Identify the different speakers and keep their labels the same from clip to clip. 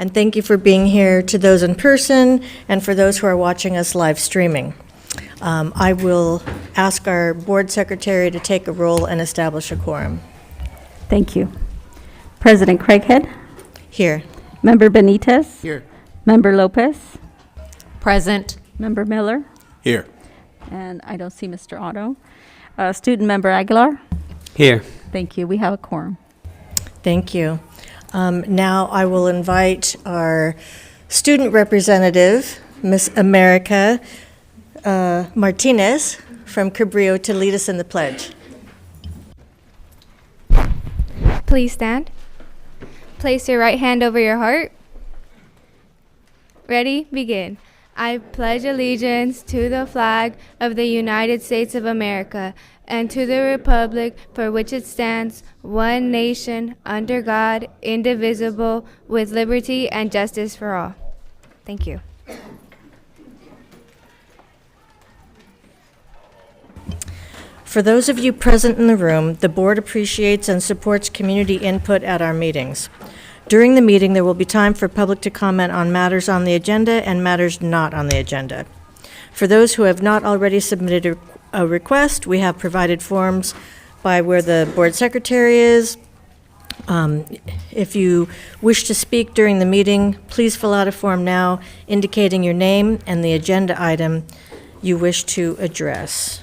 Speaker 1: And thank you for being here to those in person and for those who are watching us live streaming. I will ask our board secretary to take a roll and establish a quorum.
Speaker 2: Thank you. President Craighead.
Speaker 1: Here.
Speaker 2: Member Benitez.
Speaker 3: Here.
Speaker 2: Member Lopez.
Speaker 4: Present.
Speaker 2: Member Miller.
Speaker 3: Here.
Speaker 2: And I don't see Mr. Otto. Student Member Aguilar.
Speaker 3: Here.
Speaker 2: Thank you. We have a quorum.
Speaker 1: Thank you. Now I will invite our student representative, Miss America Martinez from Cabrillo, to lead us in the pledge.
Speaker 5: Please stand. Place your right hand over your heart. Ready? Begin. I pledge allegiance to the flag of the United States of America and to the republic for which it stands, one nation, under God, indivisible, with liberty and justice for all. Thank you.
Speaker 1: For those of you present in the room, the board appreciates and supports community input at our meetings. During the meeting, there will be time for public to comment on matters on the agenda and matters not on the agenda. For those who have not already submitted a request, we have provided forms by where the board secretary is. If you wish to speak during the meeting, please fill out a form now indicating your name and the agenda item you wish to address.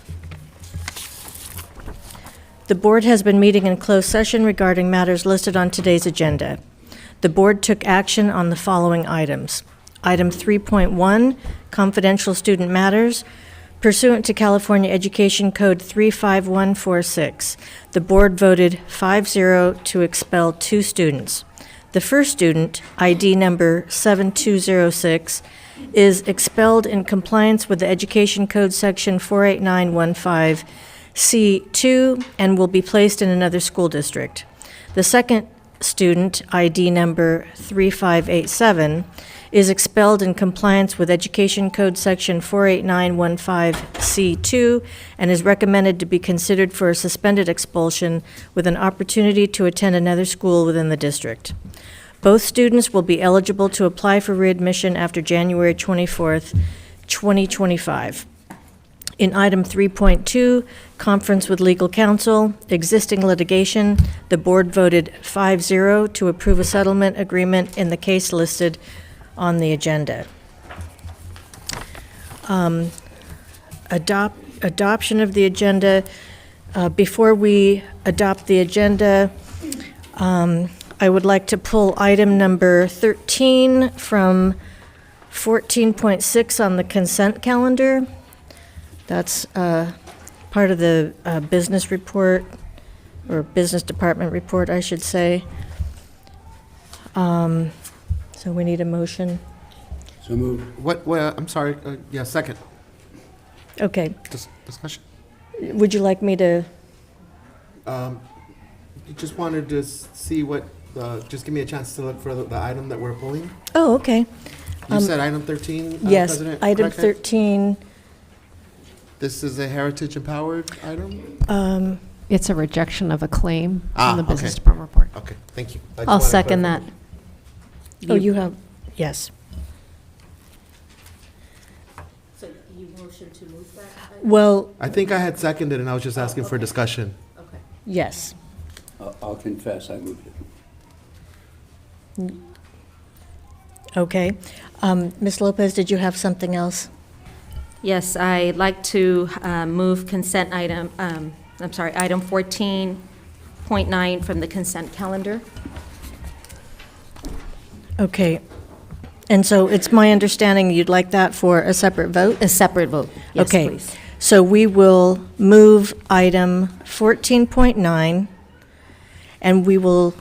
Speaker 1: The board has been meeting in closed session regarding matters listed on today's agenda. The board took action on the following items. Item 3.1, confidential student matters. Pursuant to California Education Code 35146, the board voted 5-0 to expel 2 students. The first student, ID number 7206, is expelled in compliance with the Education Code section 48915C2 and will be placed in another school district. The second student, ID number 3587, is expelled in compliance with Education Code section 48915C2 and is recommended to be considered for a suspended expulsion with an opportunity to attend another school within the district. Both students will be eligible to apply for readmission after January 24th, 2025. In item 3.2, conference with legal counsel, existing litigation, the board voted 5-0 to approve a settlement agreement in the case listed on the agenda. Adoption of the agenda. Before we adopt the agenda, I would like to pull item number 13 from 14.6 on the consent calendar. That's part of the business report, or business department report, I should say. So we need a motion.
Speaker 3: So moved. What, I'm sorry, yeah, second.
Speaker 1: Okay.
Speaker 3: Discussion.
Speaker 1: Would you like me to?
Speaker 3: You just wanted to see what, just give me a chance to look for the item that we're pulling.
Speaker 1: Oh, okay.
Speaker 3: You said item 13,
Speaker 1: Yes,
Speaker 3: President?
Speaker 1: item
Speaker 3: Craighead?
Speaker 1: 13.
Speaker 3: This is a Heritage Empowered item?
Speaker 4: It's a rejection of a claim
Speaker 3: Ah,
Speaker 4: on the business
Speaker 3: okay.
Speaker 4: department report.
Speaker 3: Okay, thank you. I just
Speaker 4: I'll
Speaker 3: wanted to
Speaker 4: second that.
Speaker 3: clarify.
Speaker 1: Oh, you have, yes.
Speaker 6: So you motion to move that?
Speaker 1: Well,
Speaker 3: I think I had seconded, and I was just asking for discussion.
Speaker 6: Okay.
Speaker 1: yes.
Speaker 7: I'll confess, I moved it.
Speaker 1: Okay. Ms. Lopez, did you have something else?
Speaker 6: Yes, I'd like to move consent item, item 14.9 from the consent calendar.
Speaker 1: Okay. And so it's my understanding you'd like that for a separate vote?
Speaker 6: A separate vote, yes,
Speaker 1: Okay.
Speaker 6: please.
Speaker 1: So we will move item 14.9, and we will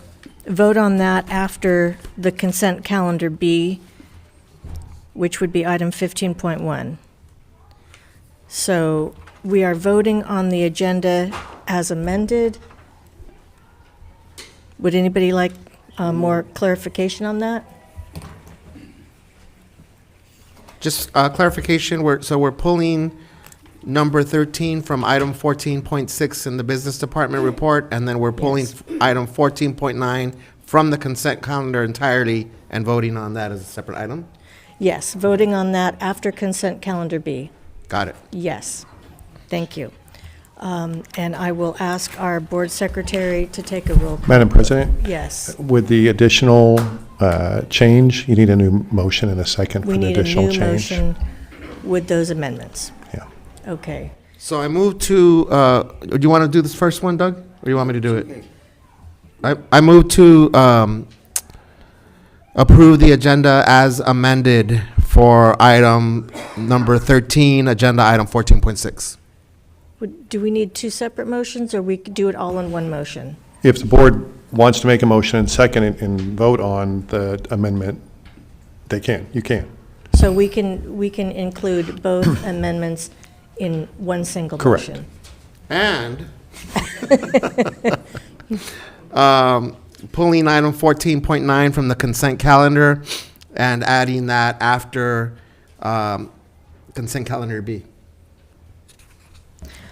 Speaker 1: vote on that after the consent calendar B, which would be item 15.1. So we are voting on the agenda as amended. Would anybody like more clarification on that?
Speaker 3: Just clarification, we're pulling number 13 from item 14.6 in the Business Department report, and then we're pulling
Speaker 1: Yes.
Speaker 3: item 14.9 from the consent calendar entirely and voting on that as a separate item?
Speaker 1: Yes, voting on that after consent calendar B.
Speaker 3: Got it.
Speaker 1: Yes. Thank you. And I will ask our board secretary to take a roll call.
Speaker 8: Madam President,
Speaker 1: Yes.
Speaker 8: with the additional change, you need a new motion and a second for
Speaker 1: We
Speaker 8: the
Speaker 1: need a
Speaker 8: additional
Speaker 1: new
Speaker 8: change.
Speaker 1: motion with those amendments.
Speaker 8: Yeah.
Speaker 1: Okay.
Speaker 3: So I move to, do you want to do this first one, Doug? Or do you want me to do it? I move to approve the agenda as amended for item number 13, agenda item 14.6.
Speaker 1: Do we need two separate motions, or we could do it all in one motion?
Speaker 8: If the board wants to make a motion and second it and vote on the amendment, they can. You can.
Speaker 1: So we can include both amendments in one single
Speaker 8: Correct.
Speaker 1: motion?
Speaker 3: And pulling item 14.9 from the consent calendar and adding that after consent calendar B.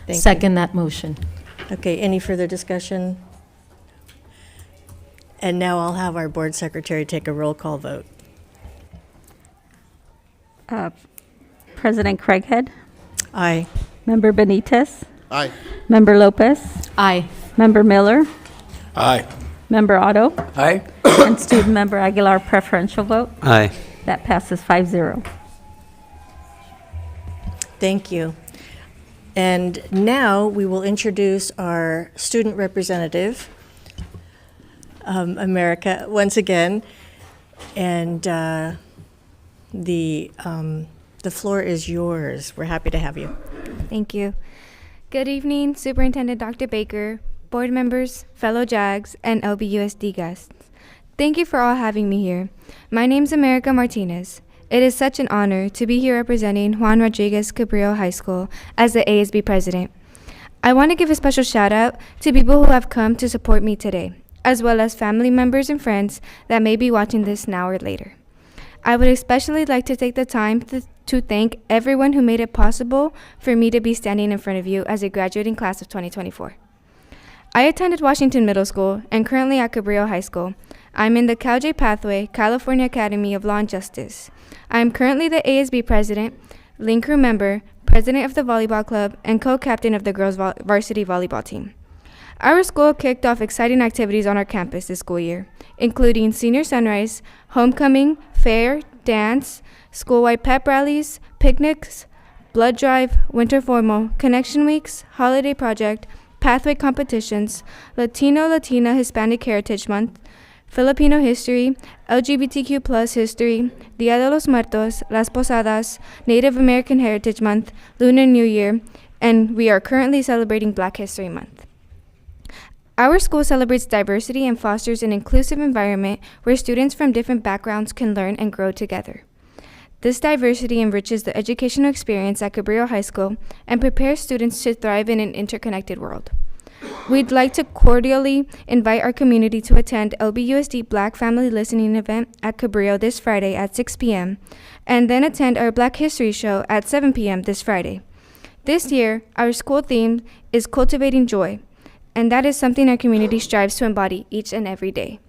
Speaker 1: Thank you.
Speaker 6: Second that motion.
Speaker 1: Okay, any further discussion? And now I'll have our board secretary take a roll call vote.
Speaker 2: President Craighead,
Speaker 1: Aye.
Speaker 2: Member Benitez,
Speaker 3: Aye.
Speaker 2: Member Lopez,
Speaker 6: Aye.
Speaker 2: Member Miller,
Speaker 7: Aye.
Speaker 2: Member Otto,
Speaker 7: Aye.
Speaker 2: and Student Member Aguilar preferential vote.
Speaker 7: Aye.
Speaker 2: That passes 5-0.
Speaker 1: Thank you. And now we will introduce our student representative, America, once again. And the floor is yours. We're happy to have you.
Speaker 5: Thank you. Good evening, Superintendent Dr. Baker, board members, fellow JAGs, and LBUSD guests. Thank you for all having me here. My name's America Martinez. It is such an honor to be here representing Juan Rodriguez Cabrillo High School as the ASB president. I want to give a special shout out to people who have come to support me today, as well as family members and friends that may be watching this now or later. I would especially like to take the time to thank everyone who made it possible for me to be standing in front of you as a graduating class of 2024. I attended Washington Middle School and currently at Cabrillo High School. I'm in the Cal J Pathway, California Academy of Law and Justice. I am currently the ASB president, Link Crew member, president of the volleyball club, and co-captain of the girls' varsity volleyball team. Our school kicked off exciting activities on our campus this school year, including Senior Sunrise, Homecoming, Fair, Dance, school-wide pep rallies, picnics, blood drive, winter formal, connection weeks, holiday project, pathway competitions, Latino-Latina Hispanic Heritage Month, Filipino history, LGBTQ plus history, Dia de los Muertos, Las Posadas, Native American Heritage Month, Lunar New Year, and we are currently celebrating Black History Month. Our school celebrates diversity and fosters an inclusive environment where students from different backgrounds can learn and grow together. This diversity enriches the educational experience at Cabrillo High School and prepares students to thrive in an interconnected world. We'd like to cordially invite our community to attend LBUSD Black Family Listening event at Cabrillo this Friday at 6 p.m. and then attend our Black History Show at 7 p.m. this Friday. This year, our school theme is Cultivating Joy, and that is something our community strives to embody each and every day.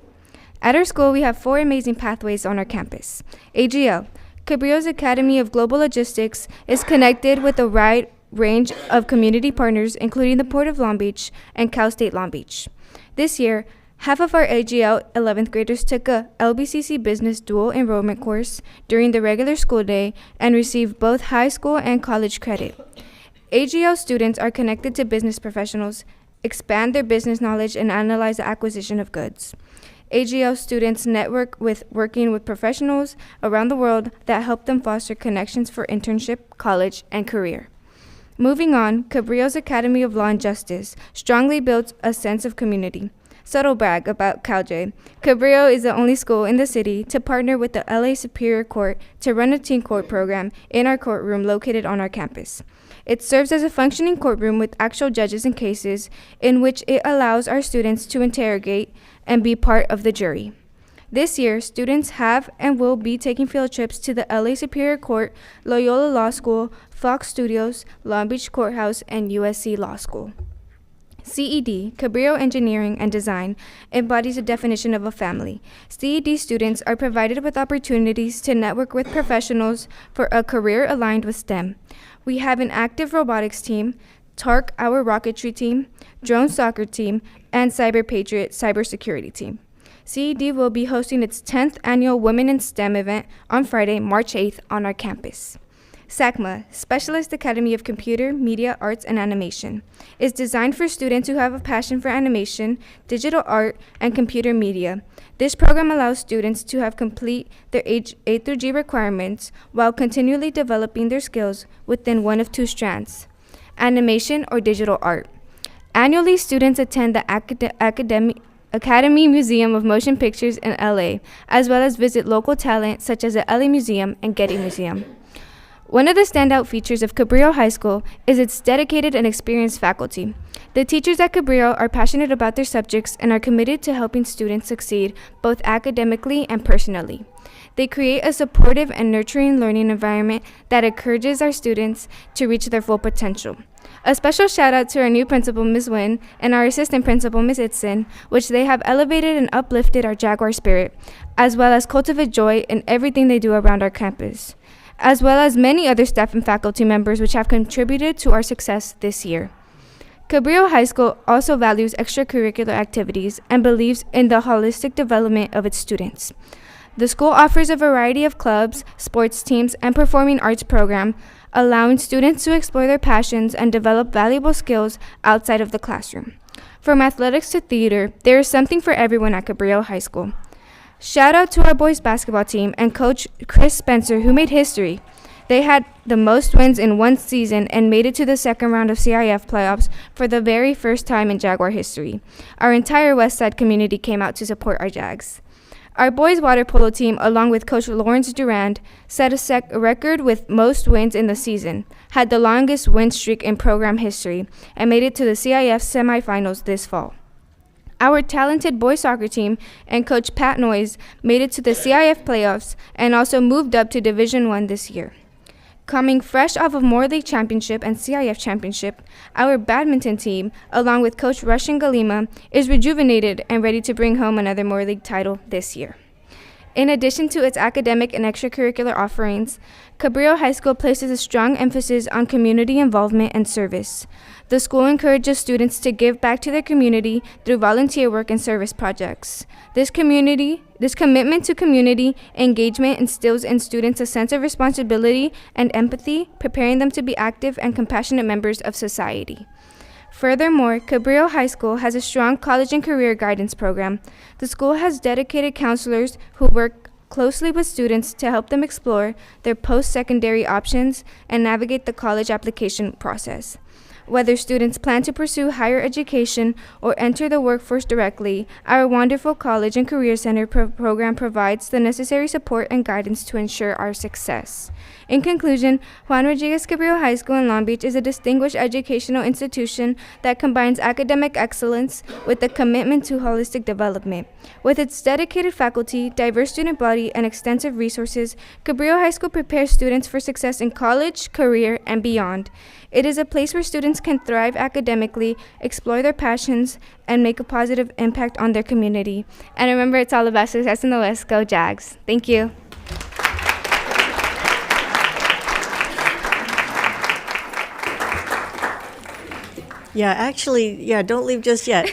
Speaker 5: At our school, we have 4 amazing pathways on our campus. AGL, Cabrillo's Academy of Global Logistics, is connected with a wide range of community partners, including the Port of Long Beach and Cal State Long Beach. This year, half of our AGL 11th graders took a LBCC Business Dual Enrollment course during the regular school day and received both high school and college credit. AGL students are connected to business professionals, expand their business knowledge, and analyze the acquisition of goods. AGL students network with working with professionals around the world that help them foster connections for internship, college, and career. Moving on, Cabrillo's Academy of Law and Justice strongly builds a sense of community. Subtle brag about Cal J. Cabrillo is the only school in the city to partner with the LA Superior Court to run a teen court program in our courtroom located on our campus. It serves as a functioning courtroom with actual judges and cases in which it allows our students to interrogate and be part of the jury. This year, students have and will be taking field trips to the LA Superior Court, Loyola Law School, Fox Studios, Long Beach Courthouse, and USC Law School. CED, Cabrillo Engineering and Design, embodies a definition of a family. CED students are provided with opportunities to network with professionals for a career aligned with STEM. We have an active robotics team, TARC, our rocketry team, drone soccer team, and Cyber Patriot cybersecurity team. CED will be hosting its 10th annual Women in STEM event on Friday, March 8th on our campus. SACMA, Specialist Academy of Computer, Media, Arts, and Animation, is designed for students who have a passion for animation, digital art, and computer media. This program allows students to have complete their A through G requirements while continually developing their skills within one of two strands, animation or digital art. Annually, students attend the Academy Museum of Motion Pictures in LA, as well as visit local talent such as the LA Museum and Getty Museum. One of the standout features of Cabrillo High School is its dedicated and experienced faculty. The teachers at Cabrillo are passionate about their subjects and are committed to helping students succeed both academically and personally. They create a supportive and nurturing learning environment that encourages our students to reach their full potential. A special shout out to our new principal, Ms. Nguyen, and our assistant principal, Ms. Itson, which they have elevated and uplifted our Jaguar spirit, as well as cultivate joy in everything they do around our campus, as well as many other staff and faculty members which have contributed to our success this year. Cabrillo High School also values extracurricular activities and believes in the holistic development of its students. The school offers a variety of clubs, sports teams, and performing arts program, allowing students to explore their passions and develop valuable skills outside of the classroom. From athletics to theater, there is something for everyone at Cabrillo High School. Shout out to our boys basketball team and coach Chris Spencer, who made history. They had the most wins in one season and made it to the second round of CIF playoffs for the very first time in Jaguar history. Our entire West Side community came out to support our Jags. Our boys water polo team, along with Coach Lawrence Durand, set a record with most wins in the season, had the longest win streak in program history, and made it to the CIF semifinals this fall. Our talented boys soccer team and Coach Pat Noyes made it to the CIF playoffs and also moved up to Division I this year. Coming fresh off of Moore League Championship and CIF Championship, our badminton team, along with Coach Rushin Galima, is rejuvenated and ready to bring home another Moore League title this year. In addition to its academic and extracurricular offerings, Cabrillo High School places a strong emphasis on community involvement and service. The school encourages students to give back to their community through volunteer work and service projects. This commitment to community engagement instills in students a sense of responsibility and empathy, preparing them to be active and compassionate members of society. Furthermore, Cabrillo High School has a strong college and career guidance program. The school has dedicated counselors who work closely with students to help them explore their post-secondary options and navigate the college application process. Whether students plan to pursue higher education or enter the workforce directly, our wonderful College and Career Center program provides the necessary support and guidance to ensure our success. In conclusion, Juan Rodriguez Cabrillo High School in Long Beach is a distinguished educational institution that combines academic excellence with a commitment to holistic development. With its dedicated faculty, diverse student body, and extensive resources, Cabrillo High School prepares students for success in college, career, and beyond. It is a place where students can thrive academically, explore their passions, and make a positive impact on their community. And remember, it's all about success in the West. Go Jags. Thank you.
Speaker 1: Yeah, actually, don't leave just yet.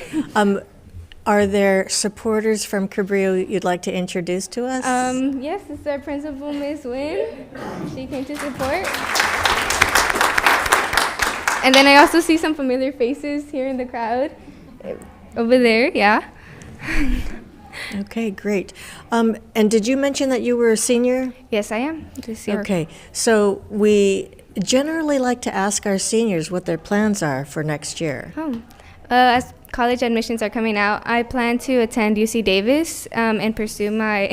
Speaker 1: Are there supporters from Cabrillo you'd like to introduce to us?
Speaker 5: Yes, this is our principal, Ms. Nguyen. She came to support. And then I also see some familiar faces here in the crowd. Over there, yeah.
Speaker 1: Okay, great. And did you mention that you were a senior?
Speaker 5: Yes, I am this year.
Speaker 1: Okay, so we generally like to ask our seniors what their plans are for next year.
Speaker 5: As college admissions are coming out, I plan to attend UC Davis and pursue my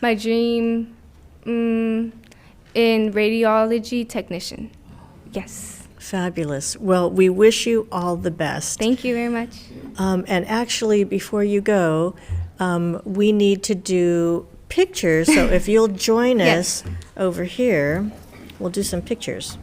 Speaker 5: my dream in radiology technician. Yes.
Speaker 1: Fabulous. Well, we wish you all the best.
Speaker 5: Thank you very much.
Speaker 1: And actually, before you go, we need to do pictures. So if you'll join us over here, we'll do some pictures.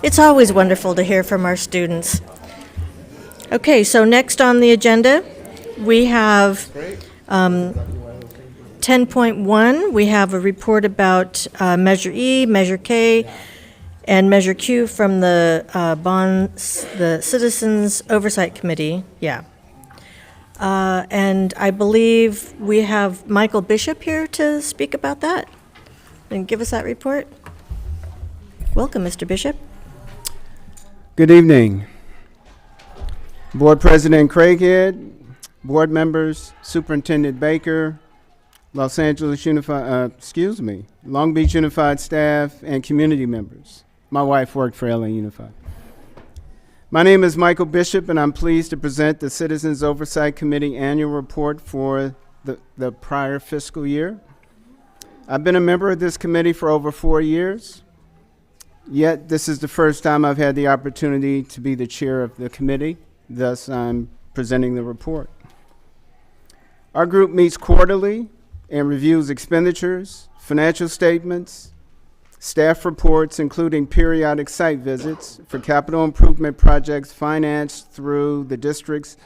Speaker 1: It's always wonderful to hear from our students. Okay, so next on the agenda, we have 10.1. We have a report about Measure E, Measure K, and Measure Q from the the Citizens Oversight Committee. Yeah. And I believe we have Michael Bishop here to speak about that and give us that report. Welcome, Mr. Bishop.
Speaker 9: Good evening. Board President Craighead, board members, Superintendent Baker, Long Beach Unified staff, and community members. My wife worked for LA Unified. My name is Michael Bishop, and I'm pleased to present the Citizens Oversight Committee annual report for the prior fiscal year. I've been a member of this committee for over 4 years, yet this is the first time I've had the opportunity to be the chair of the committee. Thus, I'm presenting the report. Our group meets quarterly and reviews expenditures, financial statements, staff reports, including periodic site visits for capital improvement projects financed through the district's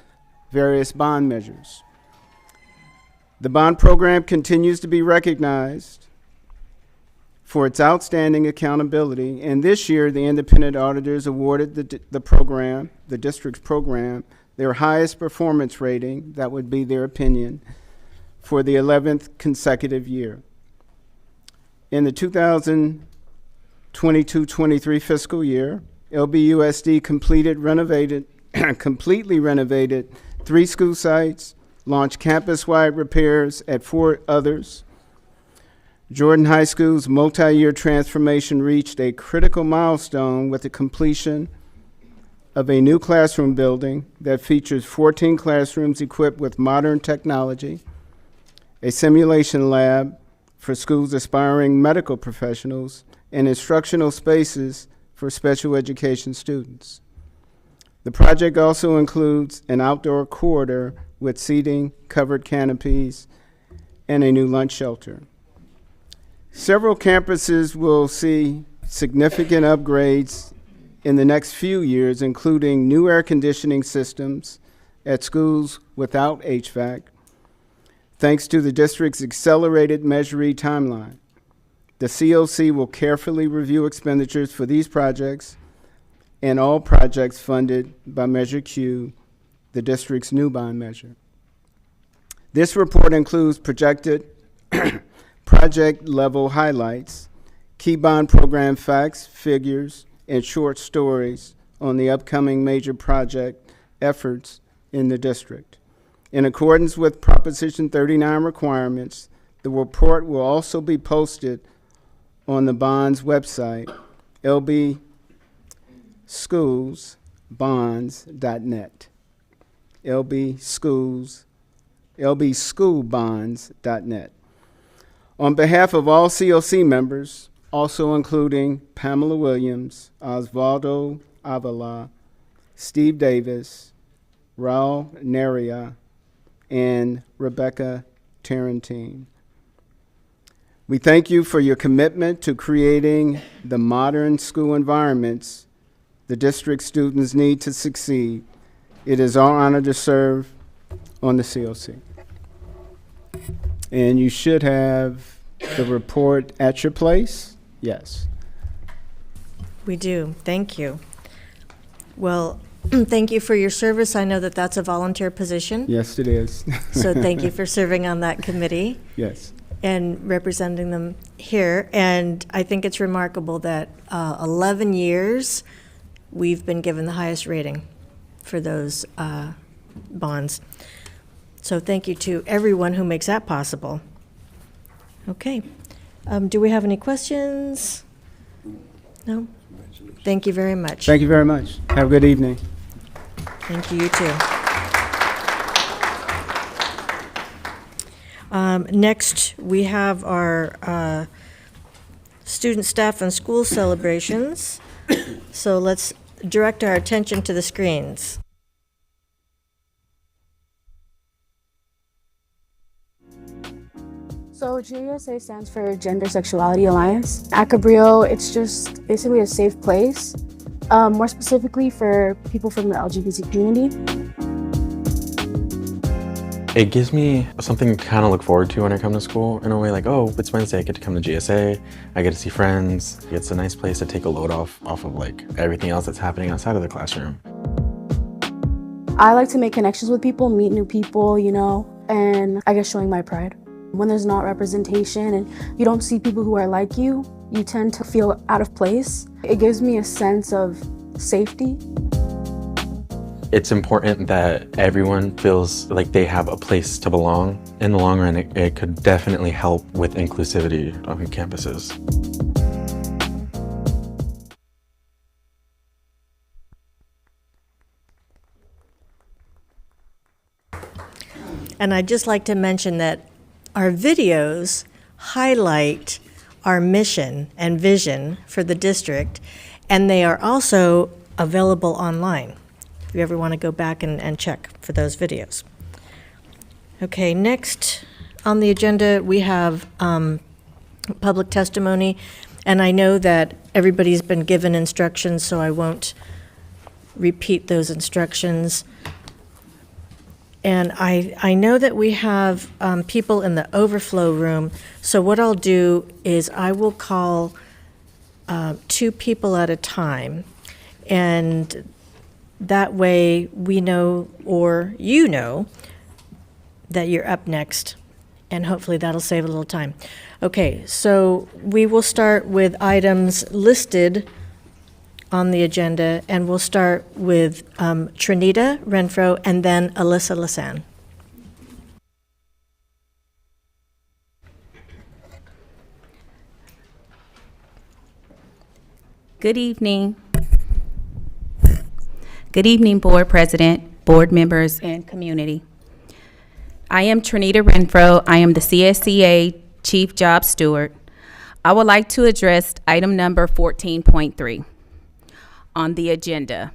Speaker 9: various bond measures. The bond program continues to be recognized for its outstanding accountability, and this year the independent auditors awarded the district's program, their highest performance rating, that would be their opinion, for the 11th consecutive year. In the 2022-23 fiscal year, LBUSD completely renovated 3 school sites, launched campus-wide repairs at 4 others. Jordan High School's multi-year transformation reached a critical milestone with the completion of a new classroom building that features 14 classrooms equipped with modern technology, a simulation lab for schools aspiring medical professionals, and instructional spaces for special education students. The project also includes an outdoor corridor with seating, covered canopies, and a new lunch shelter. Several campuses will see significant upgrades in the next few years, including new air conditioning systems at schools without HVAC, thanks to the district's accelerated Measure E timeline. The COC will carefully review expenditures for these projects and all projects funded by Measure Q, the district's new bond measure. This report includes projected project-level highlights, key bond program facts, figures, and short stories on the upcoming major project efforts in the district. In accordance with Proposition 39 requirements, the report will also be posted on the bond's website, lbschoolsbonds.net. lbschoolbonds.net. On behalf of all COC members, also including Pamela Williams, Osvaldo Avila, Steve Davis, Raul Neria, and Rebecca Tarantine, we thank you for your commitment to creating the modern school environments the district students need to succeed. It is our honor to serve on the COC. And you should have the report at your place. Yes.
Speaker 1: We do. Thank you. Well, thank you for your service. I know that that's a volunteer position.
Speaker 9: Yes, it is.
Speaker 1: So thank you for serving on that committee.
Speaker 9: Yes.
Speaker 1: And representing them here. And I think it's remarkable that 11 years we've been given the highest rating for those bonds. So thank you to everyone who makes that possible. Okay. Do we have any questions? No? Thank you very much.
Speaker 9: Thank you very much. Have a good evening.
Speaker 1: Thank you, you too. Next, we have our student, staff, and school celebrations. So let's direct our attention to the screens.
Speaker 10: So GUSA stands for Gender Sexuality Alliance. At Cabrillo, it's just basically a safe place more specifically for people from the LGBT community.
Speaker 11: It gives me something to kind of look forward to when I come to school in a way, like, oh, it's Wednesday, I get to come to GSA, I get to see friends. It's a nice place to take a load off of like everything else that's happening outside of the classroom.
Speaker 10: I like to make connections with people, meet new people, you know, and I guess showing my pride. When there's not representation and you don't see people who are like you tend to feel out of place. It gives me a sense of safety.
Speaker 11: It's important that everyone feels like they have a place to belong. In the long run, it could definitely help with inclusivity on campuses.
Speaker 1: And I'd just like to mention that our videos highlight our mission and vision for the district, and they are also available online if you ever want to go back and check for those videos. Okay, next on the agenda, we have public testimony, and I know that everybody's been given instructions, so I won't repeat those instructions. And I know that we have people in the overflow room, so what I'll do is I will call 2 people at a time, and that way we know, or you know, that you're up next, and hopefully that'll save a little time. Okay, so we will start with items listed on the agenda, and we'll start with Trinita Renfro and then Alyssa Lasan.
Speaker 12: Good evening. Good evening, Board President, board members, and community. I am Trinita Renfro. I am the CSCA Chief Job Steward. I would like to address item number 14.3 on the agenda: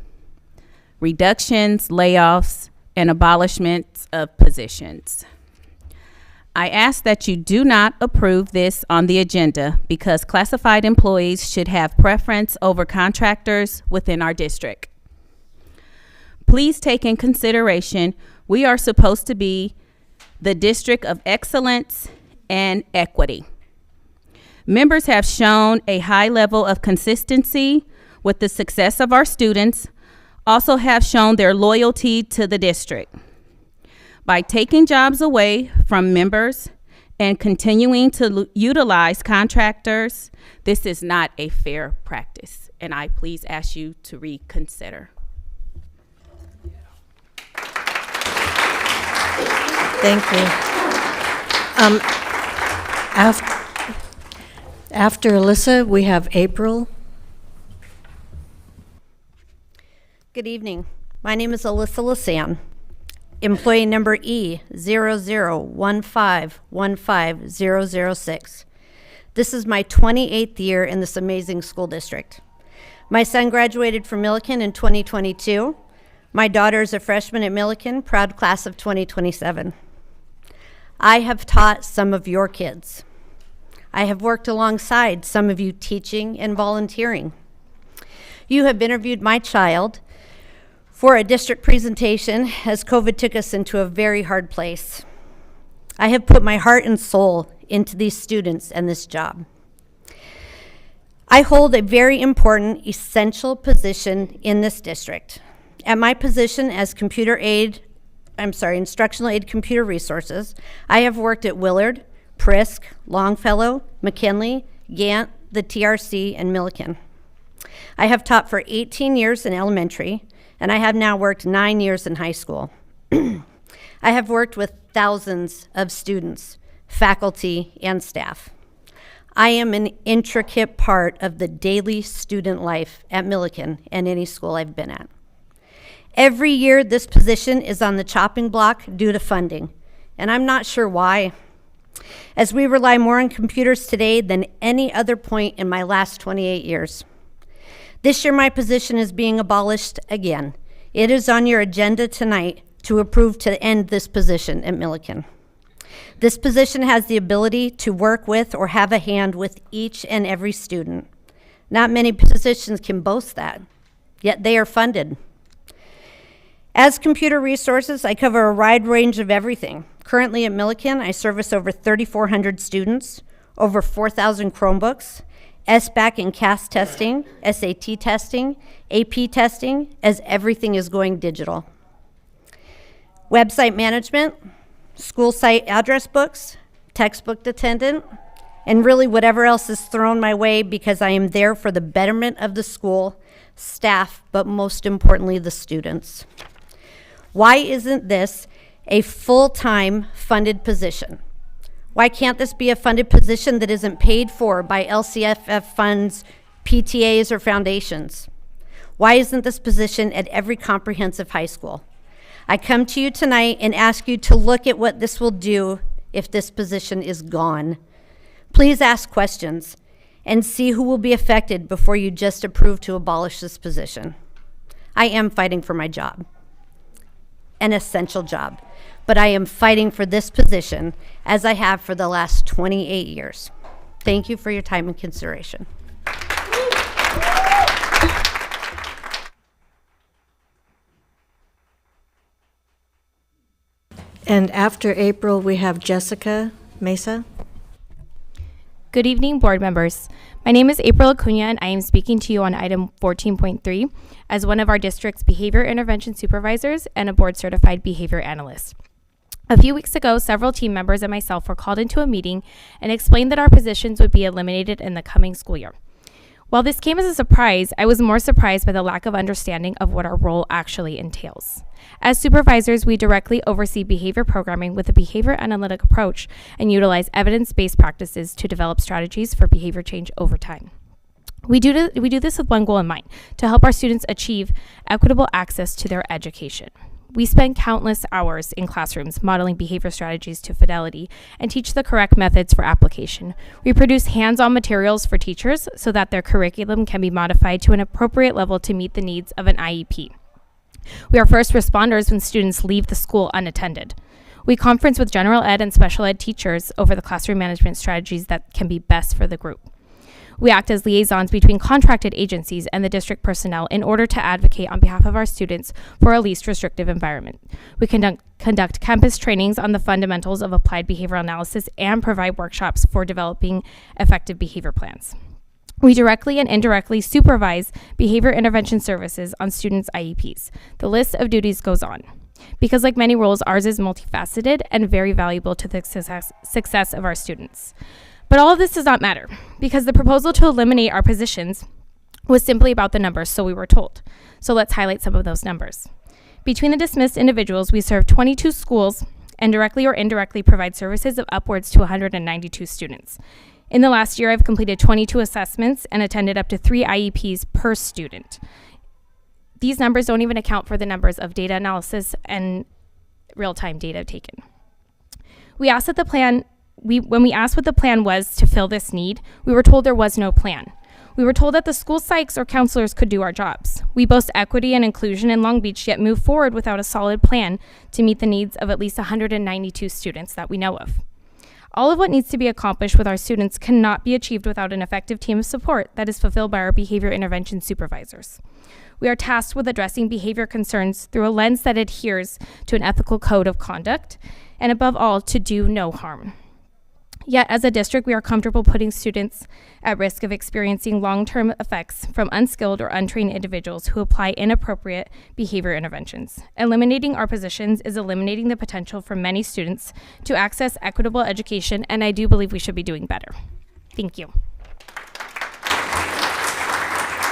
Speaker 12: reductions, layoffs, and abolishments of positions. I ask that you do not approve this on the agenda because classified employees should have preference over contractors within our district. Please take in consideration we are supposed to be the district of excellence and equity. Members have shown a high level of consistency with the success of our students, also have shown their loyalty to the district. By taking jobs away from members and continuing to utilize contractors, this is not a fair practice, and I please ask you to reconsider.
Speaker 1: Thank you. After Alyssa, we have April.
Speaker 13: Good evening. My name is Alyssa Lasan, employee number E0015150006. This is my 28th year in this amazing school district. My son graduated from Millikan in 2022. My daughter is a freshman at Millikan, proud class of 2027. I have taught some of your kids. I have worked alongside some of you teaching and volunteering. You have interviewed my child for a district presentation as COVID took us into a very hard place. I have put my heart and soul into these students and this job. I hold a very important, essential position in this district. At my position as instructional aid computer resources, I have worked at Willard, Prisk, Longfellow, McKinley, Gant, the TRC, and Millikan. I have taught for 18 years in elementary, and I have now worked 9 years in high school. I have worked with thousands of students, faculty, and staff. I am an intricate part of the daily student life at Millikan and any school I've been at. Every year, this position is on the chopping block due to funding, and I'm not sure why, as we rely more on computers today than any other point in my last 28 years. This year, my position is being abolished again. It is on your agenda tonight to approve to end this position at Millikan. This position has the ability to work with or have a hand with each and every student. Not many positions can boast that. yet they are funded. As computer resources, I cover a wide range of everything. Currently at Millikan, I service over 3,400 students, over 4,000 Chromebooks, SBAC and CAS testing, SAT testing, AP testing, as everything is going digital. Website management, school site address books, textbook attendant, and really whatever else is thrown my way, because I am there for the betterment of the school, staff, but most importantly, the students. Why isn't this a full-time funded position? Why can't this be a funded position that isn't paid for by LCFF funds, PTAs, or foundations? Why isn't this position at every comprehensive high school? I come to you tonight and ask you to look at what this will do if this position is gone. Please ask questions and see who will be affected before you just approve to abolish this position. I am fighting for my job, an essential job, but I am fighting for this position as I have for the last 28 years. Thank you for your time and consideration.
Speaker 1: And after April, we have Jessica Mesa.
Speaker 14: Good evening, board members. My name is April Acuna, and I am speaking to you on item 14.3 as one of our district's behavior intervention supervisors and a board-certified behavior analyst. A few weeks ago, several team members and myself were called into a meeting and explained that our positions would be eliminated in the coming school year. While this came as a surprise, I was more surprised by the lack of understanding of what our role actually entails. As supervisors, we directly oversee behavior programming with a behavior analytic approach and utilize evidence-based practices to develop strategies for behavior change over time. We do this with one goal in mind, to help our students achieve equitable access to their education. We spend countless hours in classrooms modeling behavior strategies to fidelity and teach the correct methods for application. We produce hands-on materials for teachers so that their curriculum can be modified to an appropriate level to meet the needs of an IEP. We are first responders when students leave the school unattended. We conference with general ed and special ed teachers over the classroom management strategies that can be best for the group. We act as liaisons between contracted agencies and the district personnel in order to advocate on behalf of our students for a least restrictive environment. We conduct campus trainings on the fundamentals of applied behavioral analysis and provide workshops for developing effective behavior plans. We directly and indirectly supervise behavior intervention services on students' IEPs. The list of duties goes on. Because like many roles, ours is multifaceted and very valuable to the success of our students. But all of this does not matter, because the proposal to eliminate our positions was simply about the numbers, so we were told. So let's highlight some of those numbers. Between the dismissed individuals, we serve 22 schools and directly or indirectly provide services of upwards to 192 students. In the last year, I've completed 22 assessments and attended up to 3 IEPs per student. These numbers don't even account for the numbers of data analysis and real-time data taken. When we asked what the plan was to fill this need, we were told there was no plan. We were told that the school psychs or counselors could do our jobs. We boast equity and inclusion in Long Beach, yet move forward without a solid plan to meet the needs of at least 192 students that we know of. All of what needs to be accomplished with our students cannot be achieved without an effective team of support that is fulfilled by our behavior intervention supervisors. We are tasked with addressing behavior concerns through a lens that adheres to an ethical code of conduct, and above all, to do no harm. Yet, as a district, we are comfortable putting students at risk of experiencing long-term effects from unskilled or untrained individuals who apply inappropriate behavior interventions. Eliminating our positions is eliminating the potential for many students to access equitable education, and I do believe we should be doing better. Thank you.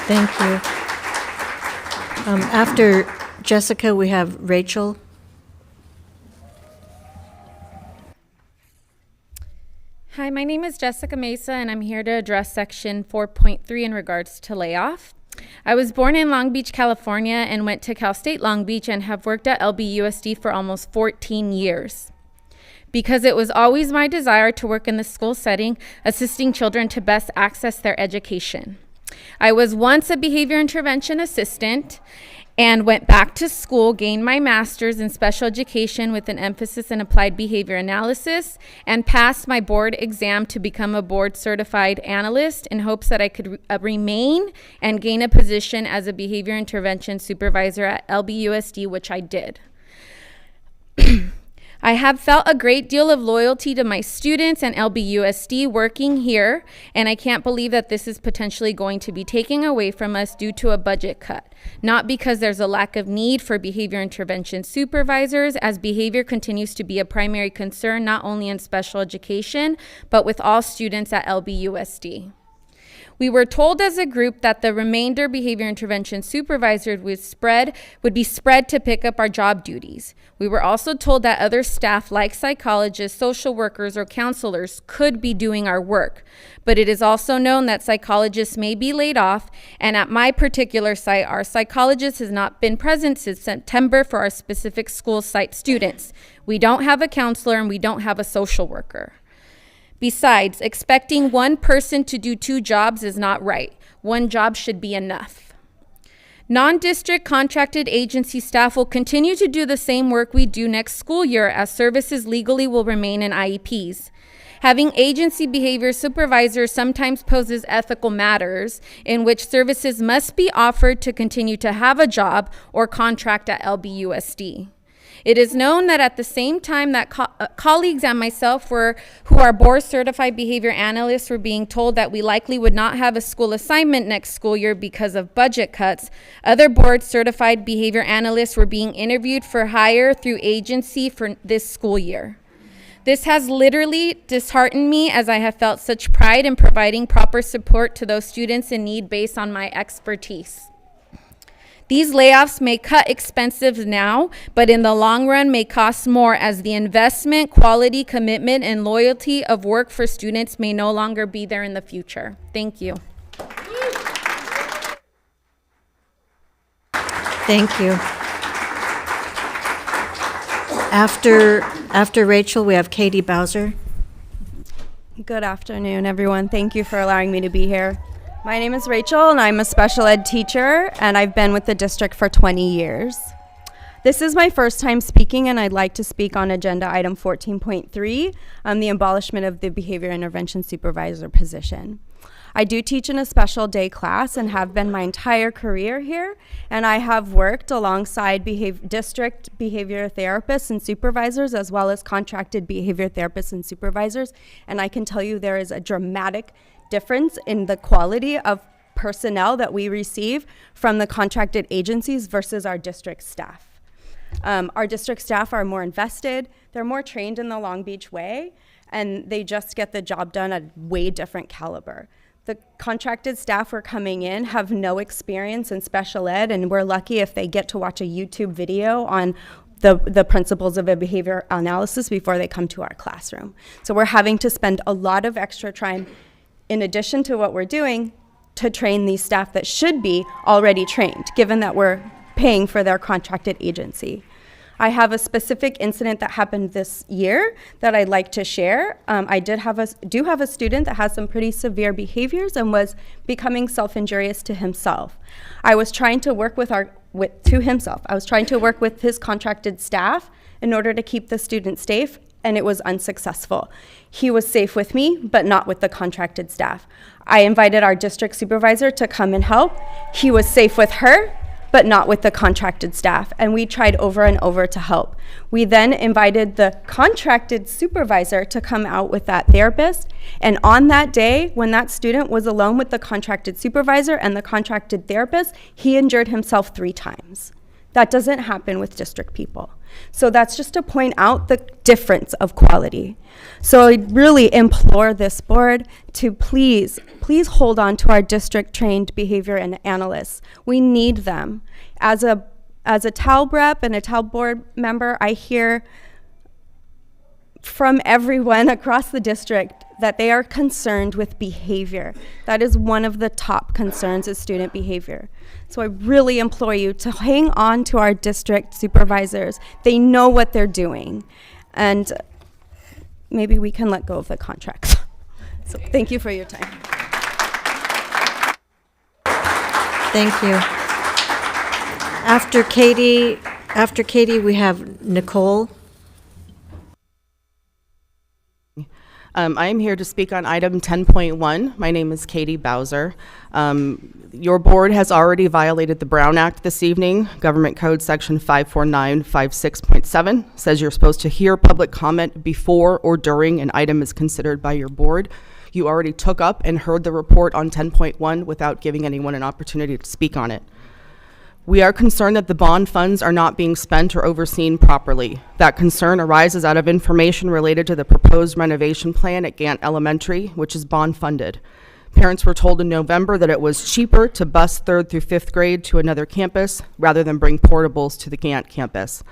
Speaker 1: Thank you. After Jessica, we have Rachel.
Speaker 15: Hi, my name is Jessica Mesa, and I'm here to address Section 4.3 in regards to layoff. I was born in Long Beach, California, and went to Cal State Long Beach and have worked at LBUSD for almost 14 years. Because it was always my desire to work in the school setting, assisting children to best access their education. I was once a behavior intervention assistant, and went back to school, gained my master's in special education with an emphasis in applied behavior analysis, and passed my board exam to become a board certified analyst in hopes that I could remain and gain a position as a behavior intervention supervisor at LBUSD, which I did. I have felt a great deal of loyalty to my students and LBUSD working here, and I can't believe that this is potentially going to be taken away from us due to a budget cut. Not because there's a lack of need for behavior intervention supervisors, as behavior continues to be a primary concern not only in special education, but with all students at LBUSD. We were told as a group that the remainder behavior intervention supervisors would be spread to pick up our job duties. We were also told that other staff like psychologists, social workers, or counselors could be doing our work. But it is also known that psychologists may be laid off, and at my particular site, our psychologist has not been present since September for our specific school site students. We don't have a counselor and we don't have a social worker. Besides, expecting one person to do two jobs is not right. One job should be enough. Non-district contracted agency staff will continue to do the same work we do next school year, as services legally will remain in IEPs. Having agency behavior supervisors sometimes poses ethical matters in which services must be offered to continue to have a job or contract at LBUSD. It is known that at the same time that colleagues and myself who are board certified behavior analysts were being told that we likely would not have a school assignment next school year because of budget cuts, other board certified behavior analysts were being interviewed for hire through agency for this school year. This has literally disheartened me, as I have felt such pride in providing proper support to those students in need based on my expertise. These layoffs may cut expenses now, but in the long run may cost more, as the investment, quality, commitment, and loyalty of work for students may no longer be there in the future. Thank you.
Speaker 1: Thank you. After Rachel, we have Katie Bowser.
Speaker 16: Good afternoon, everyone. Thank you for allowing me to be here. My name is Rachel, and I'm a special ed teacher, and I've been with the district for 20 years. This is my first time speaking, and I'd like to speak on agenda item 14.3, the abolishment of the behavior intervention supervisor position. I do teach in a special day class and have been my entire career here, and I have worked alongside district behavior therapists and supervisors, as well as contracted behavior therapists and supervisors, and I can tell you there is a dramatic difference in the quality of personnel that we receive from the contracted agencies versus our district staff. Our district staff are more invested, they're more trained in the Long Beach way, and they just get the job done at way different caliber. The contracted staff who are coming in have no experience in special ed, and we're lucky if they get to watch a YouTube video on the principles of a behavior analysis before they come to our classroom. So we're having to spend a lot of extra time in addition to what we're doing to train these staff that should be already trained, given that we're paying for their contracted agency. I have a specific incident that happened this year that I'd like to share. I do have a student that has some pretty severe behaviors and was becoming self-injurious to himself. I was trying to work with his contracted staff in order to keep the student safe, and it was unsuccessful. He was safe with me, but not with the contracted staff. I invited our district supervisor to come and help. He was safe with her, but not with the contracted staff, and we tried over and over to help. We then invited the contracted supervisor to come out with that therapist, and on that day, when that student was alone with the contracted supervisor and the contracted therapist, he injured himself 3 times. That doesn't happen with district people. So that's just to point out the difference of quality. So I really implore this board to please hold on to our district trained behavior and analysts. We need them. As a TALB rep and a TALB board member, I hear from everyone across the district that they are concerned with behavior. That is one of the top concerns, is student behavior. So I really implore you to hang on to our district supervisors. They know what they're doing. And maybe we can let go of the contracts. So thank you for your time.
Speaker 1: Thank you. After Katie, we have Nicole.
Speaker 17: I am here to speak on item 10.1. My name is Katie Bowser. Your board has already violated the Brown Act this evening. Government Code Section 54956.7 says you're supposed to hear public comment before or during an item is considered by your board. You already took up and heard the report on 10.1 without giving anyone an opportunity to speak on it. We are concerned that the bond funds are not being spent or overseen properly. That concern arises out of information related to the proposed renovation plan at Gant Elementary, which is bond funded. Parents were told in November that it was cheaper to bus 3rd through 5th grade to another campus rather than bring portables to the Gant campus.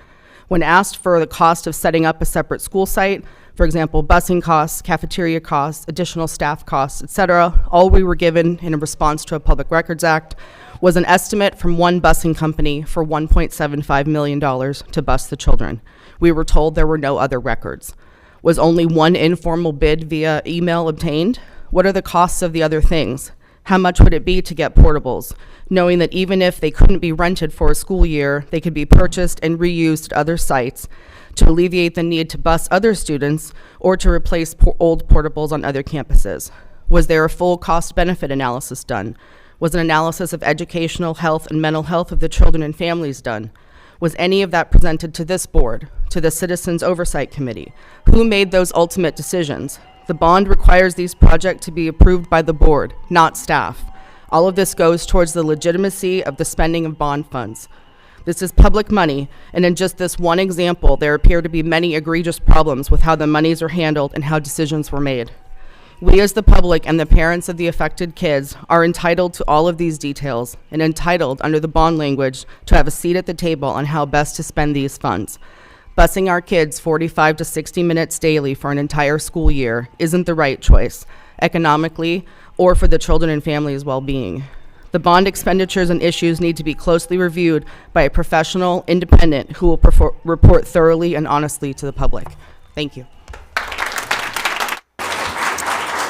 Speaker 17: When asked for the cost of setting up a separate school site, for example, busing costs, cafeteria costs, additional staff costs, etc., all we were given in response to a Public Records Act was an estimate from one busing company for $1.75 million to bus the children. We were told there were no other records. Was only one informal bid via email obtained? What are the costs of the other things? How much would it be to get portables, knowing that even if they couldn't be rented for a school year, they could be purchased and reused at other sites to alleviate the need to bus other students or to replace old portables on other campuses? Was there a full cost-benefit analysis done? Was an analysis of educational health and mental health of the children and families done? Was any of that presented to this board, to the Citizens Oversight Committee? Who made those ultimate decisions? The bond requires these projects to be approved by the board, not staff. All of this goes towards the legitimacy of the spending of bond funds. This is public money, and in just this one example, there appear to be many egregious problems with how the monies are handled and how decisions were made. We as the public and the parents of the affected kids are entitled to all of these details and entitled under the bond language to have a seat at the table on how best to spend these funds. Busing our kids 45 to 60 minutes daily for an entire school year isn't the right choice, economically or for the children and families' well-being. The bond expenditures and issues need to be closely reviewed by a professional, independent, who will report thoroughly and honestly to the public. Thank you.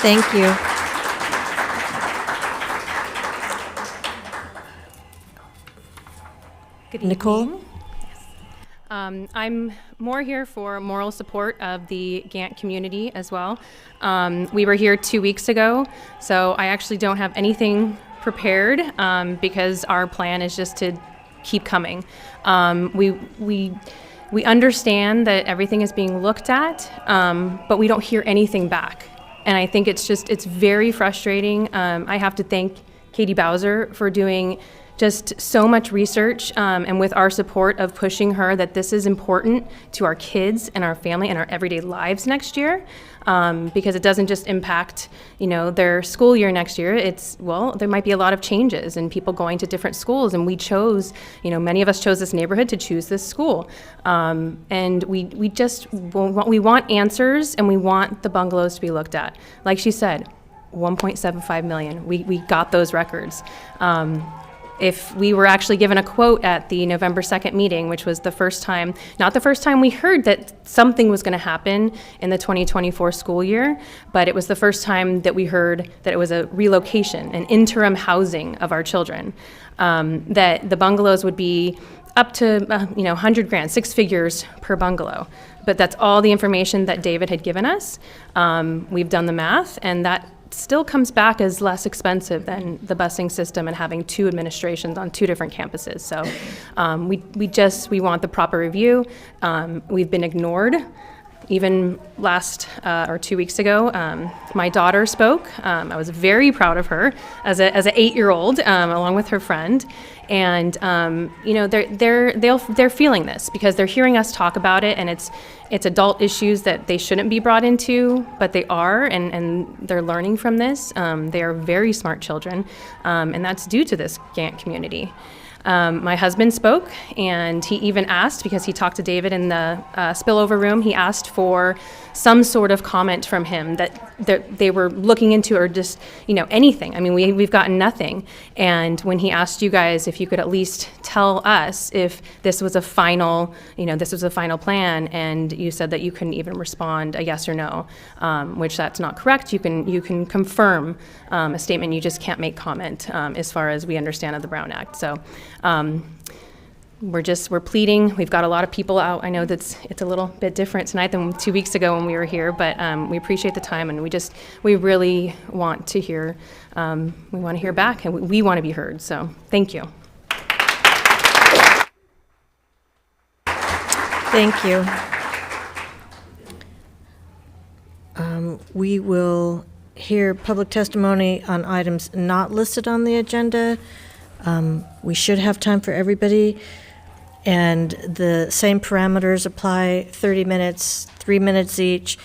Speaker 1: Thank you.
Speaker 18: Good
Speaker 1: Nicole?
Speaker 18: evening. I'm more here for moral support of the Gant community as well. We were here 2 weeks ago, so I actually don't have anything prepared because our plan is just to keep coming. We understand that everything is being looked at, but we don't hear anything back. And I think it's very frustrating. I have to thank Katie Bowser for doing just so much research and with our support of pushing her that this is important to our kids and our family and our everyday lives next year, because it doesn't just impact, their school year next year. There might be a lot of changes and people going to different schools, and we chose, many of us chose this neighborhood to choose this school. And we want answers, and we want the bungalows to be looked at. Like she said, 1.75 million, we got those records. If we were actually given a quote at the November 2nd meeting, which was the first time, not the first time we heard that something was going to happen in the 2024 school year, but it was the first time that we heard that it was a relocation, an interim housing of our children, that the bungalows would be up to 100 grand, 6 figures per bungalow. But that's all the information that David had given us. We've done the math, and that still comes back as less expensive than the busing system and having 2 administrations on 2 different campuses. So we want the proper review. We've been ignored. Even last or 2 weeks ago, my daughter spoke. I was very proud of her as an 8-year-old, along with her friend. And they're feeling this because they're hearing us talk about it, and it's adult issues that they shouldn't be brought into, but they are, and they're learning from this. They are very smart children, and that's due to this Gant community. My husband spoke, and he even asked, because he talked to David in the spillover room, he asked for some sort of comment from him that they were looking into, or just, anything. I mean, we've gotten nothing. And when he asked you guys if you could at least tell us if this was a final, plan, and you said that you couldn't even respond a yes or no, which that's not correct. You can confirm a statement. You just can't make comment as far as we understand of the Brown Act. So we're pleading. We've got a lot of people out. I know it's a little bit different tonight than 2 weeks ago when we were here, but we appreciate the time, and we really want to hear, we want to hear back, and we want to be heard. So thank you.
Speaker 1: Thank you. We will hear public testimony on items not listed on the agenda. We should have time for everybody, and the same parameters apply, 30 minutes, 3 minutes each.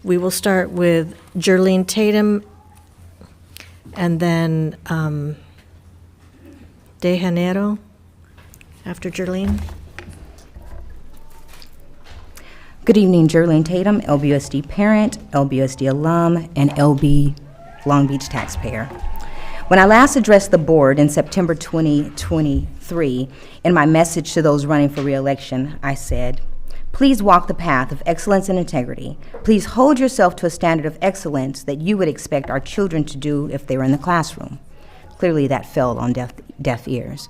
Speaker 1: We will start with Jerlene Tatum, and then De Janeiro after Jerlene.
Speaker 19: Good evening, Jerlene Tatum, LBUSD parent, LBUSD alum, and LB Long Beach taxpayer. When I last addressed the board in September 2023, in my message to those running for re-election, I said, please walk the path of excellence and integrity. Please hold yourself to a standard of excellence that you would expect our children to do if they were in the classroom. Clearly that fell on deaf ears.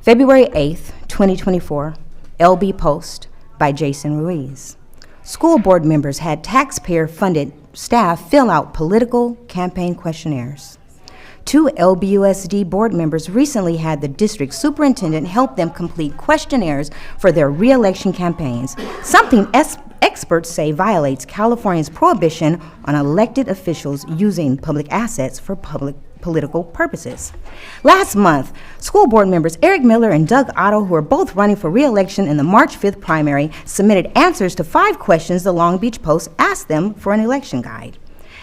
Speaker 19: February 8th, 2024, LB Post by Jason Ruiz. School board members had taxpayer-funded staff fill out political campaign questionnaires. 2 LBUSD board members recently had the district superintendent help them complete questionnaires for their re-election campaigns, something experts say violates California's prohibition on elected officials using public assets for political purposes. Last month, school board members Eric Miller and Doug Otto, who are both running for re-election in the March 5th primary, submitted answers to 5 questions the Long Beach Post asked them for an election guide.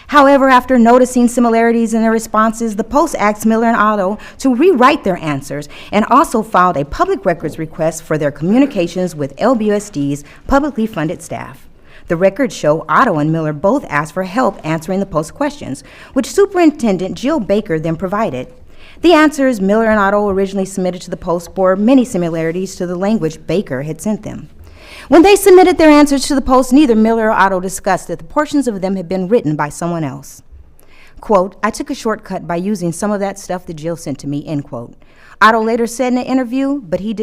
Speaker 19: However, after noticing similarities in their responses, the Post asked Miller and Otto to rewrite their answers and also filed a public records request for their communications with LBUSD's publicly funded staff. The records show Otto and Miller both asked for help answering the Post questions, which Superintendent Jill Baker then provided. The answers Miller and Otto originally submitted to the Post bore many similarities to the language Baker had sent them. When they submitted their answers to the Post, neither Miller or Otto discussed that the portions of them had been written by someone else. Quote, I took a shortcut by using some of that stuff that Jill sent to me, end quote. Otto later said in an interview, but he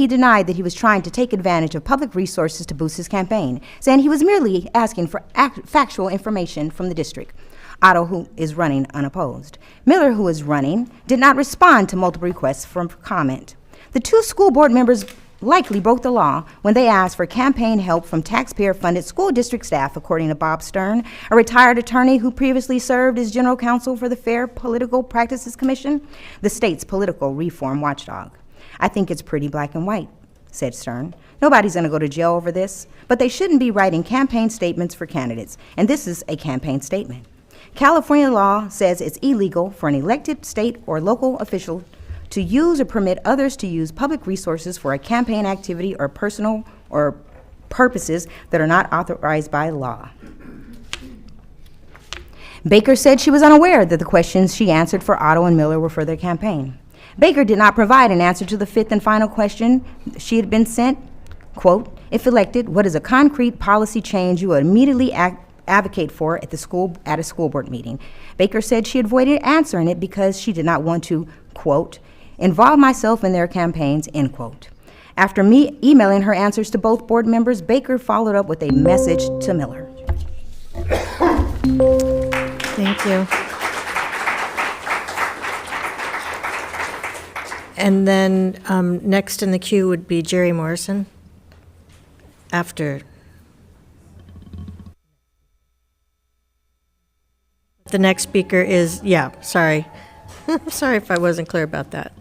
Speaker 19: denied that he was trying to take advantage of public resources to boost his campaign, saying he was merely asking for factual information from the district. Otto, who is running unopposed. Miller, who is running, did not respond to multiple requests for comment. The 2 school board members likely broke the law when they asked for campaign help from taxpayer-funded school district staff, according to Bob Stern, a retired attorney who previously served as general counsel for the Fair Political Practices Commission, the state's political reform watchdog. I think it's pretty black and white, said Stern. Nobody's going to go to jail over this, but they shouldn't be writing campaign statements for candidates, and this is a campaign statement. California law says it's illegal for an elected state or local official to use or permit others to use public resources for a campaign activity or personal or purposes that are not authorized by law. Baker said she was unaware that the questions she answered for Otto and Miller were for their campaign. Baker did not provide an answer to the 5th and final question she had been sent. Quote, if elected, what is a concrete policy change you would immediately advocate for at a school board meeting? Baker said she avoided answering it because she did not want to, quote, involve myself in their campaigns, end quote. After me emailing her answers to both board members, Baker followed up with a message to Miller.
Speaker 1: Thank you. And then next in the queue would be Jerry Morrison after. The next speaker is, sorry. Sorry if I wasn't clear about that.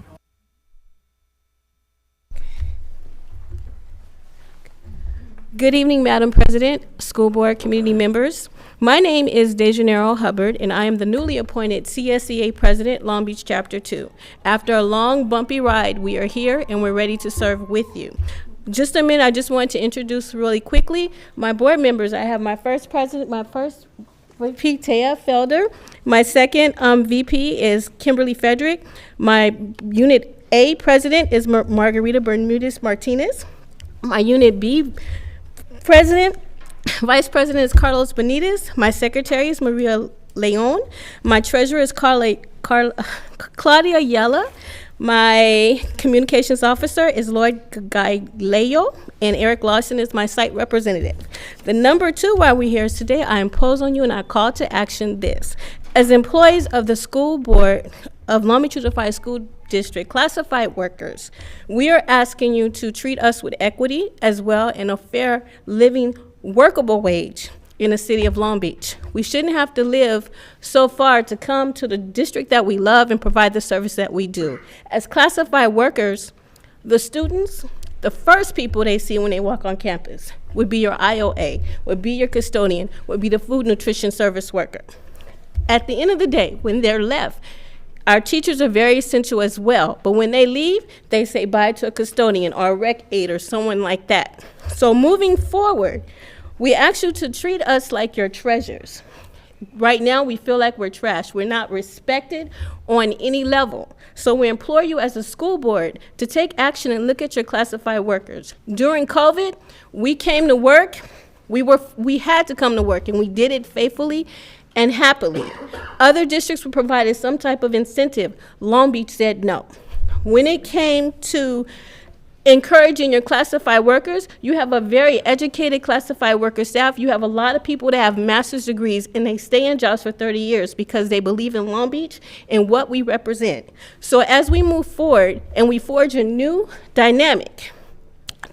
Speaker 20: Good evening, Madam President, school board, community members. My name is De Janeiro Hubbard, and I am the newly appointed CSEA President, Long Beach Chapter 2. After a long, bumpy ride, we are here, and we're ready to serve with you. Just a minute, I just want to introduce really quickly my board members. I have my first VP, Taya Felder. My second VP is Kimberly Frederick. My Unit A President is Margarita Bermudez Martinez. My Unit B Vice President is Carlos Benitez. My Secretary is Maria Leon. My Treasurer is Carla Claudia Yella. My communications officer is Lloyd Galileo, and Eric Lawson is my site representative. The number 2 why we're here today, I impose on you and I call to action this. As employees of the school board of Long Beach Unified School District classified workers, we are asking you to treat us with equity as well and a fair living workable wage in the city of Long Beach. We shouldn't have to live so far to come to the district that we love and provide the service that we do. As classified workers, the students, the first people they see when they walk on campus would be your IOA, would be your custodian, would be the food nutrition service worker. At the end of the day, when they're left, our teachers are very essential as well, but when they leave, they say bye to a custodian or a rec aide or someone like that. So moving forward, we ask you to treat us like your treasures. Right now, we feel like we're trash. We're not respected on any level. So we implore you as a school board to take action and look at your classified workers. During COVID, we came to work. We had to come to work, and we did it faithfully and happily. Other districts were provided some type of incentive. Long Beach said no. When it came to encouraging your classified workers, you have a very educated classified worker staff. You have a lot of people that have master's degrees and they stay in jobs for 30 years because they believe in Long Beach and what we represent. So as we move forward and we forge a new dynamic,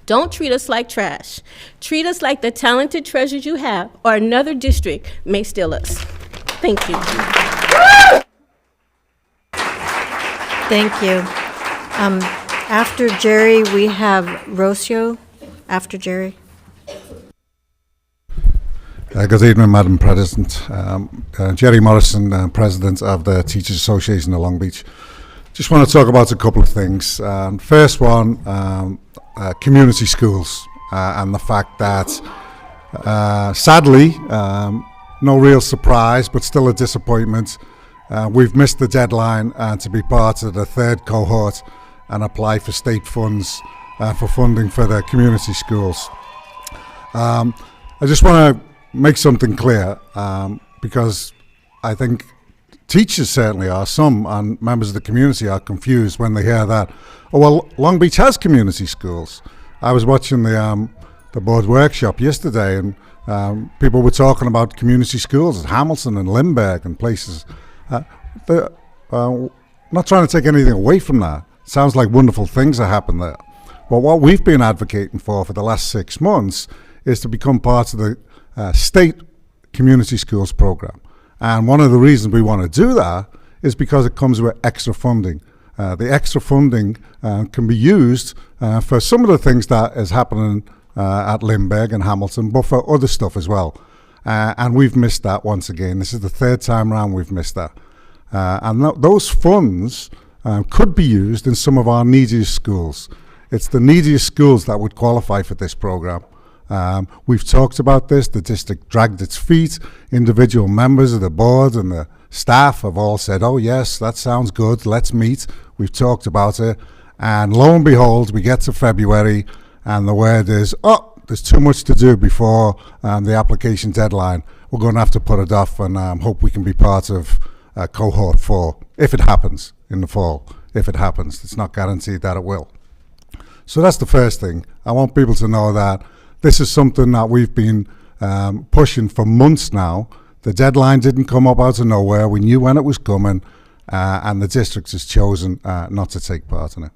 Speaker 20: don't treat us like trash. Treat us like the talented treasures you have, or another district may steal us. Thank you.
Speaker 1: Thank you. After Jerry, we have Rocio. After Jerry.
Speaker 21: Good evening, Madam President. Jerry Morrison, President of the Teachers Association of Long Beach. Just want to talk about a couple of things. First one, community schools and the fact that, sadly, no real surprise, but still a disappointment, we've missed the deadline to be part of the 3rd cohort and apply for state funds for funding for the community schools. I just want to make something clear because I think teachers certainly are, some and members of the community are confused when they hear that, oh well, Long Beach has community schools. I was watching the board workshop yesterday and people were talking about community schools at Hamilton and Lindbergh and places. Not trying to take anything away from that. Sounds like wonderful things are happening there. But what we've been advocating for the last 6 months is to become part of the state community schools program. And one of the reasons we want to do that is because it comes with extra funding. The extra funding can be used for some of the things that is happening at Lindbergh and Hamilton, but for other stuff as well. And we've missed that once again. This is the 3rd time around we've missed that. And those funds could be used in some of our neediest schools. It's the neediest schools that would qualify for this program. We've talked about this. The district dragged its feet. Individual members of the board and the staff have all said, oh yes, that sounds good, let's meet. We've talked about it. And lo and behold, we get to February and the word is, oh, there's too much to do before the application deadline. We're going to have to put it off and hope we can be part of cohort 4, if it happens in the fall. If it happens, it's not guaranteed that it will. So that's the first thing. I want people to know that this is something that we've been pushing for months now. The deadline didn't come up out of nowhere. We knew when it was coming, and the district has chosen not to take part in it.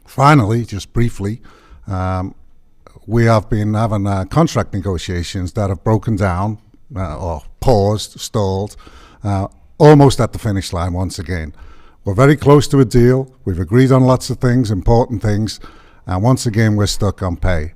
Speaker 21: Finally, just briefly, we have been having contract negotiations that have broken down or paused, stalled, almost at the finish line once again. We're very close to a deal. We've agreed on lots of things, important things, and once again, we're stuck on pay.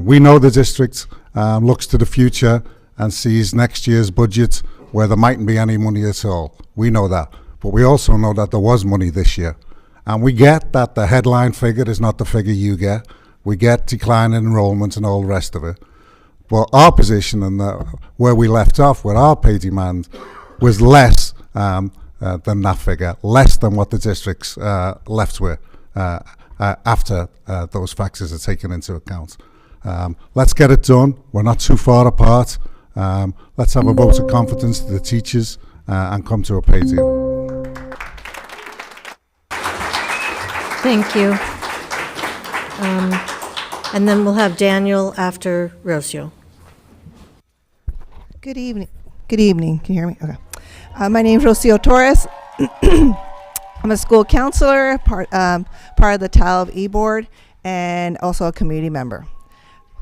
Speaker 21: We know the district looks to the future and sees next year's budget where there mightn't be any money at all. We know that. But we also know that there was money this year. And we get that the headline figure is not the figure you get. We get declining enrollment and all the rest of it. But our position and where we left off with our pay demand was less than that figure, less than what the district's left with after those factors are taken into account. Let's get it done. We're not too far apart. Let's have a vote of confidence to the teachers and come to a pay deal.
Speaker 1: Thank you. And then we'll have Daniel after Rocio.
Speaker 4: Good evening. Good evening. Can you hear me? Okay. My name is Rocio Torres. I'm a school counselor, part of the TALB E-Board, and also a community member.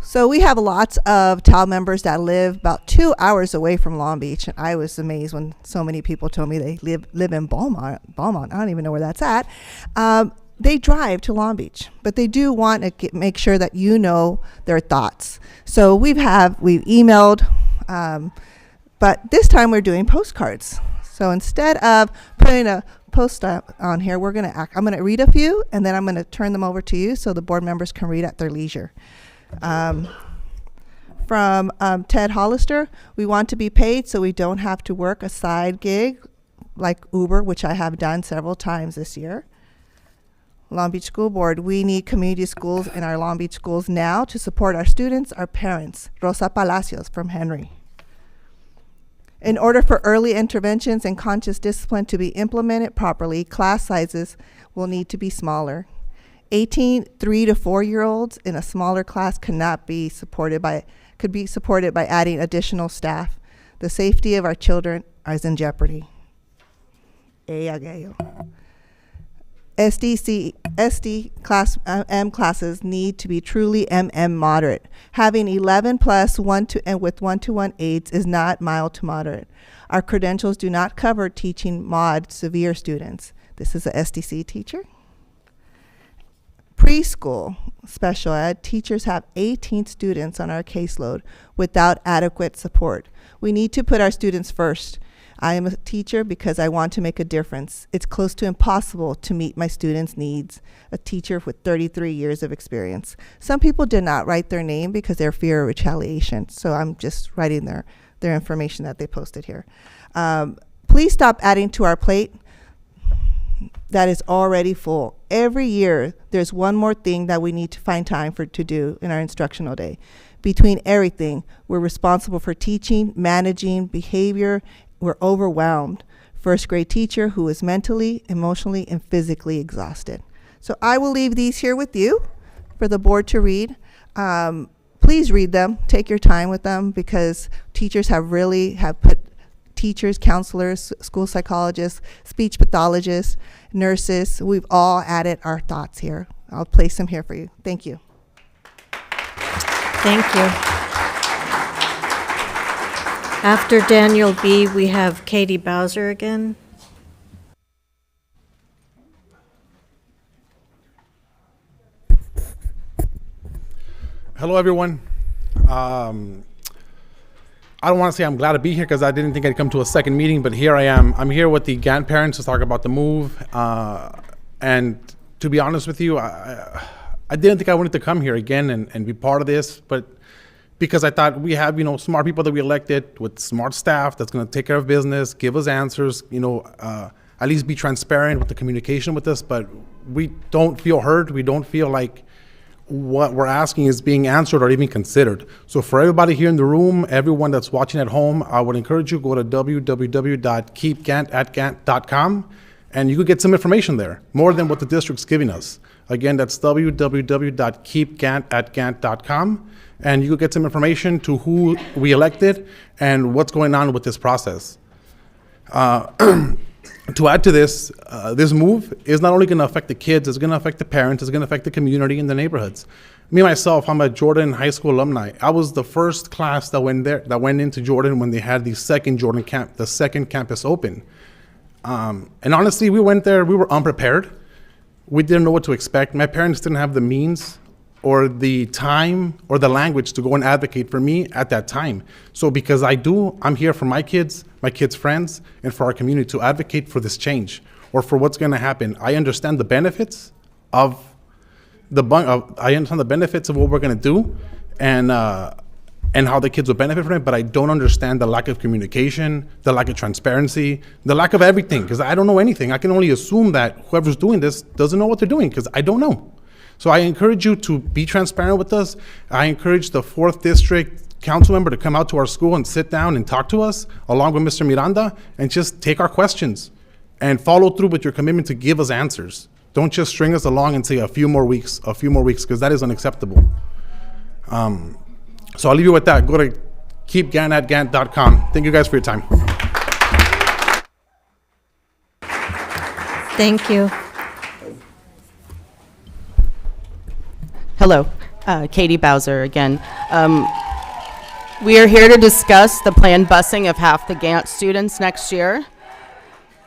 Speaker 4: So we have lots of TALB members that live about 2 hours away from Long Beach, and I was amazed when so many people told me they live in Beaumont. I don't even know where that's at. They drive to Long Beach, but they do want to make sure that you know their thoughts. So we've emailed, but this time we're doing postcards. So instead of putting a post on here, I'm gonna read a few, and then I'm gonna turn them over to you so the board members can read at their leisure. From Ted Hollister, we want to be paid so we don't have to work a side gig like Uber, which I have done several times this year. Long Beach School Board, we need community schools in our Long Beach schools now to support our students, our parents. Rosa Palacios from Henry. In order for early interventions and conscious discipline to be implemented properly, class sizes will need to be smaller. 3 to 4-year-olds in a smaller class could be supported by adding additional staff. The safety of our children is in jeopardy. SD class M classes need to be truly MM moderate. Having 11 plus with 1-to-1 aides is not mild to moderate. Our credentials do not cover teaching mod severe students. This is a SDC teacher. Preschool special ed teachers have 18 students on our caseload without adequate support. We need to put our students first. I am a teacher because I want to make a difference. It's close to impossible to meet my students' needs. A teacher with 33 years of experience. Some people did not write their name because they're fear of retaliation. So I'm just writing their information that they posted here. Please stop adding to our plate that is already full. Every year, there's one more thing that we need to find time to do in our instructional day. Between everything, we're responsible for teaching, managing, behavior. We're overwhelmed. First grade teacher who is mentally, emotionally, and physically exhausted. So I will leave these here with you for the board to read. Please read them. Take your time with them because teachers have put teachers, counselors, school psychologists, speech pathologists, nurses. We've all added our thoughts here. I'll place them here for you. Thank you.
Speaker 1: Thank you. After Daniel B., we have Katie Bowser again.
Speaker 22: Hello, everyone. I don't want to say I'm glad to be here because I didn't think I'd come to a second meeting, but here I am. I'm here with the Gant parents to talk about the move. And to be honest with you, I didn't think I wanted to come here again and be part of this, but because I thought we have, smart people that we elected with smart staff that's going to take care of business, give us answers, at least be transparent with the communication with us, but we don't feel heard. We don't feel like what we're asking is being answered or even considered. So for everybody here in the room, everyone that's watching at home, I would encourage you to go to www.keepgant@gant.com and you could get some information there, more than what the district's giving us. Again, that's www.keepgant@gant.com. And you could get some information to who we elected and what's going on with this process. To add to this, this move is not only going to affect the kids, it's going to affect the parents, it's going to affect the community and the neighborhoods. Me, myself, I'm a Jordan High School alumni. I was the first class that went into Jordan when they had the second campus open. And honestly, we went there, we were unprepared. We didn't know what to expect. My parents didn't have the means or the time or the language to go and advocate for me at that time. So because I'm here for my kids' friends, and for our community to advocate for this change or for what's going to happen. I understand the benefits of what we're going to do and how the kids will benefit from it, but I don't understand the lack of communication, the lack of transparency, the lack of everything, because I don't know anything. I can only assume that whoever's doing this doesn't know what they're doing, because I don't know. So I encourage you to be transparent with us. I encourage the 4th District council member to come out to our school and sit down and talk to us, along with Mr. Miranda, and just take our questions and follow through with your commitment to give us answers. Don't just string us along and say a few more weeks, because that is unacceptable. So I'll leave you with that. Go to keepgant@gant.com. Thank you guys for your time.
Speaker 1: Thank you.
Speaker 17: Hello, Katie Bowser again. We are here to discuss the planned busing of half the Gant students next year.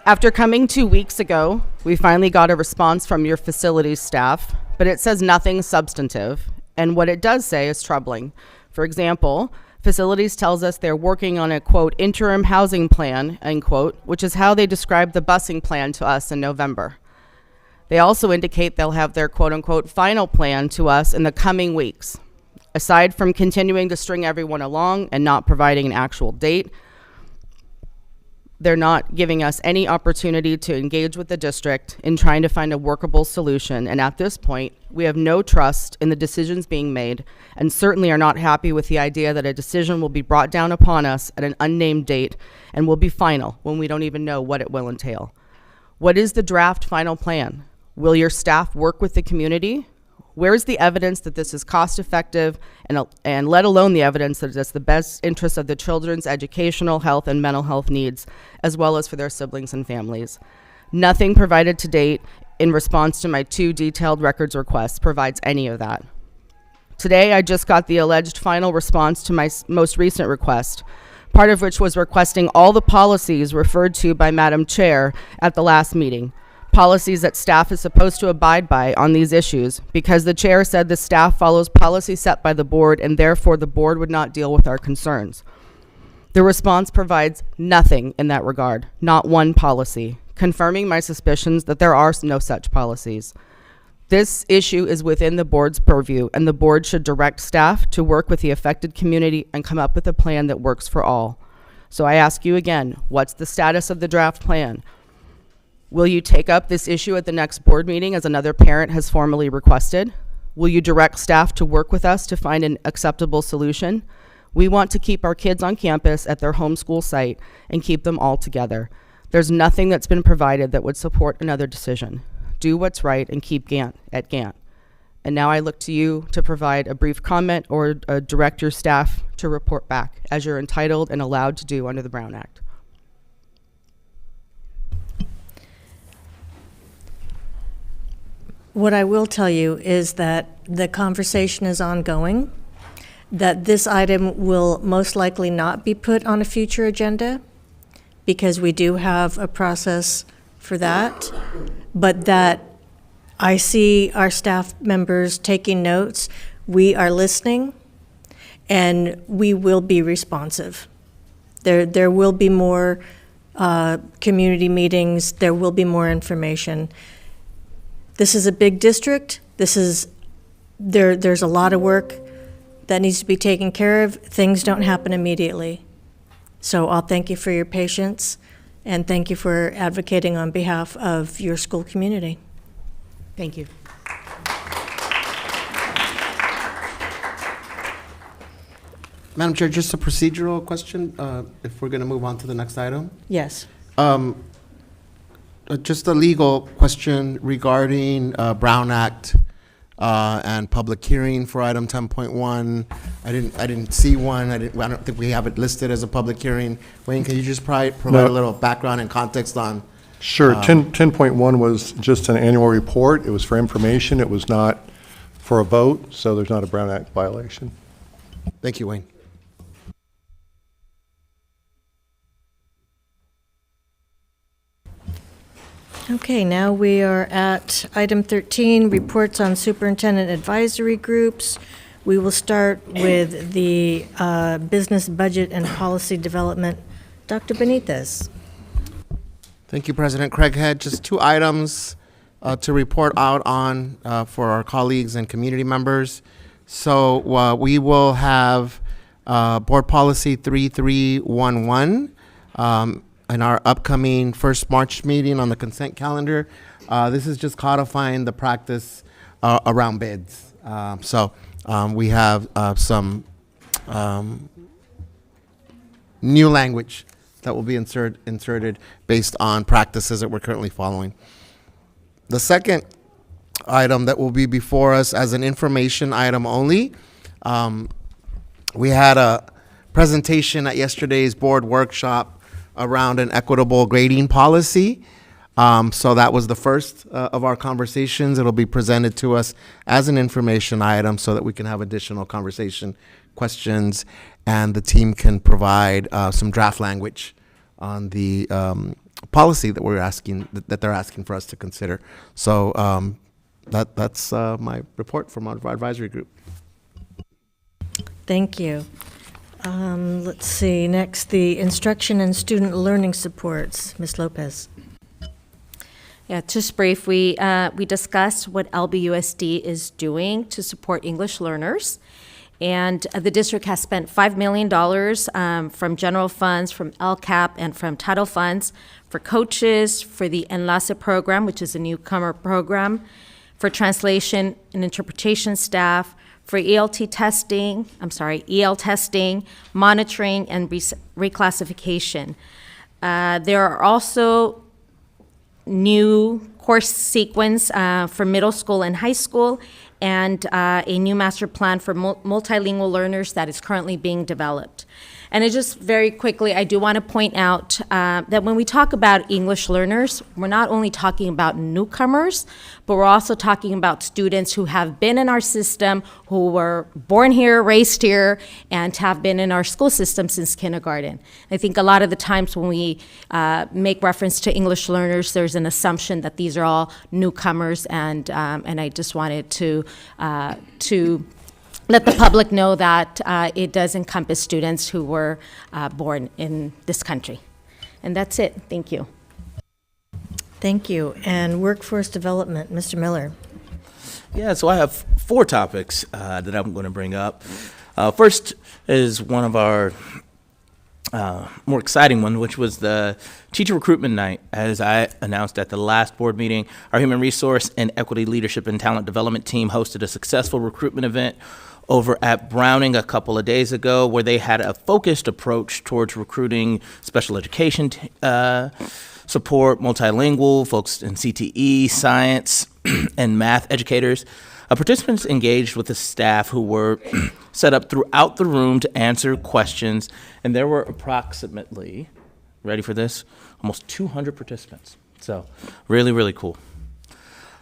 Speaker 17: After coming 2 weeks ago, we finally got a response from your facilities staff, but it says nothing substantive, and what it does say is troubling. For example, facilities tells us they're working on a, quote, interim housing plan, end quote, which is how they described the busing plan to us in November. They also indicate they'll have their, quote unquote, final plan to us in the coming weeks. Aside from continuing to string everyone along and not providing an actual date, they're not giving us any opportunity to engage with the district in trying to find a workable solution. And at this point, we have no trust in the decisions being made, and certainly are not happy with the idea that a decision will be brought down upon us at an unnamed date and will be final when we don't even know what it will entail. What is the draft final plan? Will your staff work with the community? Where's the evidence that this is cost effective, and let alone the evidence that it's the best interest of the children's educational, health, and mental health needs, as well as for their siblings and families? Nothing provided to date in response to my 2 detailed records requests provides any of that. Today, I just got the alleged final response to my most recent request, part of which was requesting all the policies referred to by Madam Chair at the last meeting. Policies that staff is supposed to abide by on these issues, because the chair said the staff follows policy set by the board and therefore the board would not deal with our concerns. The response provides nothing in that regard, not one policy, confirming my suspicions that there are no such policies. This issue is within the board's purview, and the board should direct staff to work with the affected community and come up with a plan that works for all. So I ask you again, what's the status of the draft plan? Will you take up this issue at the next board meeting as another parent has formally requested? Will you direct staff to work with us to find an acceptable solution? We want to keep our kids on campus at their homeschool site and keep them all together. There's nothing that's been provided that would support another decision. Do what's right and keep Gant at Gant. And now I look to you to provide a brief comment or direct your staff to report back, as you're entitled and allowed to do under the Brown Act.
Speaker 1: What I will tell you is that the conversation is ongoing, that this item will most likely not be put on a future agenda, because we do have a process for that, but that I see our staff members taking notes. We are listening, and we will be responsive. There will be more community meetings. There will be more information. This is a big district. There's a lot of work that needs to be taken care of. Things don't happen immediately. So I'll thank you for your patience, and thank you for advocating on behalf of your school community.
Speaker 17: Thank you.
Speaker 3: Madam Chair, just a procedural question, if we're going to move on to the next item.
Speaker 1: Yes.
Speaker 3: Just a legal question regarding Brown Act and public hearing for item 10.1. I didn't see one. I don't think we have it listed as a public hearing. Wayne, can you just provide a little background and context on?
Speaker 8: Sure. 10.1 was just an annual report. It was for information. It was not for a vote, so there's not a Brown Act violation.
Speaker 3: Thank you, Wayne.
Speaker 1: Okay, now we are at item 13, reports on superintendent advisory groups. We will start with the business budget and policy development. Dr. Benitez.
Speaker 3: Thank you, President Craighead. Just 2 items to report out on for our colleagues and community members. So we will have Board Policy 3311 in our upcoming first March meeting on the consent calendar. This is just codifying the practice around bids. We have some new language that will be inserted based on practices that we're currently following. The second item that will be before us as an information item only. We had a presentation at yesterday's board workshop around an equitable grading policy. So that was the first of our conversations. It'll be presented to us as an information item so that we can have additional conversation, questions, and the team can provide some draft language on the policy that they're asking for us to consider. So that's my report from our advisory group.
Speaker 1: Thank you. Let's see, next, the instruction and student learning supports. Ms. Lopez.
Speaker 6: Yeah, just brief, we discussed what LBUSD is doing to support English learners. And the district has spent $5 million from general funds, from LCAP, and from title funds for coaches, for the Enlace program, which is a newcomer program, for translation and interpretation staff, for EL testing, monitoring, and reclassification. There are also new course sequence for middle school and high school, and a new master plan for multilingual learners that is currently being developed. And just very quickly, I do want to point out that when we talk about English learners, we're not only talking about newcomers, but we're also talking about students who have been in our system, who were born here, raised here, and have been in our school system since kindergarten. I think a lot of the times when we make reference to English learners, there's an assumption that these are all newcomers, and I just wanted to let the public know that it does encompass students who were born in this country. And that's it. Thank you.
Speaker 1: Thank you. And workforce development, Mr. Miller.
Speaker 7: Yeah, so I have 4 topics that I'm going to bring up. First is one of our more exciting one, which was the teacher recruitment night. As I announced at the last board meeting, our Human Resource and Equity Leadership and Talent Development team hosted a successful recruitment event over at Browning a couple of days ago, where they had a focused approach towards recruiting special education support, multilingual, folks in CTE, science, and math educators. Participants engaged with the staff who were set up throughout the room to answer questions, and there were approximately, ready for this, almost 200 participants. So really, really cool.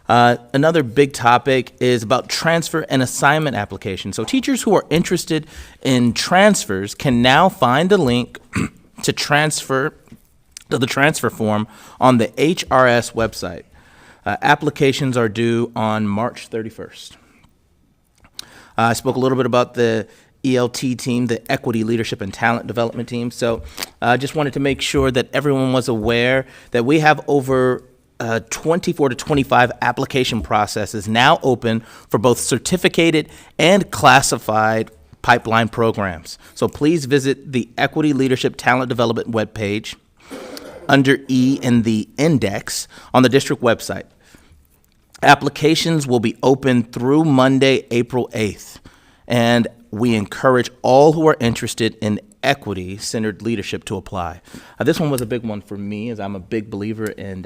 Speaker 7: Another big topic is about transfer and assignment applications. So teachers who are interested in transfers can now find a link to the transfer form on the HRS website. Applications are due on March 31st. I spoke a little bit about the ELT team, the Equity Leadership and Talent Development team. So I just wanted to make sure that everyone was aware that we have over 24 to 25 application processes now open for both certificated and classified pipeline programs. So please visit the Equity Leadership Talent Development webpage under E in the index on the district website. Applications will be open through Monday, April 8th, and we encourage all who are interested in equity-centered leadership to apply. This one was a big one for me, as I'm a big believer in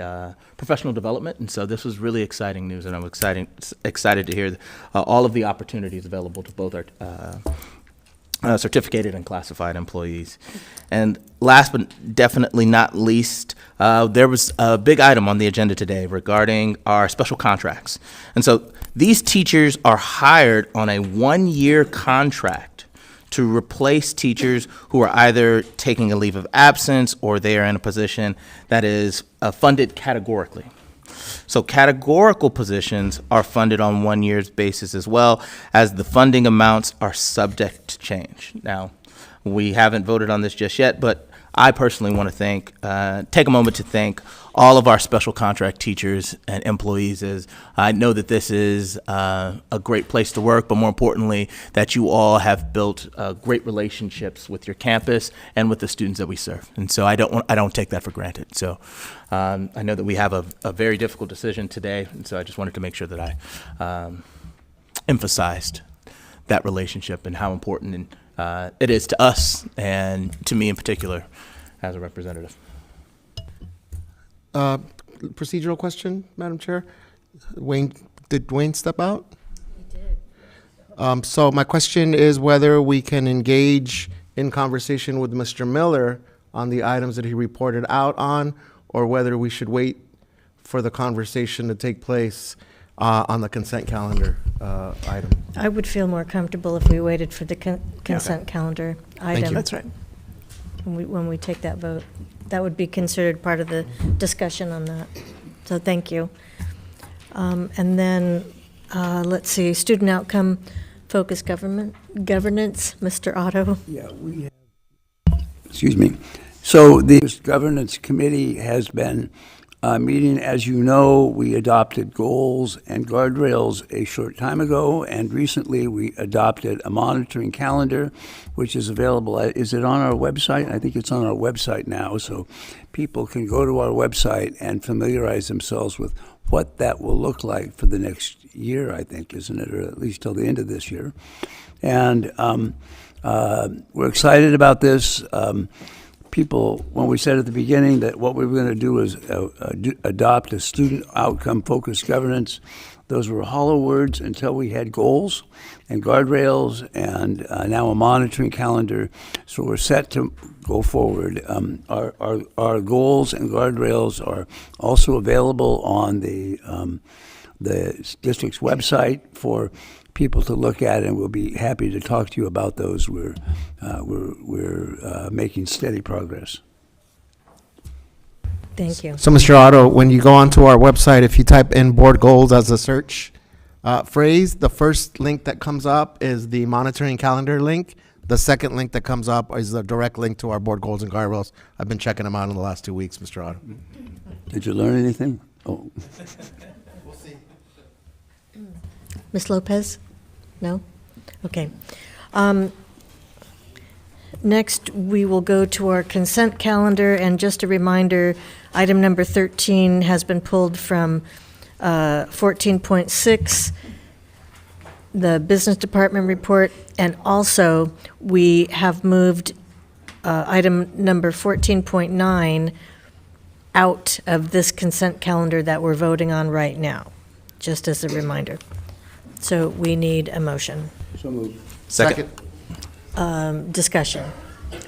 Speaker 7: professional development, and so this was really exciting news, and I'm excited to hear all of the opportunities available to both our certificated and classified employees. And last but definitely not least, there was a big item on the agenda today regarding our special contracts. And so these teachers are hired on a 1-year contract to replace teachers who are either taking a leave of absence or they are in a position that is funded categorically. So categorical positions are funded on 1 year's basis, as well as the funding amounts are subject to change. Now, we haven't voted on this just yet, but I personally want to take a moment to thank all of our special contract teachers and employees, as I know that this is a great place to work, but more importantly, that you all have built great relationships with your campus and with the students that we serve. And so I don't take that for granted. So I know that we have a very difficult decision today, and so I just wanted to make sure that I emphasized that relationship and how important it is to us and to me in particular as a representative.
Speaker 3: Procedural question, Madam Chair. Wayne Did Dwayne step out? He did. So my question is whether we can engage in conversation with Mr. Miller on the items that he reported out on, or whether we should wait for the conversation to take place on the consent calendar item.
Speaker 1: I would feel more comfortable if we waited for the consent calendar item.
Speaker 3: you.
Speaker 4: That's right.
Speaker 1: When we take that vote. That would be considered part of the discussion on that. So thank you. And then, let's see, student outcome focused governance, Mr. Otto.
Speaker 2: Yeah, we have. Excuse me. So the governance committee has been meeting. As you know, we adopted goals and guardrails a short time ago, and recently we adopted a monitoring calendar, which is available. Is it on our website? I think it's on our website now, so people can go to our website and familiarize themselves with what that will look like for the next year, I think, isn't it? Or at least till the end of this year. And we're excited about this. People, when we said at the beginning that what we were going to do is adopt a student outcome-focused governance, those were hollow words until we had goals and guardrails and now a monitoring calendar. So we're set to go forward. Our goals and guardrails are also available on the district's website for people to look at, and we'll be happy to talk to you about those. We're making steady progress.
Speaker 1: Thank you.
Speaker 3: So, Mr. Otto, when you go onto our website, if you type in board goals as a search phrase, the first link that comes up is the monitoring calendar link. The second link that comes up is the direct link to our board goals and guardrails. I've been checking them out in the last 2 weeks, Mr. Otto.
Speaker 2: Did you learn anything? Oh.
Speaker 3: We'll see.
Speaker 1: Ms. Lopez? No? Okay. Next, we will go to our consent calendar, and just a reminder, item number 13 has been pulled from 14.6, the Business Department report, and also we have moved item number 14.9 out of this consent calendar that we're voting on right now, just as a reminder. So we need a motion.
Speaker 2: So moved.
Speaker 3: Second.
Speaker 1: Discussion.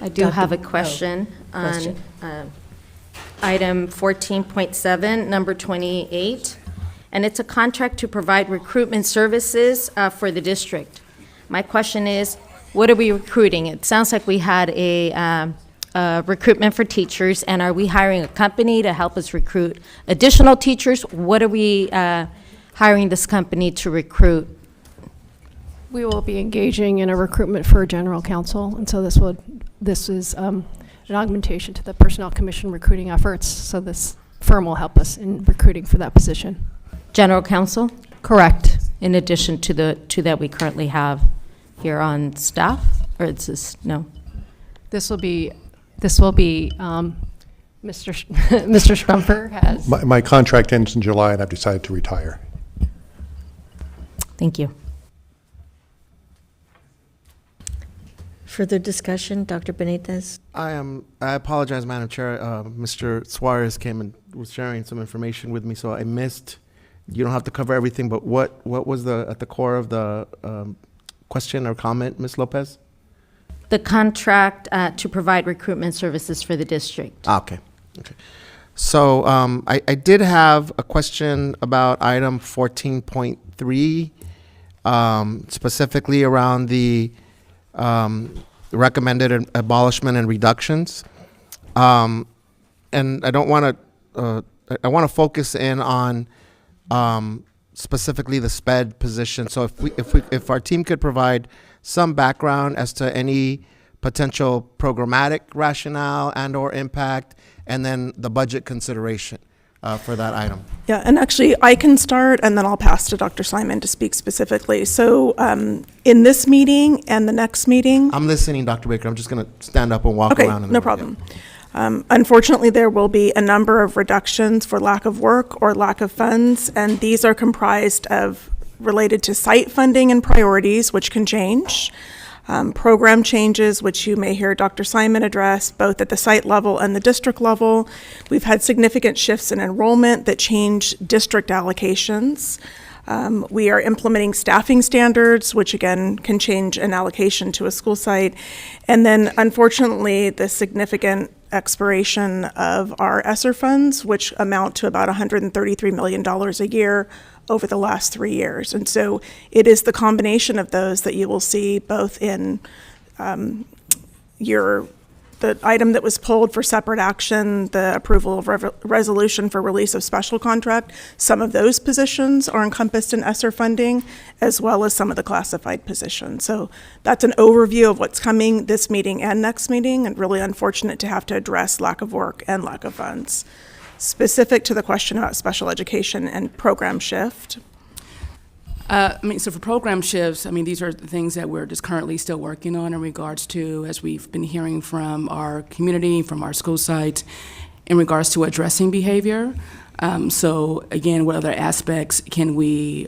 Speaker 6: I do have a question on item 14.7, number 28, and it's a contract to provide recruitment services for the district. My question is, what are we recruiting? It sounds like we had a recruitment for teachers, and are we hiring a company to help us recruit additional teachers? What are we hiring this company to recruit?
Speaker 18: We will be engaging in a recruitment for a general counsel, and so this is an augmentation to the Personnel Commission recruiting efforts, so this firm will help us in recruiting for that position.
Speaker 6: General counsel?
Speaker 18: Correct.
Speaker 6: In addition to the two that we currently have here on staff, or it's this, no?
Speaker 18: This will be Mr. Mr. Schrumper has.
Speaker 8: My contract ends in July, and I've decided to retire.
Speaker 6: Thank you.
Speaker 1: Further discussion, Dr. Benitez?
Speaker 3: I apologize, Madam Chair. Mr. Suarez came and was sharing some information with me, so I missed. You don't have to cover everything, but what was at the core of the question or comment, Ms. Lopez?
Speaker 6: The contract to provide recruitment services for the district.
Speaker 3: Okay. So I did have a question about item 14.3, specifically around the recommended abolishment and reductions. And I don't want to, I want to focus in on specifically the SPED position. So if our team could provide some background as to any potential programmatic rationale and or impact, and then the budget consideration for that item.
Speaker 5: Yeah, and actually I can start and then I'll pass to Dr. Simon to speak specifically. So in this meeting and the next meeting.
Speaker 3: I'm listening, Dr. Baker. I'm just going to stand up and walk around.
Speaker 5: Okay, no problem. Unfortunately, there will be a number of reductions for lack of work or lack of funds, and these are comprised of related to site funding and priorities, which can change. Program changes, which you may hear Dr. Simon address, both at the site level and the district level. We've had significant shifts in enrollment that change district allocations. We are implementing staffing standards, which again can change an allocation to a school site. And then unfortunately, the significant expiration of our ESSER funds, which amount to about $133 million a year over the last 3 years. And so it is the combination of those that you will see both in the item that was pulled for separate action, the approval of resolution for release of special contract. Some of those positions are encompassed in ESSER funding, as well as some of the classified positions. So that's an overview of what's coming this meeting and next meeting, and really unfortunate to have to address lack of work and lack of funds. Specific to the question about special education and program shift.
Speaker 9: So for program shifts, these are the things that we're just currently still working on in regards to, as we've been hearing from our community, from our school sites, in regards to addressing behavior. So again, what other aspects can we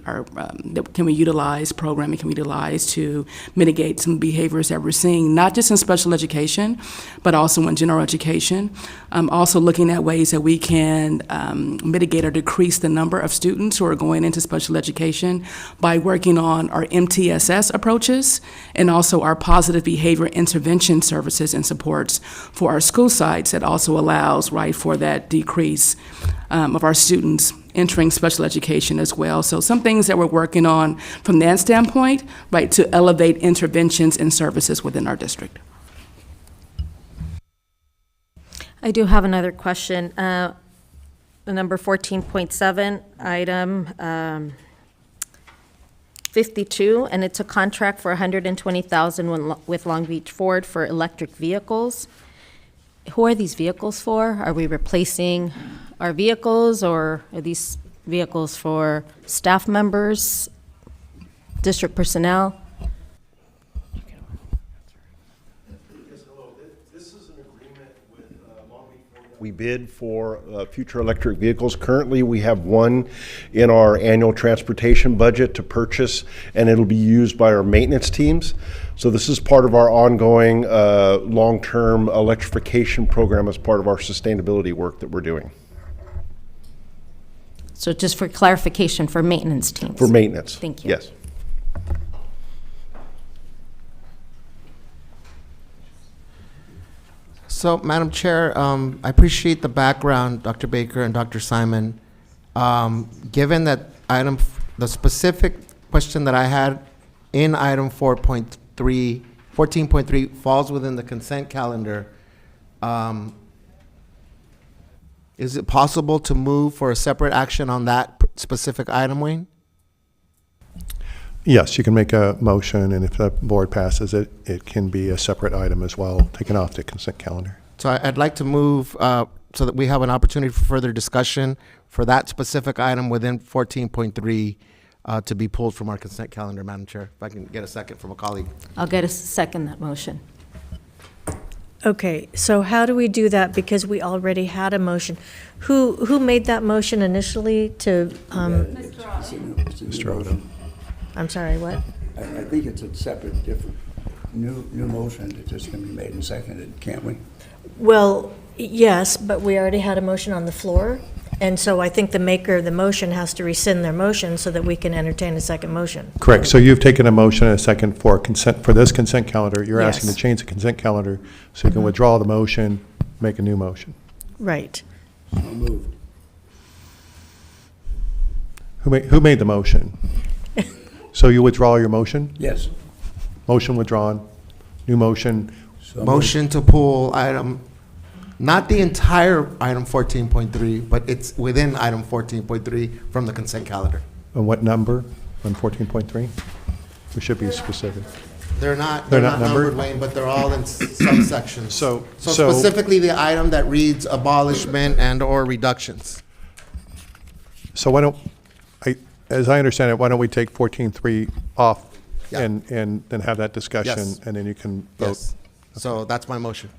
Speaker 9: utilize, programming can we utilize to mitigate some behaviors that we're seeing, not just in special education, but also in general education. Also looking at ways that we can mitigate or decrease the number of students who are going into special education by working on our MTSS approaches and also our positive behavior intervention services and supports for our school sites that also allows, right, for that decrease of our students entering special education as well. So some things that we're working on from that standpoint, right, to elevate interventions and services within our district.
Speaker 1: I do have another question. The number 14.7, item 52, and it's a contract for $120,000 with Long Beach Ford for electric vehicles. Who are these vehicles for? Are we replacing our vehicles, or are these vehicles for staff members, district personnel?
Speaker 10: We bid for future electric vehicles. Currently, we have one in our annual transportation budget to purchase, and it'll be used by our maintenance teams. So this is part of our ongoing long-term electrification program as part of our sustainability work that we're doing.
Speaker 1: So just for clarification, for maintenance teams?
Speaker 10: For maintenance.
Speaker 1: Thank you.
Speaker 10: Yes.
Speaker 3: So, Madam Chair, I appreciate the background, Dr. Baker and Dr. Simon. Given that the specific question that I had in item 14.3 falls within the consent calendar, is it possible to move for a separate action on that specific item, Wayne?
Speaker 8: Yes, you can make a motion, and if the board passes it, it can be a separate item as well, taken off the consent calendar.
Speaker 3: So I'd like to move so that we have an opportunity for further discussion for that specific item within 14.3 to be pulled from our consent calendar, Madam Chair. If I can get a second from a colleague.
Speaker 1: I'll get a second that motion. Okay, so how do we do that? Because we already had a motion. Who made that motion initially to?
Speaker 2: Mr. Odom.
Speaker 1: I'm sorry, what?
Speaker 2: I think it's a separate, different, new motion that just can be made and seconded, can't we?
Speaker 1: Well, yes, but we already had a motion on the floor, and so I think the maker of the motion has to rescind their motion so that we can entertain a second motion.
Speaker 8: Correct. So you've taken a motion and a second for consent, for this consent calendar. You're asking
Speaker 1: Yes.
Speaker 8: to change the consent calendar so you can withdraw the motion, make a new motion.
Speaker 1: Right.
Speaker 2: So moved.
Speaker 8: Who made the motion? So you withdraw your motion?
Speaker 2: Yes.
Speaker 8: Motion withdrawn. New motion.
Speaker 2: So
Speaker 3: Motion to pull item, not the entire item 14.3, but it's within item 14.3 from the consent calendar.
Speaker 8: On what number? On 14.3? We should be specific.
Speaker 3: They're not
Speaker 8: They're not
Speaker 3: numbered,
Speaker 8: numbered?
Speaker 3: Wayne, but they're all in subsections.
Speaker 8: So
Speaker 3: Specifically the item that reads abolishment and/or reductions.
Speaker 8: So why don't, as I understand it, why don't we take 14.3 off
Speaker 3: Yeah.
Speaker 8: and then have that discussion,
Speaker 3: Yes.
Speaker 8: and then you can vote.
Speaker 3: Yes. So that's my motion.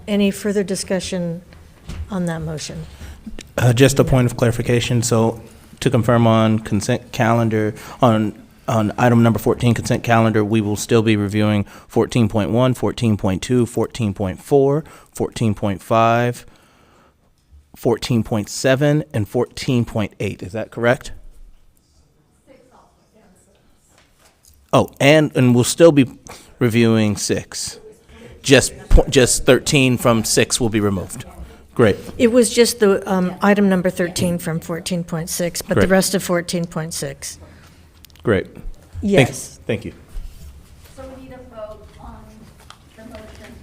Speaker 1: Any further discussion on that motion?
Speaker 7: Just a point of clarification. So to confirm on consent calendar, on item number 14 consent calendar, we will still be reviewing 14.1, 14.2, 14.4, 14.5, 14.7 and 14.8. Is that correct? Oh, and we'll still be reviewing 6. Just 13 from 6 will be removed. Great.
Speaker 1: It was just the item number 13 from 14.6, but the
Speaker 7: Great.
Speaker 1: rest of 14.6.
Speaker 7: Great.
Speaker 1: Yes.
Speaker 7: Thank you.
Speaker 11: So we need a vote on the motion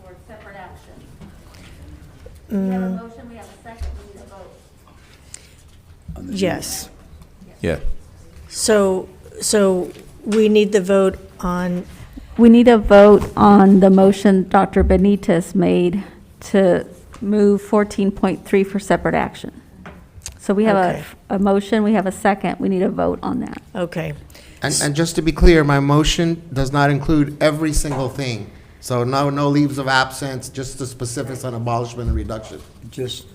Speaker 11: for separate action. We have a motion, we have a second, we need a vote.
Speaker 1: Yes.
Speaker 7: Yeah.
Speaker 1: So we need the vote on,
Speaker 11: We need a vote on the motion Dr. Benitez made to move 14.3 for separate action. So we have
Speaker 1: Okay.
Speaker 11: a motion, we have a second, we need a vote on that.
Speaker 1: okay.
Speaker 3: And just to be clear, my motion does not include every single thing. So no leaves of absence, just the specifics on abolishment and reduction.
Speaker 2: Just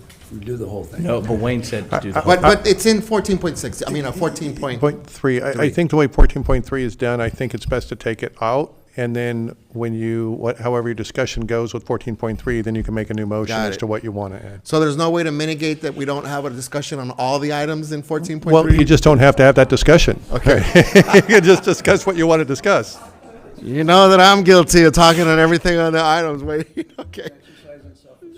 Speaker 2: do the whole thing.
Speaker 7: No, but Wayne said to do that.
Speaker 3: But it's in 14.6, I mean, 14.3.
Speaker 8: Point 3, I think the way 14.3 is done, I think it's best to take it out, and then when however your discussion goes with 14.3, then you can make a new motion
Speaker 3: Got
Speaker 8: as
Speaker 3: it.
Speaker 8: to what you want to add.
Speaker 3: So there's no way to mitigate that we don't have a discussion on all the items in 14.3?
Speaker 8: Well, you just don't have to have that discussion.
Speaker 3: Okay.
Speaker 8: You can just discuss what you want to discuss.
Speaker 3: You know that I'm guilty of talking on everything on the items. Wait, okay.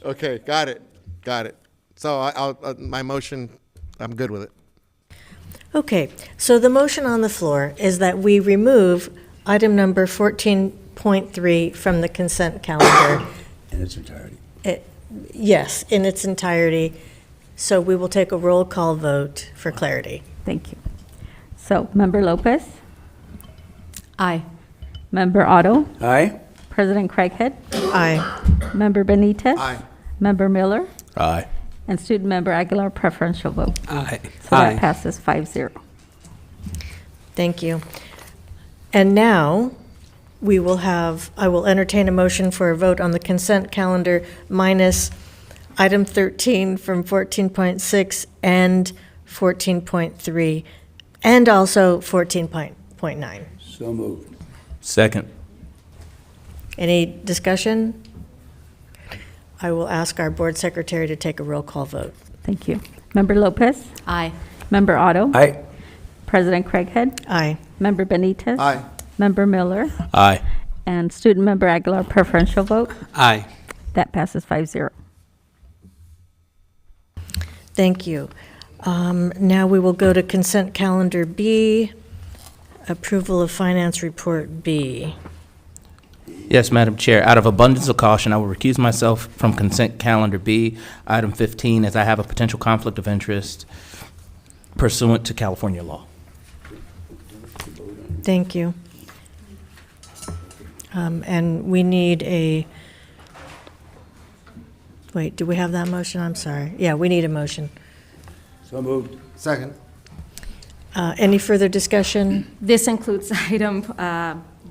Speaker 3: Okay, got it. So my motion, I'm good with it.
Speaker 1: Okay, so the motion on the floor is that we remove item number 14.3 from the consent calendar.
Speaker 2: In its entirety.
Speaker 1: Yes, in its entirety. So we will take a roll call vote for clarity.
Speaker 11: Thank you. So, Member Lopez?
Speaker 13: Aye.
Speaker 11: Member Otto?
Speaker 2: Aye?
Speaker 11: President Craighead?
Speaker 1: Aye.
Speaker 11: Member Benitez?
Speaker 3: Aye.
Speaker 11: Member Miller?
Speaker 7: Aye.
Speaker 11: And Student Member Aguilar, preferential vote.
Speaker 12: Aye.
Speaker 11: So that passes 5-0.
Speaker 1: Thank you. And now, I will entertain a motion for a vote on the consent calendar minus item 13 from 14.6 and 14.3, and also 14.9.
Speaker 2: So moved.
Speaker 7: Second.
Speaker 1: Any discussion? I will ask our board secretary to take a roll call vote.
Speaker 11: Thank you. Member Lopez?
Speaker 13: Aye.
Speaker 11: Member Otto?
Speaker 2: Aye?
Speaker 11: President Craighead?
Speaker 1: Aye.
Speaker 11: Member Benitez?
Speaker 3: Aye.
Speaker 11: Member Miller?
Speaker 7: Aye.
Speaker 11: And Student Member Aguilar, preferential vote.
Speaker 12: Aye.
Speaker 11: That passes 5-0.
Speaker 1: Thank you. Now we will go to consent calendar B, approval of finance report B.
Speaker 7: Yes, Madam Chair. Out of abundance of caution, I will recuse myself from consent calendar B, item 15, as I have a potential conflict of interest pursuant to California law.
Speaker 1: Thank you. And we need wait, do we have that motion? I'm sorry. Yeah, we need a motion.
Speaker 2: So moved.
Speaker 3: Second.
Speaker 1: Any further discussion?
Speaker 6: This includes item,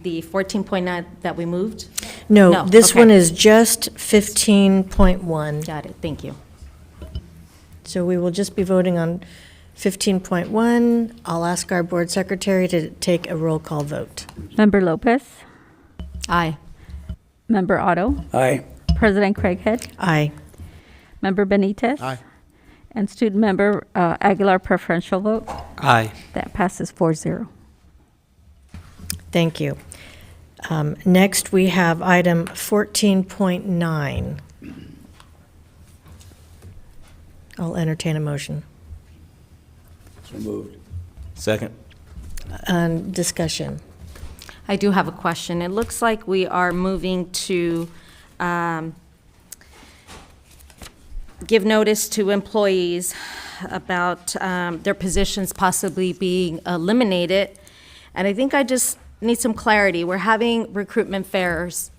Speaker 6: the 14.9 that we moved?
Speaker 1: No, this
Speaker 6: okay.
Speaker 1: one is just 15.1.
Speaker 6: Got it, thank you.
Speaker 1: So we will just be voting on 15.1. I'll ask our board secretary to take a roll call vote.
Speaker 11: Member Lopez?
Speaker 13: Aye.
Speaker 11: Member Otto?
Speaker 2: Aye?
Speaker 11: President Craighead?
Speaker 1: Aye.
Speaker 11: Member Benitez?
Speaker 3: Aye.
Speaker 11: And Student Member Aguilar, preferential vote.
Speaker 12: Aye.
Speaker 11: That passes 4-0.
Speaker 1: Thank you. Next, we have item 14.9. I'll entertain a motion.
Speaker 2: So moved.
Speaker 7: Second.
Speaker 1: Discussion.
Speaker 6: I do have a question. It looks like we are moving to give notice to employees about their positions possibly being eliminated. And I think I just need some clarity. We're having recruitment fairs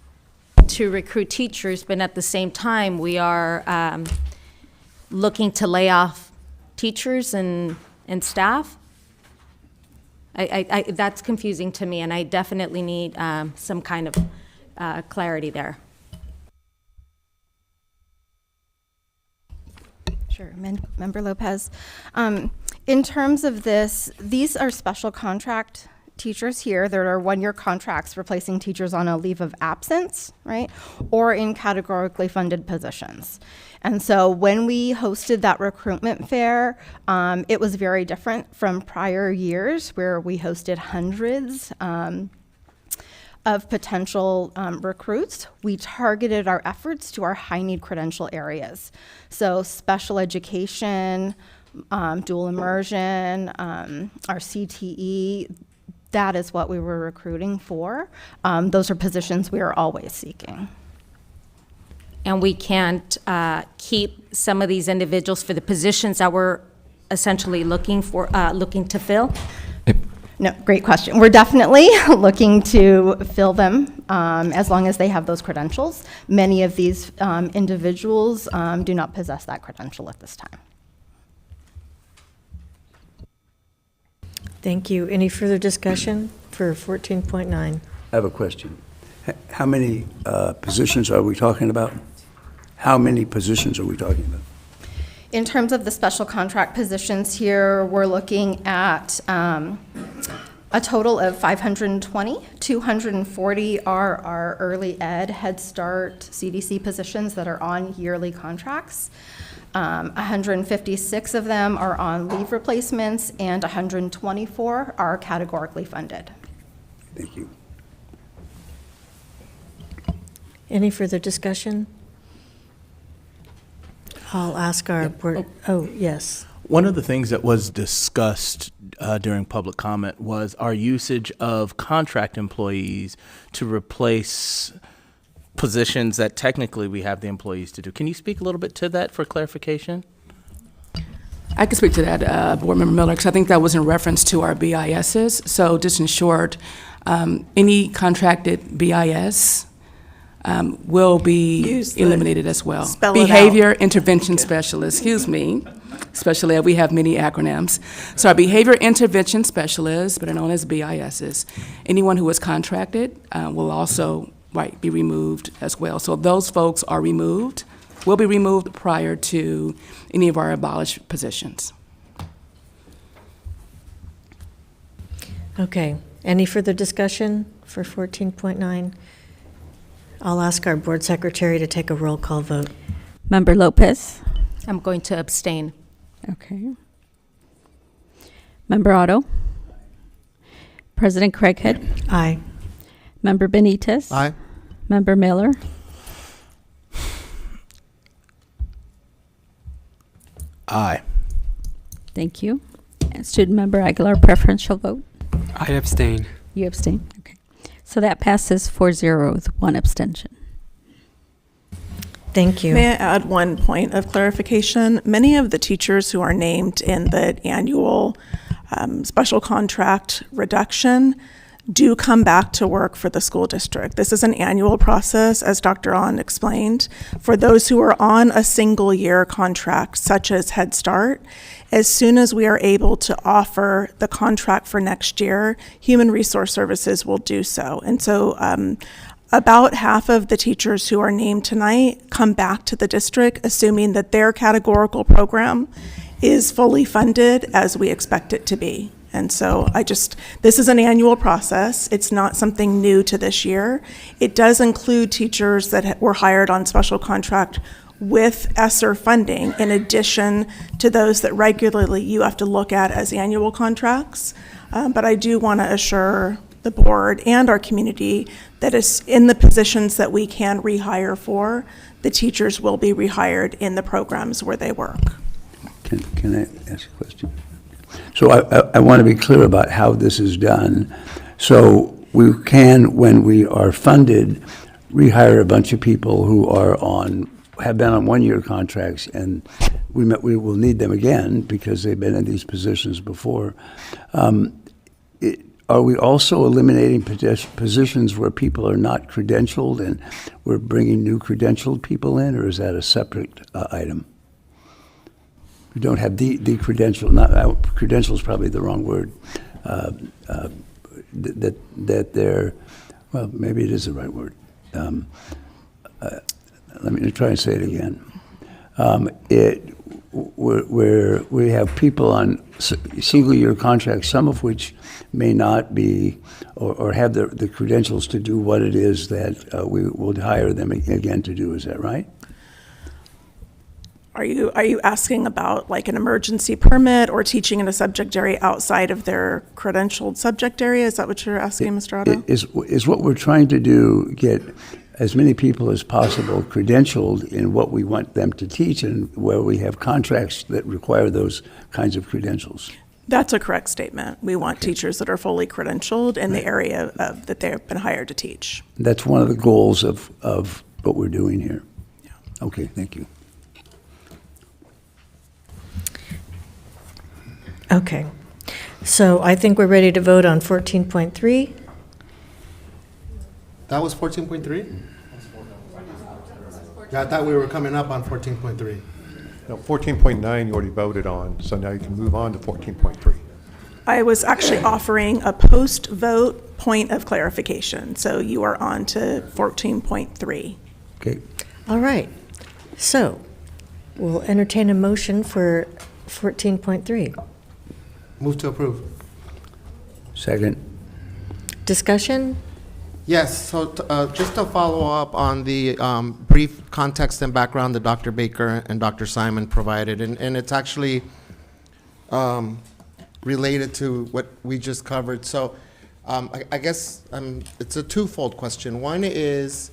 Speaker 6: to recruit teachers, but at the same time, we are looking to lay off teachers and staff. That's confusing to me, and I definitely need some kind of clarity there.
Speaker 23: Sure, Member Lopez. In terms of this, these are special contract
Speaker 12: teachers here that are one-year contracts replacing teachers on a leave of absence, right? Or in categorically funded positions. And so when we hosted that recruitment fair, it was very different from prior years where we hosted hundreds of potential recruits. We targeted our efforts to our high-need credential areas. So special education, dual immersion, our CTE, that is what we were recruiting for. Those are positions we are always seeking.
Speaker 6: And we can't keep some of these individuals for the positions that we're essentially looking to fill?
Speaker 12: No, great question. We're definitely looking to fill them as long as they have those credentials. Many of these individuals do not possess that credential at this time.
Speaker 1: Thank you. Any further discussion for 14.9?
Speaker 2: I have a question. How many positions are we talking about? How many positions are we talking about?
Speaker 12: In terms of the special contract positions here, we're looking at a total of 520. 240 are our early ed, Head Start, CDC positions that are on yearly contracts. 156 of them are on leave replacements, and 124 are categorically funded.
Speaker 2: Thank you.
Speaker 1: Any further discussion? I'll ask our board. Oh, yes.
Speaker 7: One of the things that was discussed during public comment was our usage of contract employees to replace positions that technically we have the employees to do. Can you speak a little bit to that for clarification?
Speaker 9: I can speak to that, Board Member Miller, because I think that was in reference to our BISs. So just in short, any contracted BIS will be eliminated as well. Behavior intervention specialist, excuse me. Special ed, we have many acronyms. So our behavior intervention specialists, better known as BISs, anyone who is contracted will also be removed as well. So those folks are removed, will be removed prior to any of our abolished positions.
Speaker 1: Okay. Any further discussion for 14.9? I'll ask our board secretary to take a roll call vote.
Speaker 20: Member Lopez.
Speaker 6: I'm going to abstain.
Speaker 20: Okay. Member Otto. President Craighead.
Speaker 1: Aye.
Speaker 20: Member Benitez.
Speaker 3: Aye.
Speaker 20: Member Miller.
Speaker 7: Aye.
Speaker 20: Thank you. And Student Member Aguilar, preferential vote.
Speaker 14: I abstain.
Speaker 20: You abstain? Okay. So that passes 4-0 with one abstention.
Speaker 1: Thank you.
Speaker 5: May I add one point of clarification? Many of the teachers who are named in the annual special contract reduction do come back to work for the school district. This is an annual process, as Dr. Ahn explained. For those who are on a single-year contract, such as Head Start, as soon as we are able to offer the contract for next year, Human Resource Services will do so. And so about half of the teachers who are named tonight come back to the district, assuming that their categorical program is fully funded as we expect it to be. And so this is an annual process. It's not something new to this year. It does include teachers that were hired on special contract with ESSER funding, in addition to those that regularly you have to look at as annual contracts. But I do want to assure the board and our community that is in the positions that we can rehire for, the teachers will be rehired in the programs where they work.
Speaker 2: Can I ask a question? So I want to be clear about how this is done. So we can, when we are funded, rehire a bunch of people who have been on one-year contracts, and we will need them again because they've been in these positions before. Are we also eliminating positions where people are not credentialed and we're bringing new credentialed people in, or is that a separate item? We don't have the credential, credential is probably the wrong word, that they're, well, maybe it is the right word. Let me try and say it again. where we have people on single-year contracts, some of which may not be or have the credentials to do what it is that we will hire them again to do. Is that right?
Speaker 5: Are you asking about like an emergency permit or teaching in a subject area outside of their credentialed subject area? Is that what you're asking, Mr. Otto?
Speaker 2: Is what we're trying to do get as many people as possible credentialed in what we want them to teach and where we have contracts that require those kinds of credentials?
Speaker 5: That's a correct statement. We want teachers that are fully credentialed in the area that they've been hired to teach.
Speaker 2: That's one of the goals of what we're doing here. Yeah. Okay, thank you.
Speaker 1: Okay. So I think we're ready to vote on 14.3.
Speaker 3: That was 14.3? Yeah, I thought we were coming up on 14.3.
Speaker 8: No, 14.9 you already voted on, so now you can move on to 14.3.
Speaker 5: I was actually offering a post-vote point of clarification. So you are on to 14.3.
Speaker 2: Okay.
Speaker 1: All right. So we'll entertain a motion for 14.3.
Speaker 3: Move to approve.
Speaker 2: Second.
Speaker 1: Discussion?
Speaker 3: Yes, so just to follow up on the brief context and background that Dr. Baker and Dr. Simon provided, and it's actually related to what we just covered. So I guess it's a twofold question. One is,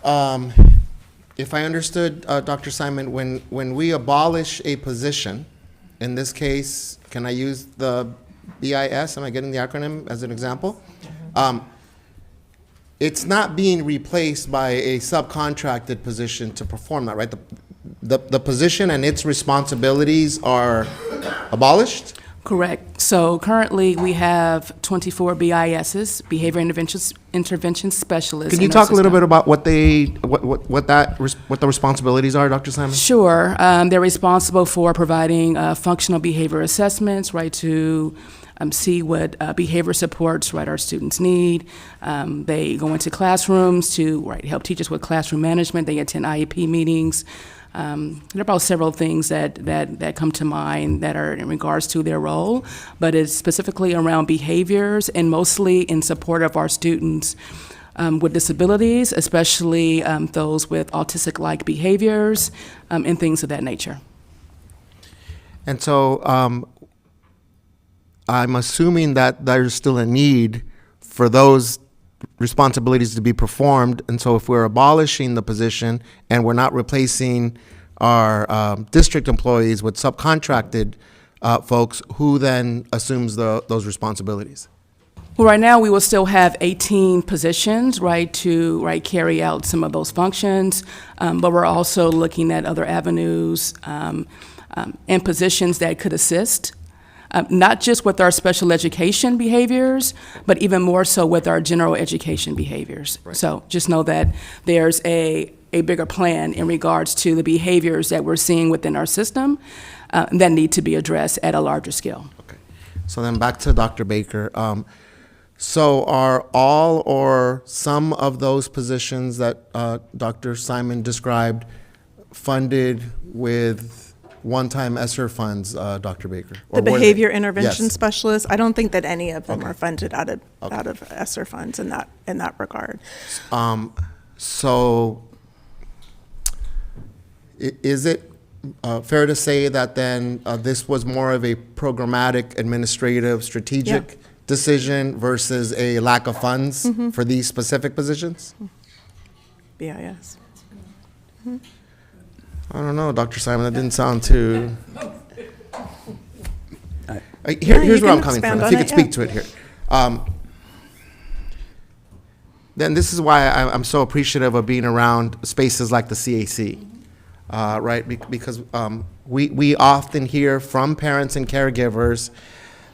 Speaker 3: if I understood Dr. Simon, when we abolish a position, in this case, can I use the BIS? Am I getting the acronym as an example? It's not being replaced by a subcontracted position to perform that, right? The position and its responsibilities are abolished?
Speaker 9: Correct. So currently we have 24 BISs, Behavior Intervention Specialists.
Speaker 3: Can you talk a little bit about what the responsibilities are, Dr. Simon?
Speaker 9: Sure. They're responsible for providing functional behavior assessments, right, to see what behavior supports, right, our students need. They go into classrooms to, right, help teachers with classroom management. They attend IEP meetings. There are about several things that come to mind that are in regards to their role, but it's specifically around behaviors and mostly in support of our students with disabilities, especially those with autistic-like behaviors and things of that nature.
Speaker 3: And so I'm assuming that there's still a need for those responsibilities to be performed. And so if we're abolishing the position and we're not replacing our district employees with subcontracted folks, who then assumes those responsibilities?
Speaker 9: Well, right now we will still have 18 positions, right, to carry out some of those functions, but we're also looking at other avenues and positions that could assist. Not just with our special education behaviors, but even more so with our general education behaviors. Right. So just know that there's a bigger plan in regards to the behaviors that we're seeing within our system that need to be addressed at a larger scale.
Speaker 3: Okay. So then back to Dr. Baker. So are all or some of those positions that Dr. Simon described funded with one-time ESSER funds, Dr. Baker?
Speaker 5: The behavior intervention specialists, I don't think that any of them are funded out of ESSER funds in that regard.
Speaker 3: So is it fair to say that then this was more of a programmatic, administrative, strategic decision versus a lack of funds for these specific positions?
Speaker 5: BIS.
Speaker 3: I don't know, Dr. Simon, that didn't sound too... Here's where I'm coming from, if you could speak to it here. Then this is why I'm so appreciative of being around spaces like the CAC, right? Because we often hear from parents and caregivers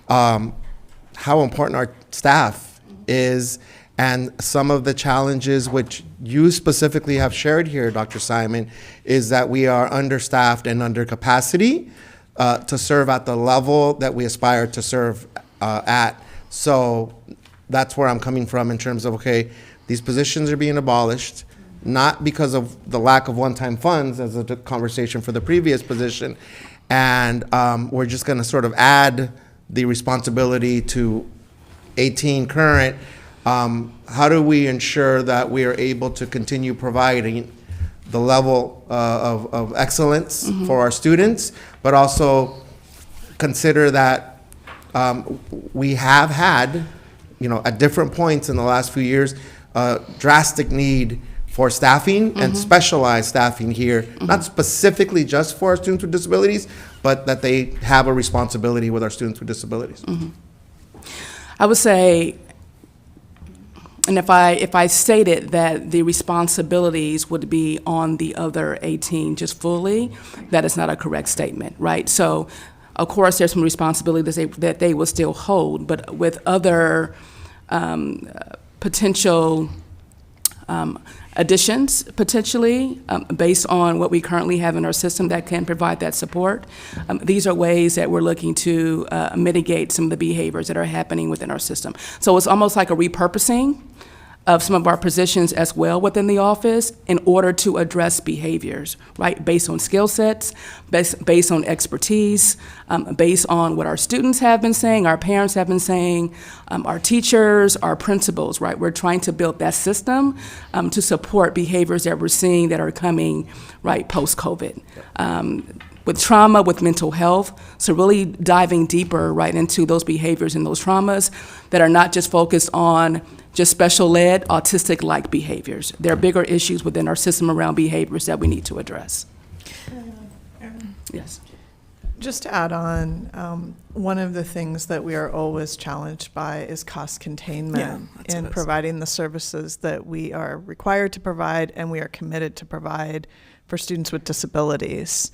Speaker 3: how important our staff is, and some of the challenges which you specifically have shared here, Dr. Simon, is that we are understaffed and under capacity to serve at the level that we aspire to serve at. So that's where I'm coming from in terms of, okay, these positions are being abolished. not because of the lack of one-time funds, as a conversation for the previous position, and we're just going to sort of add the responsibility to 18 current. How do we ensure that we are able to continue providing the level of excellence for our students, but also consider that we have had, at different points in the last few years, drastic need for staffing and specialized staffing here, not specifically just for our students with disabilities, but that they have a responsibility with our students with disabilities.
Speaker 9: I would say, and if I stated that the responsibilities would be on the other 18 just fully, that is not a correct statement, right? So, of course, there's some responsibilities that they will still hold, but with other potential additions, potentially, based on what we currently have in our system that can provide that support. These are ways that we're looking to mitigate some of the behaviors that are happening within our system. So it's almost like a repurposing of some of our positions as well within the office in order to address behaviors, right? Based on skill sets, based on expertise, based on what our students have been saying, our parents have been saying, our teachers, our principals, right? We're trying to build that system to support behaviors that we're seeing that are coming, right, post-COVID. With trauma, with mental health, so really diving deeper right into those behaviors and those traumas that are not just focused on just special ed, autistic-like behaviors. There are bigger issues within our system around behaviors that we need to address. Yes.
Speaker 5: Just to add on, one of the things that we are always challenged by is cost containment in providing the services that we are required to provide and we are committed to provide for students with disabilities.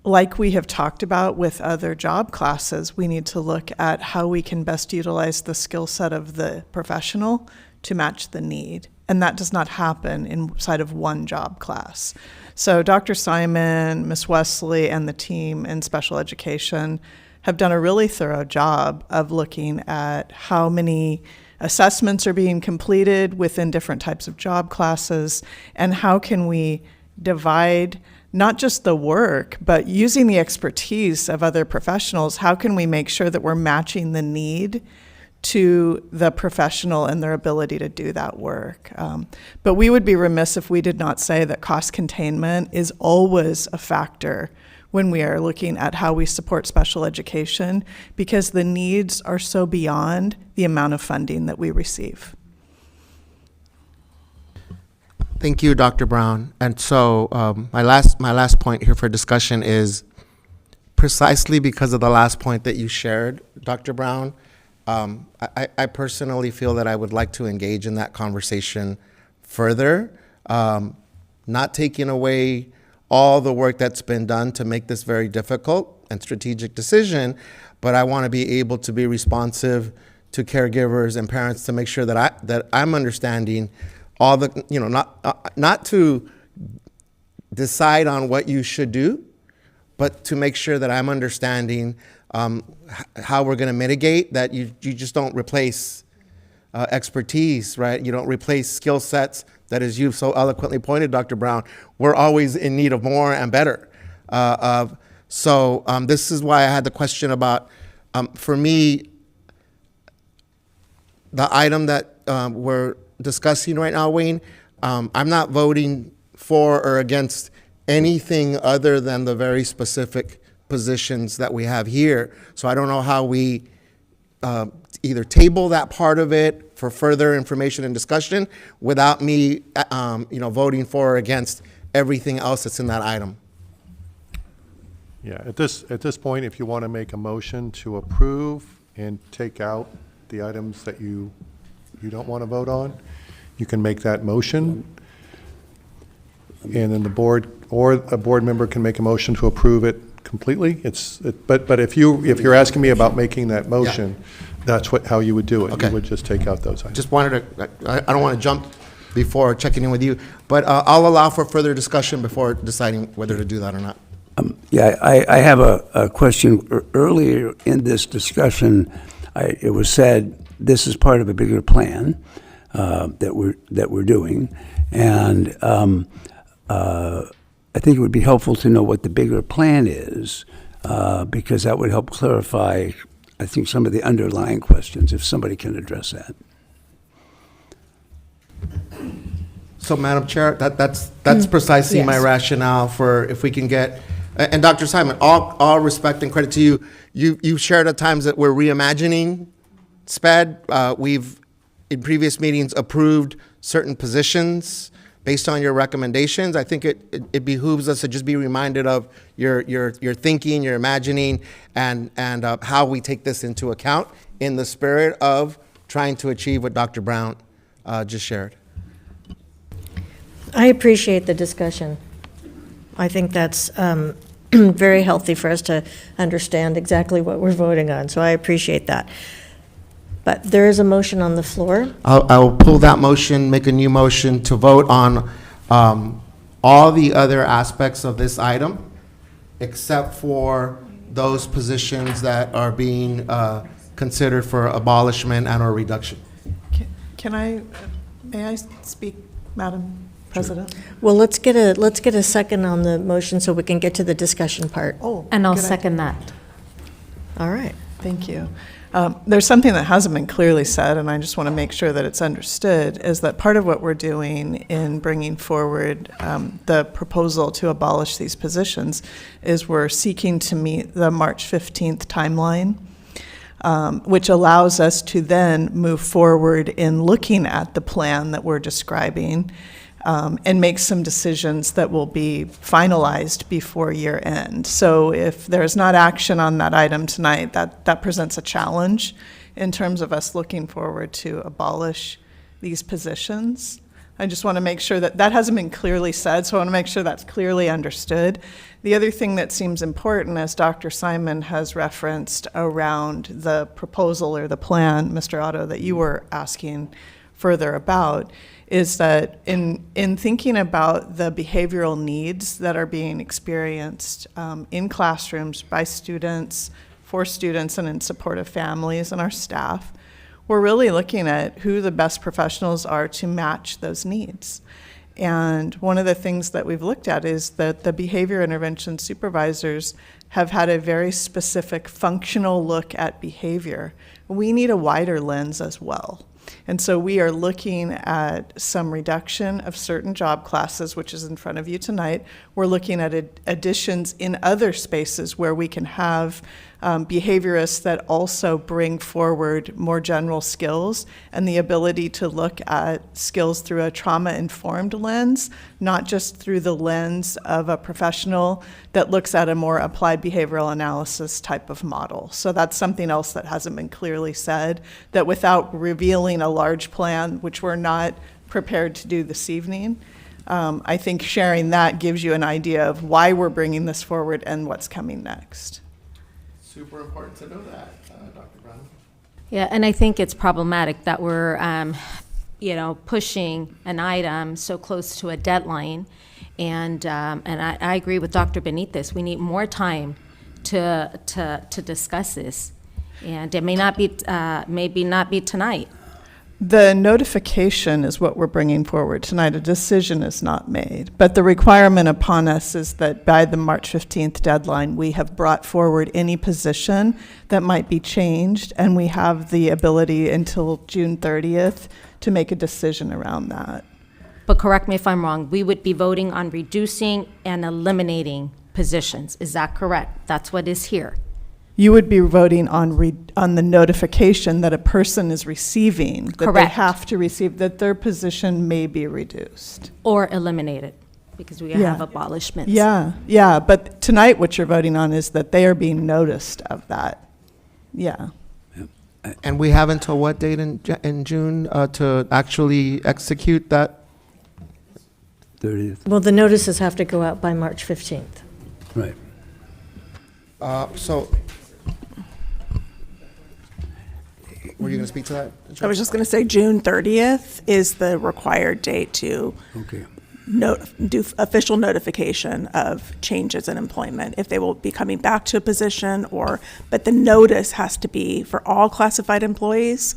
Speaker 5: Like we have talked about with other job classes, we need to look at how we can best utilize the skill set of the professional to match the need. And that does not happen inside of one job class. So Dr. Simon, Ms. Wesley, and the team in special education have done a really thorough job of looking at how many assessments are being completed within different types of job classes, and how can we divide not just the work, but using the expertise of other professionals, how can we make sure that we're matching the need to the professional and their ability to do that work? But we would be remiss if we did not say that cost containment is always a factor when we are looking at how we support special education, because the needs are so beyond the amount of funding that we receive.
Speaker 3: Thank you, Dr. Brown. And so my last point here for discussion is precisely because of the last point that you shared, Dr. Brown. I personally feel that I would like to engage in that conversation further, not taking away all the work that's been done to make this very difficult and strategic decision, but I want to be able to be responsive to caregivers and parents to make sure that I'm understanding all the, not to decide on what you should do, but to make sure that I'm understanding how we're going to mitigate that. You just don't replace expertise, right? You don't replace skill sets that, as you've so eloquently pointed, Dr. Brown, we're always in need of more and better. So this is why I had the question about, for me, the item that we're discussing right now, Wayne, I'm not voting for or against anything other than the very specific positions that we have here. So I don't know how we either table that part of it for further information and discussion without me, voting for or against everything else that's in that item.
Speaker 8: Yeah, at this point, if you want to make a motion to approve and take out the items that you don't want to vote on, you can make that motion. And then the board or a board member can make a motion to approve it completely. But if you're asking me about making that motion, that's how you would do it.
Speaker 3: Okay.
Speaker 8: You would just take out those items.
Speaker 3: Just wanted to, I don't want to jump before checking in with you, but I'll allow for further discussion before deciding whether to do that or not.
Speaker 2: I have a question. Earlier in this discussion, it was said this is part of a bigger plan that we're doing, And I think it would be helpful to know what the bigger plan is, because that would help clarify, I think, some of the underlying questions, if somebody can address that.
Speaker 3: So, Madam Chair, that's precisely my
Speaker 1: Yes.
Speaker 3: rationale for if we can get, and Dr. Simon, all respect and credit to you. You've shared at times that we're reimagining SPED. We've, in previous meetings, approved certain positions based on your recommendations. I think it behooves us to just be reminded of your thinking, your imagining, and how we take this into account in the spirit of trying to achieve what Dr. Brown just shared.
Speaker 1: I appreciate the discussion. I think that's very healthy for us to understand exactly what we're voting on, so I appreciate that. But there is a motion on the floor.
Speaker 3: I'll pull that motion, make a new motion to vote on all the other aspects of this item, except for those positions that are being considered for abolishment and or reduction.
Speaker 5: May I speak, Madam President?
Speaker 1: Well, let's get a second on the motion so we can get to the discussion part.
Speaker 5: Oh,
Speaker 6: And I'll
Speaker 5: good idea.
Speaker 6: second that.
Speaker 1: All right.
Speaker 5: Thank you. There's something that hasn't been clearly said, and I just want to make sure that it's understood, is that part of what we're doing in bringing forward the proposal to abolish these positions is we're seeking to meet the March 15th timeline, which allows us to then move forward in looking at the plan that we're describing and make some decisions that will be finalized before year end. So if there's not action on that item tonight, that presents a challenge in terms of us looking forward to abolish these positions. I just want to make sure that hasn't been clearly said, so I want to make sure that's clearly understood. The other thing that seems important, as Dr. Simon has referenced around the proposal or the plan, Mr. Otto, that you were asking further about, is that in thinking about the behavioral needs that are being experienced in classrooms by students, for students, and in support of families and our staff, we're really looking at who the best professionals are to match those needs. And one of the things that we've looked at is that the behavior intervention supervisors have had a very specific functional look at behavior. We need a wider lens as well. And so we are looking at some reduction of certain job classes, which is in front of you tonight. We're looking at additions in other spaces where we can have behaviorists that also bring forward more general skills and the ability to look at skills through a trauma-informed lens, not just through the lens of a professional that looks at a more applied behavioral analysis type of model. So that's something else that hasn't been clearly said, that without revealing a large plan, which we're not prepared to do this evening, I think sharing that gives you an idea of why we're bringing this forward and what's coming next.
Speaker 3: Super important to know that, Dr. Brown.
Speaker 6: Yeah, and I think it's problematic that we're, pushing an item so close to a deadline. And I agree with Dr. Benitez. We need more time to discuss this. And it may not be, maybe not be tonight.
Speaker 5: The notification is what we're bringing forward tonight. A decision is not made. But the requirement upon us is that by the March 15th deadline, we have brought forward any position that might be changed, and we have the ability until June 30th to make a decision around that.
Speaker 6: But correct me if I'm wrong, we would be voting on reducing and eliminating positions. Is that correct? That's what is here.
Speaker 5: You would be voting on the notification that a person is receiving, that they
Speaker 6: Correct.
Speaker 5: have to receive, that their position may be reduced.
Speaker 6: Or eliminated, because we
Speaker 5: Yeah.
Speaker 6: have abolishments.
Speaker 5: Yeah, but tonight what you're voting on is that they are being noticed of that. Yeah.
Speaker 3: And we have until what date in June to actually execute that?
Speaker 2: 30th.
Speaker 1: Well, the notices have to go out by March 15th.
Speaker 2: Right.
Speaker 3: So, were you going to speak to that?
Speaker 5: I was just going to say June 30th is the required date to do official notification of changes in employment, if they will be coming back to a position but the notice has to be for all classified employees.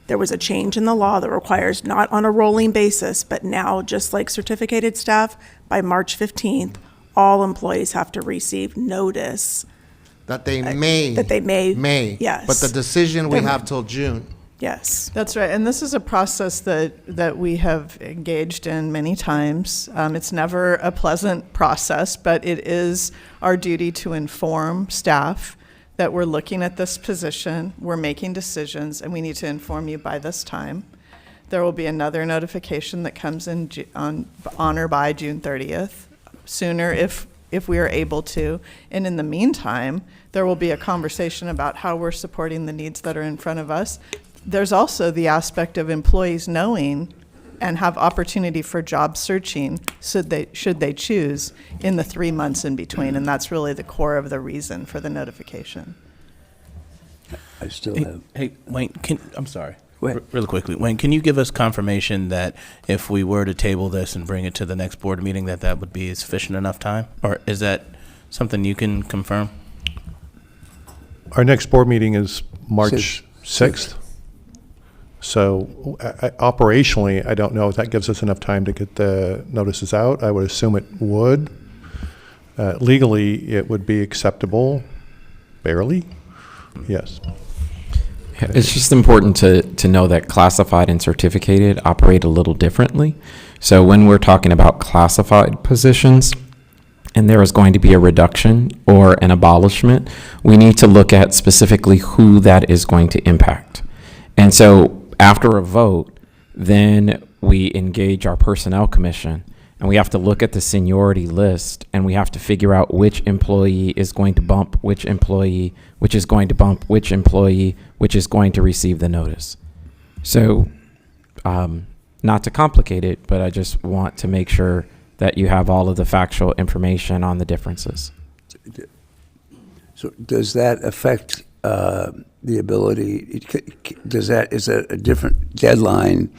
Speaker 5: there was a change in the law that requires not on a rolling basis, but now, just like certificated staff, by March 15th, all employees have to receive notice.
Speaker 3: That they may.
Speaker 5: That they may.
Speaker 3: May.
Speaker 5: Yes.
Speaker 3: But the decision we
Speaker 5: They're-
Speaker 3: have till June.
Speaker 5: Yes.
Speaker 4: That's right, and this is a process that we have engaged in many times. It's never a pleasant process, but it is our duty to inform staff that we're looking at this position, we're making decisions, and we need to inform you by this time. There will be another notification that comes in on or by June 30th, sooner if we are able to. And in the meantime, there will be a conversation about how we're supporting the needs that are in front of us. There's also the aspect of employees knowing and have opportunity for job searching should they choose in the 3 months in between, and that's really the core of the reason for the notification.
Speaker 2: I still have.
Speaker 7: Hey, Wayne, I'm sorry.
Speaker 2: Go ahead.
Speaker 7: Really quickly, Wayne, can you give us confirmation that if we were to table this and bring it to the next board meeting, that would be sufficient enough time? Or is that something you can confirm?
Speaker 8: Our next board meeting is March 6th. So operationally, I don't know if that gives us enough time to get the notices out. I would assume it would. Legally, it would be acceptable, barely. Yes.
Speaker 14: It's just important to know that classified and certificated operate a little differently. So when we're talking about classified positions, and there is going to be a reduction or an abolishment, we need to look at specifically who that is going to impact. And so after a vote, then we engage our personnel commission, and we have to look at the seniority list, and we have to figure out which employee is going to bump which employee, which is going to bump which employee, which is going to receive the notice. So, not to complicate it, but I just want to make sure that you have all of the factual information on the differences.
Speaker 2: So does that affect the ability, is that a different deadline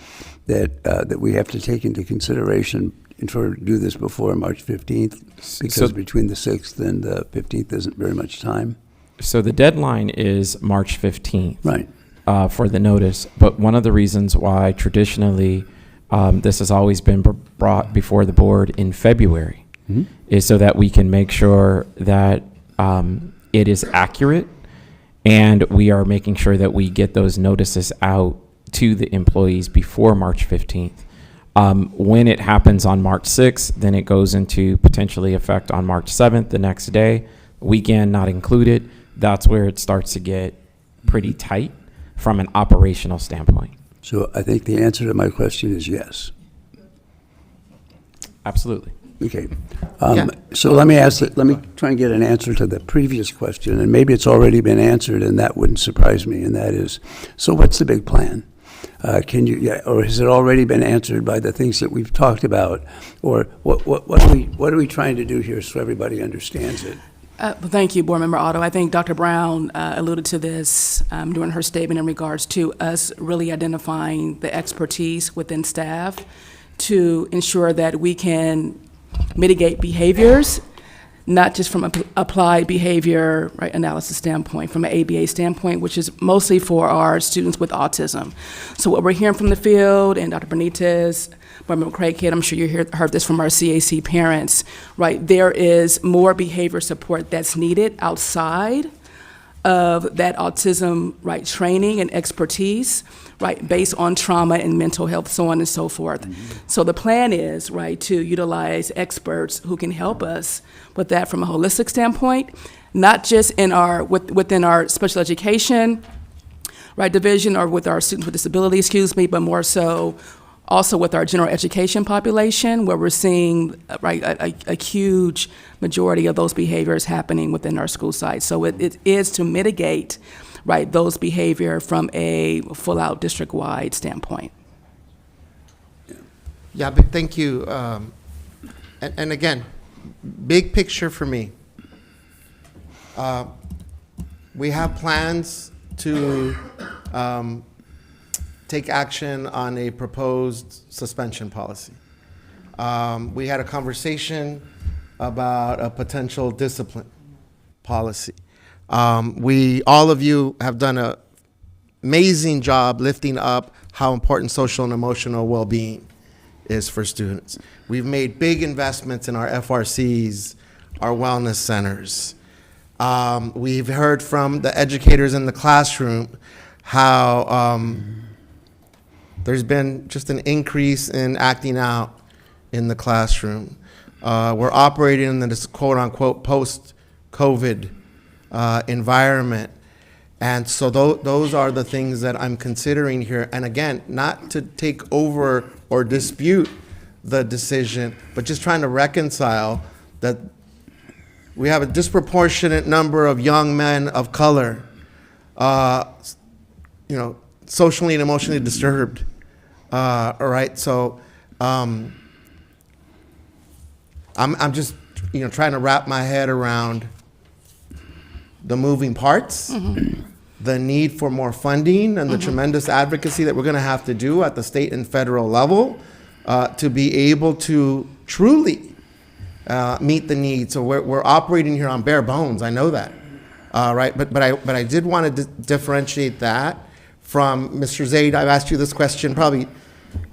Speaker 2: that we have to take into consideration in order to do this before March 15th? Because between the 6th and the 15th isn't very much time.
Speaker 14: So the deadline is March 15th.
Speaker 2: Right.
Speaker 14: For the notice. But one of the reasons why traditionally this has always been brought before the board in February is so that we can make sure that it is accurate, and we are making sure that we get those notices out to the employees before March 15th. When it happens on March 6th, then it goes into potentially effect on March 7th, the next day, weekend not included. That's where it starts to get pretty tight from an operational standpoint.
Speaker 2: So I think the answer to my question is yes.
Speaker 14: Absolutely.
Speaker 2: Okay. So let me try and get an answer to the previous question, and maybe it's already been answered, and that wouldn't surprise me, and that is, so what's the big plan? Or has it already been answered by the things that we've talked about? Or what are we trying to do here so everybody understands it?
Speaker 9: Well, thank you, Board Member Otto. I think Dr. Brown alluded to this during her statement in regards to us really identifying the expertise within staff to ensure that we can mitigate behaviors, not just from an applied behavior analysis standpoint, from an ABA standpoint, which is mostly for our students with autism. So what we're hearing from the field, and Dr. Benitez, Board Member Craighead, I'm sure you heard this from our CAC parents, right? There is more behavior support that's needed outside of that autism, training and expertise, based on trauma and mental health, so on and so forth. So the plan is, to utilize experts who can help us with that from a holistic standpoint, not just in within our special education, division, or with our students with disabilities, but more so also with our general education population, where we're seeing a huge majority of those behaviors happening within our school sites. So it is to mitigate those behavior from a full-out district-wide standpoint.
Speaker 3: Yeah, but thank you. And again, big picture for me. We have plans to take action on a proposed suspension policy. We had a conversation about a potential discipline policy. All of you have done a amazing job lifting up how important social and emotional well-being is for students. We've made big investments in our FRCs, our wellness centers. We've heard from the educators in the classroom how there's been just an increase in acting out in the classroom. We're operating in this quote-unquote post-COVID environment. And so those are the things that I'm considering here. And again, not to take over or dispute the decision, but just trying to reconcile that we have a disproportionate number of young men of color, socially and emotionally disturbed. All right, so I'm just trying to wrap my head around the moving parts, the need for more funding, and the tremendous advocacy that we're going to have to do at the state and federal level to be able to truly meet the needs. So we're operating here on bare bones. I know that, right? But I did want to differentiate that from Mr. Zaid. I've asked you this question probably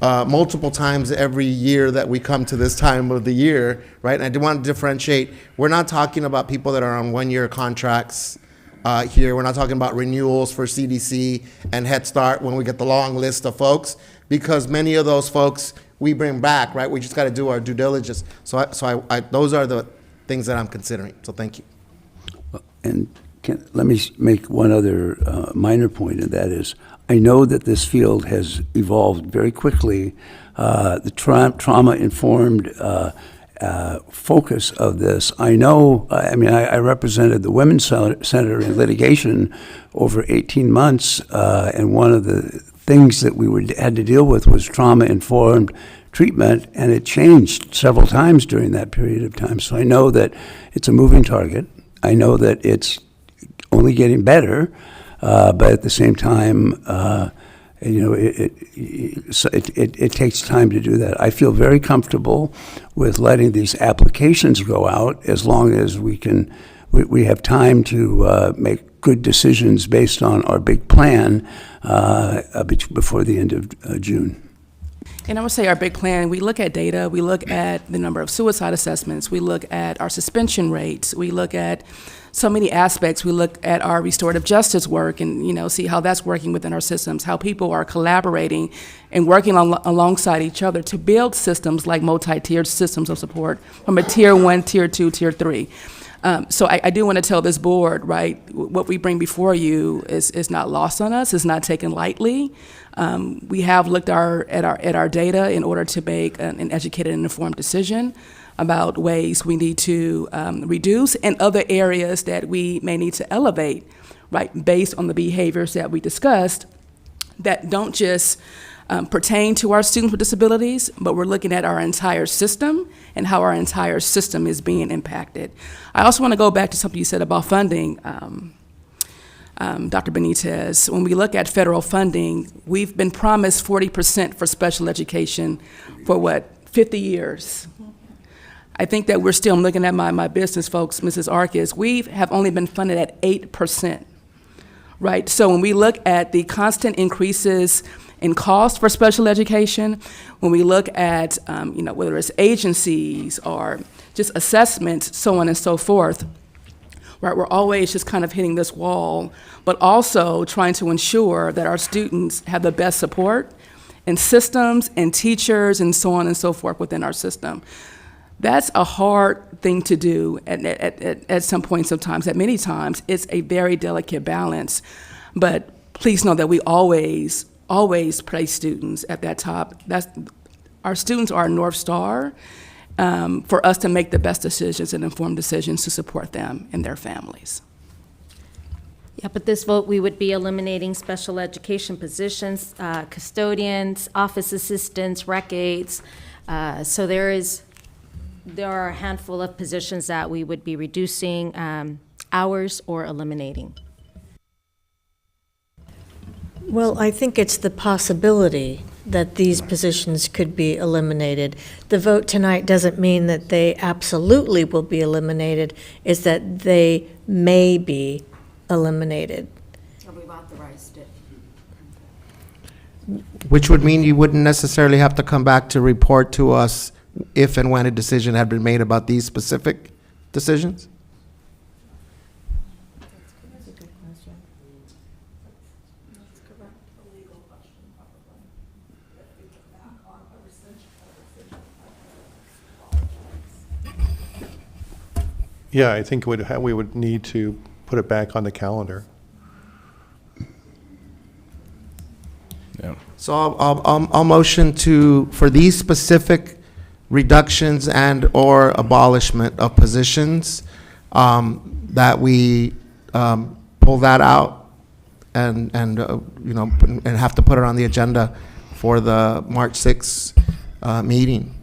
Speaker 3: multiple times every year that we come to this time of the year, right? And I do want to differentiate. We're not talking about people that are on one-year contracts here. We're not talking about renewals for CDC and Head Start when we get the long list of folks, because many of those folks we bring back, right? We just got to do our due diligence. So those are the things that I'm considering. So thank you.
Speaker 2: And let me make one other minor point, and that is, I know that this field has evolved very quickly. The trauma-informed focus of this, I know, I represented the Women's Center in litigation over 18 months, and one of the things that we had to deal with was trauma-informed treatment, and it changed several times during that period of time. So I know that it's a moving target. I know that it's only getting better, but at the same time, it takes time to do that. I feel very comfortable with letting these applications go out as long as we have time to make good decisions based on our big plan before the end of June.
Speaker 9: And I would say our big plan, we look at data, we look at the number of suicide assessments, we look at our suspension rates, we look at so many aspects. We look at our restorative justice work and see how that's working within our systems, how people are collaborating and working alongside each other to build systems like multi-tiered systems of support from a tier 1, tier 2, tier 3. So I do want to tell this board, right, what we bring before you is not lost on us, it's not taken lightly. We have looked at our data in order to make an educated and informed decision about ways we need to reduce and other areas that we may need to elevate, right, based on the behaviors that we discussed that don't just pertain to our students with disabilities, but we're looking at our entire system and how our entire system is being impacted. I also want to go back to something you said about funding, Dr. Benitez. When we look at federal funding, we've been promised 40% for special education for 50 years. I think that we're still, I'm looking at my business folks, Mrs. Arcus, we have only been funded at 8%, right? So when we look at the constant increases in cost for special education, when we look at, whether it's agencies or just assessments, so on and so forth, right, we're always just kind of hitting this wall, but also trying to ensure that our students have the best support and systems and teachers and so on and so forth within our system. That's a hard thing to do at some points of times. At many times, it's a very delicate balance. But please know that we always place students at that top. Our students are a North Star for us to make the best decisions and informed decisions to support them and their families.
Speaker 6: Yeah, but this vote, we would be eliminating special education positions, custodians, office assistants, rec aides. So there are a handful of positions that we would be reducing hours or eliminating.
Speaker 1: Well, I think it's the possibility that these positions could be eliminated. The vote tonight doesn't mean that they absolutely will be eliminated, it's that they may be eliminated.
Speaker 6: So we've authorized it.
Speaker 3: Which would mean you wouldn't necessarily have to come back to report to us if and when a decision had been made about these specific decisions?
Speaker 8: Yeah, I think we would need to put it back on the calendar.
Speaker 7: Yeah.
Speaker 3: So I'll motion for these specific reductions and/or abolishment of positions, that we pull that out and have to put it on the agenda for the March 6th meeting,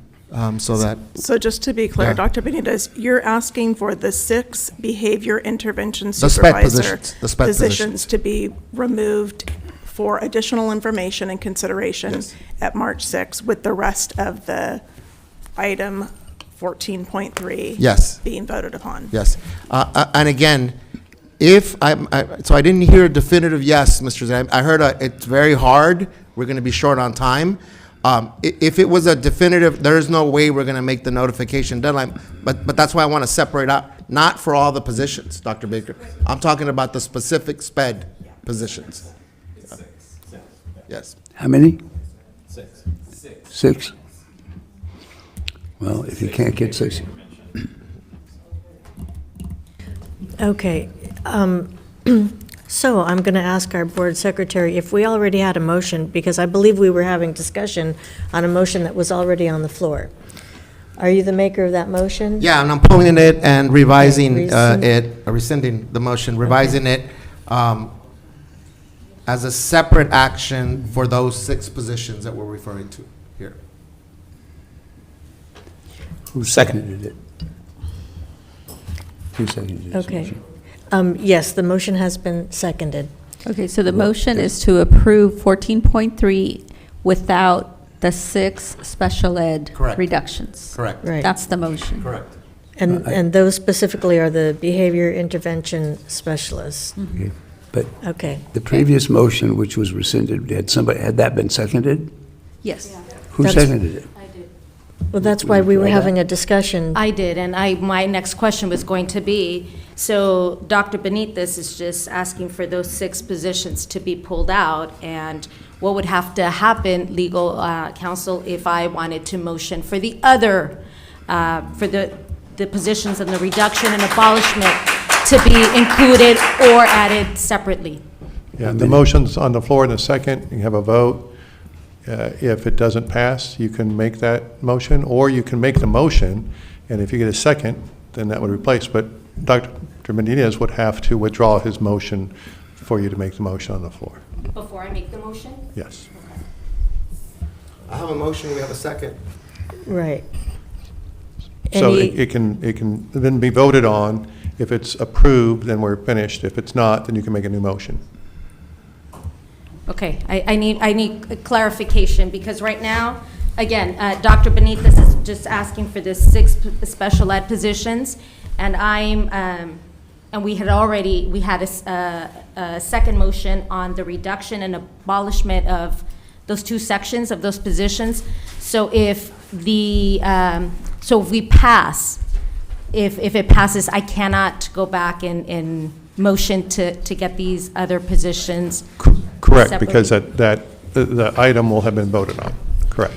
Speaker 3: so that.
Speaker 5: So just to be clear,
Speaker 3: Yeah.
Speaker 5: Dr. Benitez, you're asking for the 6 behavior intervention
Speaker 3: The SPED
Speaker 5: supervisor
Speaker 3: positions, the SPED
Speaker 5: positions to be removed for additional information and consideration
Speaker 3: Yes.
Speaker 5: at March 6th, with the rest of the item 14.3
Speaker 3: Yes.
Speaker 5: being voted upon.
Speaker 3: Yes. And again, so I didn't hear a definitive yes, Mr. Zan. I heard it's very hard. We're going to be short on time. If it was a definitive, there is no way we're going to make the notification deadline. But that's why I want to separate out, not for all the positions, Dr. Baker. I'm talking about the specific SPED positions. Yes.
Speaker 2: How many?
Speaker 7: 6.
Speaker 2: 6? Well, if you can't get 6.
Speaker 1: Okay. So I'm going to ask our board secretary if we already had a motion, because I believe we were having discussion on a motion that was already on the floor. Are you the maker of that motion?
Speaker 3: Yeah, and I'm pulling it and revising
Speaker 1: Okay,
Speaker 3: rescinding the motion, revising it as a separate action for those 6 positions that we're referring to here.
Speaker 2: Who seconded it? Who seconded it?
Speaker 1: Okay. Yes, the motion has been seconded.
Speaker 11: Okay, so the motion is to approve 14.3 without the 6 special ed
Speaker 3: Correct.
Speaker 11: reductions.
Speaker 3: Correct.
Speaker 1: Right.
Speaker 11: That's the motion.
Speaker 3: Correct.
Speaker 1: And those specifically are the behavior intervention specialists.
Speaker 2: Okay. But
Speaker 1: Okay.
Speaker 2: the previous motion, which was rescinded, had that been seconded?
Speaker 11: Yes.
Speaker 2: Who
Speaker 1: That's-
Speaker 2: seconded it?
Speaker 1: Well, that's why we were having a discussion.
Speaker 6: I did, and my next question was going to be, so Dr. Benitez is just asking for those 6 positions to be pulled out, and what would have to happen, legal counsel, if I wanted to motion for the other, for the positions and the reduction and abolishment to be included or added separately?
Speaker 8: Yeah, the motion's on the floor in a second. You have a vote. If it doesn't pass, you can make that motion, or you can make the motion, and if you get a second, then that would replace. But Dr. Benitez would have to withdraw his motion for you to make the motion on the floor.
Speaker 6: Before I make the motion?
Speaker 8: Yes.
Speaker 3: I have a motion, we have a second.
Speaker 1: Right.
Speaker 8: So
Speaker 1: Any-
Speaker 8: it can then be voted on. If it's approved, then we're finished. If it's not, then you can make a new motion.
Speaker 6: Okay, I need a clarification, because right now, again, Dr. Benitez is just asking for the 6 special ed positions, and we had a second motion on the reduction and abolishment of those 2 sections of those positions. So if we pass, if it passes, I cannot go back and motion to get these other positions.
Speaker 8: Correct,
Speaker 6: separately.
Speaker 8: because the item will have been voted on. Correct.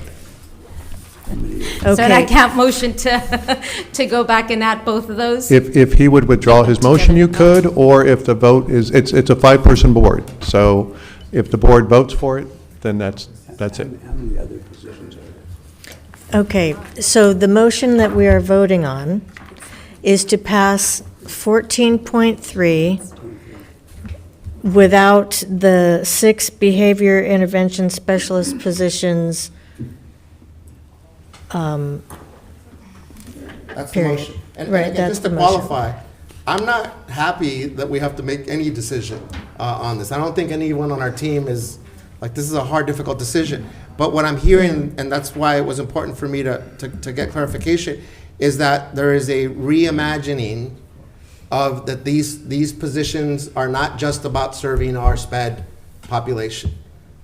Speaker 6: So I
Speaker 1: Okay.
Speaker 6: can't motion to go back and add both of those?
Speaker 8: If he would withdraw his motion, you could, or if the vote is, it's a 5-person board. So if the board votes for it, then that's it.
Speaker 2: How many other positions are there?
Speaker 1: Okay, so the motion that we are voting on is to pass 14.3 without the 6 behavior intervention specialist positions.
Speaker 3: That's the
Speaker 1: Period.
Speaker 3: motion. And
Speaker 1: Right,
Speaker 3: again,
Speaker 1: that's
Speaker 3: just to
Speaker 1: the motion.
Speaker 3: qualify, I'm not happy that we have to make any decision on this. I don't think anyone on our team is, like, this is a hard, difficult decision. But what I'm hearing, and that's why it was important for me to get clarification, is that there is a reimagining of that these positions are not just about serving our SPED population.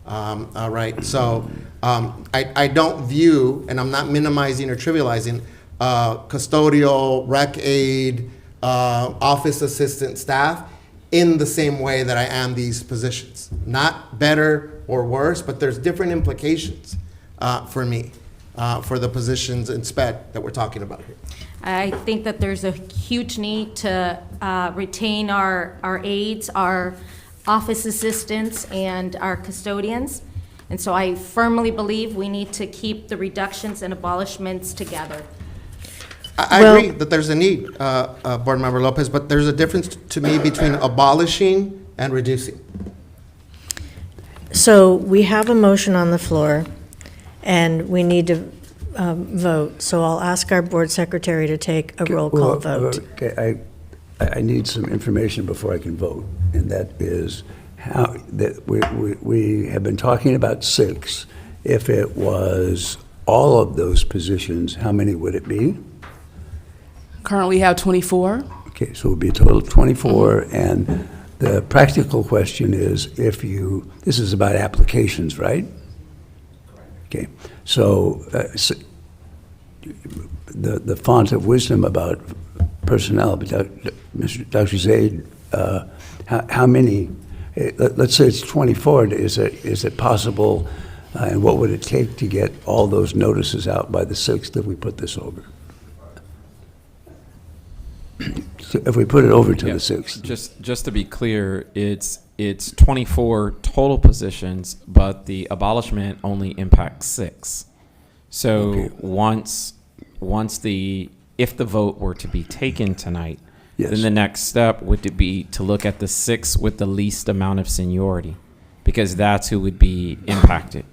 Speaker 3: All right, so I don't view, and I'm not minimizing or trivializing, custodial, rec aid, office assistant staff in the same way that I am these positions. Not better or worse, but there's different implications for me, for the positions in SPED that we're talking about here.
Speaker 6: I think that there's a huge need to retain our aides, our office assistants, and our custodians. And so I firmly believe we need to keep the reductions and abolishments together.
Speaker 3: I agree that there's a need, Board Member Lopez, but there's a difference to me between abolishing and reducing.
Speaker 1: So we have a motion on the floor, and we need to vote. So I'll ask our board secretary to take a roll call vote.
Speaker 2: Okay, I need some information before I can vote, and that is how, that we have been talking about 6. If it was all of those positions, how many would it be?
Speaker 9: Currently have 24.
Speaker 2: Okay, so it would be a total of 24, and the practical question is this is about applications, right? Okay, so the font of wisdom about personnel, Dr. Zaid, how many, let's say it's 24, is it possible, and what would it take to get all those notices out by the 6th if we put this over? So if we put it over to the 6th.
Speaker 14: Just to be clear, it's 24 total positions, but the abolishment only impacts 6. So if the vote were to be taken tonight, then the next step would be to look at the 6 with the least amount of seniority, because that's who would be impacted.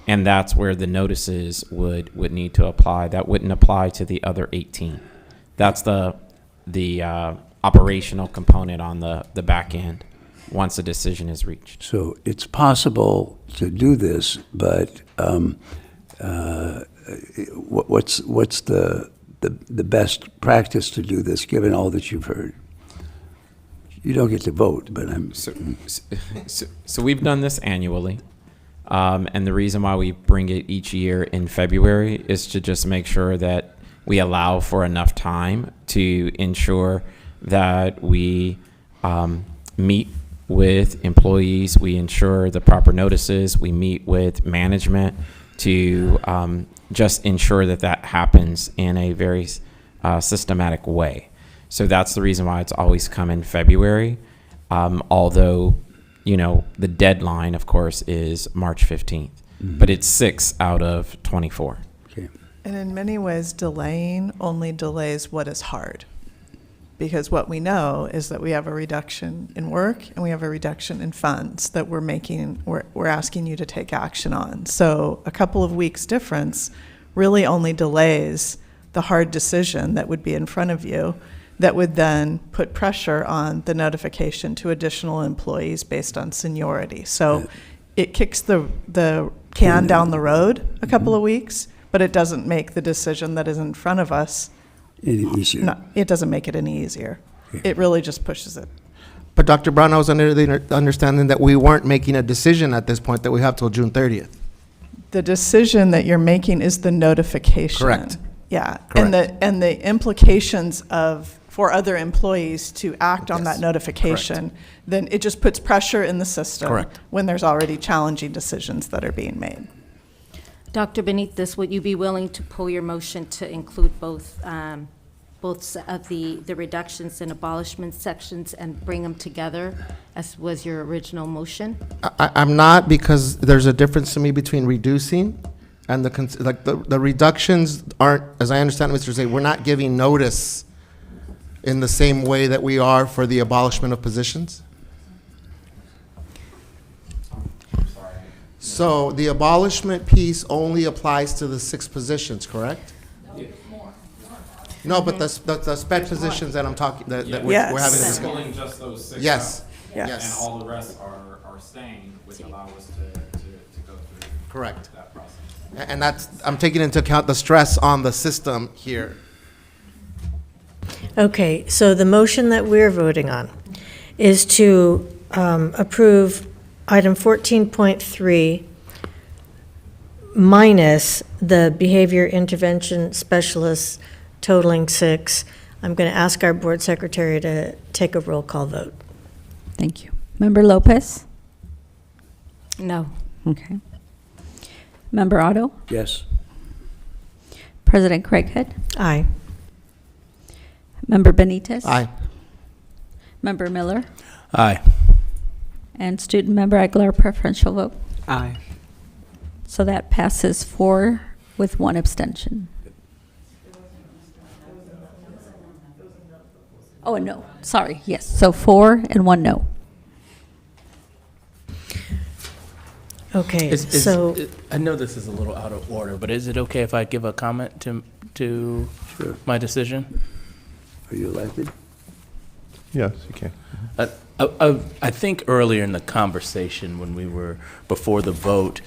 Speaker 14: And that's where the notices would need to apply. That wouldn't apply to the other 18. That's the operational component on the back end once a decision is reached.
Speaker 2: So it's possible to do this, but what's the best practice to do this, given all that you've heard? You don't get to vote, but I'm...
Speaker 14: So we've done this annually, and the reason why we bring it each year in February is to just make sure that we allow for enough time to ensure that we meet with employees, we ensure the proper notices, we meet with management to just ensure that happens in a very systematic way. So that's the reason why it's always come in February, although, the deadline, of course, is March 15th. But it's 6 out of 24.
Speaker 4: And in many ways, delaying only delays what is hard. Because what we know is that we have a reduction in work and we have a reduction in funds that we're asking you to take action on. So a couple of weeks difference really only delays the hard decision that would be in front of you that would then put pressure on the notification to additional employees based on seniority. So it kicks the can down the road a couple of weeks, but it doesn't make the decision that is in front of us
Speaker 2: any easier.
Speaker 4: No, it doesn't make it any easier. It really just pushes it.
Speaker 3: But Dr. Brown, I was under the understanding that we weren't making a decision at this point, that we have till June 30th.
Speaker 4: The decision that you're making is the notification.
Speaker 3: Correct.
Speaker 4: Yeah,
Speaker 3: Correct.
Speaker 4: and the implications for other employees to act on that notification, then it just puts pressure in the system.
Speaker 3: Correct.
Speaker 4: When there's already challenging decisions that are being made.
Speaker 6: Dr. Benitez, would you be willing to pull your motion to include both of the reductions and abolishment sections and bring them together, as was your original motion?
Speaker 3: I'm not, because there's a difference to me between reducing and the reductions aren't, as I understand it, Mr. Zay, we're not giving notice in the same way that we are for the abolishment of positions. So the abolishment piece only applies to the 6 positions, correct? No, but the sped positions that I'm talking, that we're having a discussion.
Speaker 14: Pulling just those 6
Speaker 3: Yes.
Speaker 14: out.
Speaker 3: Yes.
Speaker 14: And all the rest are staying, which allow us to go through
Speaker 3: Correct.
Speaker 14: that process.
Speaker 3: And I'm taking into account the stress on the system here.
Speaker 1: Okay, so the motion that we're voting on is to approve item 14.3 minus the behavior intervention specialists totaling 6. I'm going to ask our board secretary to take a roll call vote.
Speaker 15: Thank you. Member Lopez?
Speaker 6: No.
Speaker 15: Okay. Member Otto?
Speaker 2: Yes.
Speaker 15: President Craighead?
Speaker 1: Aye.
Speaker 15: Member Benitez?
Speaker 3: Aye.
Speaker 15: Member Miller?
Speaker 7: Aye.
Speaker 15: And student member Aguilar, preferential vote.
Speaker 7: Aye.
Speaker 15: So that passes 4 with 1 abstention. Oh, a no. Sorry. Yes. So 4 and 1 no.
Speaker 1: Okay, so
Speaker 7: I know this is a little out of order, but is it okay if I give a comment to
Speaker 2: Sure.
Speaker 7: my decision?
Speaker 2: Are you elected?
Speaker 8: Yes, you can.
Speaker 7: I think earlier in the conversation, when we were before the vote,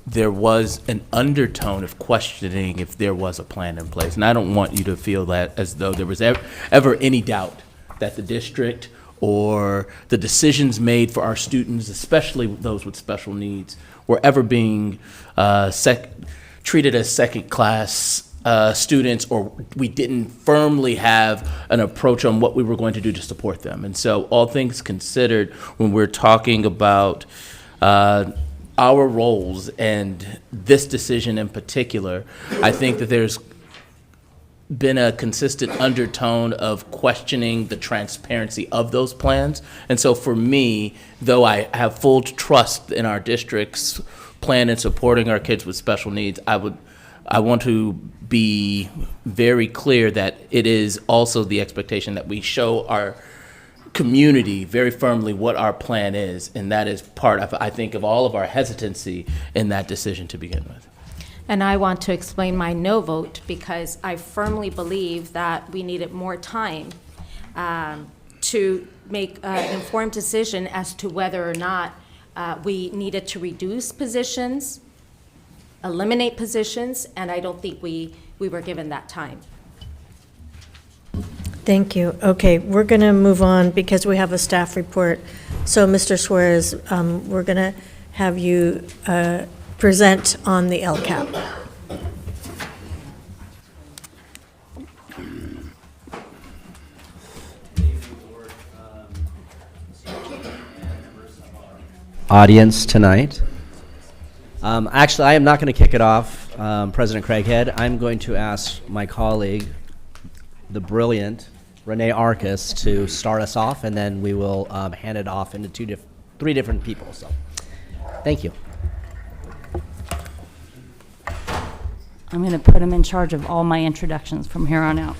Speaker 7: there was an undertone of questioning if there was a plan in place. And I don't want you to feel that as though there was ever any doubt that the district or the decisions made for our students, especially those with special needs, were ever being treated as second-class students, or we didn't firmly have an approach on what we were going to do to support them. And so, all things considered, when we're talking about our roles and this decision in particular, I think that there's been a consistent undertone of questioning the transparency of those plans. And so for me, though I have full trust in our district's plan in supporting our kids with special needs, I want to be very clear that it is also the expectation that we show our community very firmly what our plan is, and that is part of, I think, of all of our hesitancy in that decision to begin with.
Speaker 6: And I want to explain my no vote because I firmly believe that we needed more time to make an informed decision as to whether or not we needed to reduce positions, eliminate positions, and I don't think we were given that time.
Speaker 1: thank you. Okay, we're going to move on because we have a staff report. So, Mr. Suarez, we're going to have you present on the LCAP.
Speaker 16: Audience tonight. Actually, I am not going to kick it off, President Craighead. I'm going to ask my colleague, the brilliant Renee Arcus, to start us off, and then we will hand it off into three different people. So, thank you.
Speaker 23: I'm going to put him in charge of all my introductions from here on out.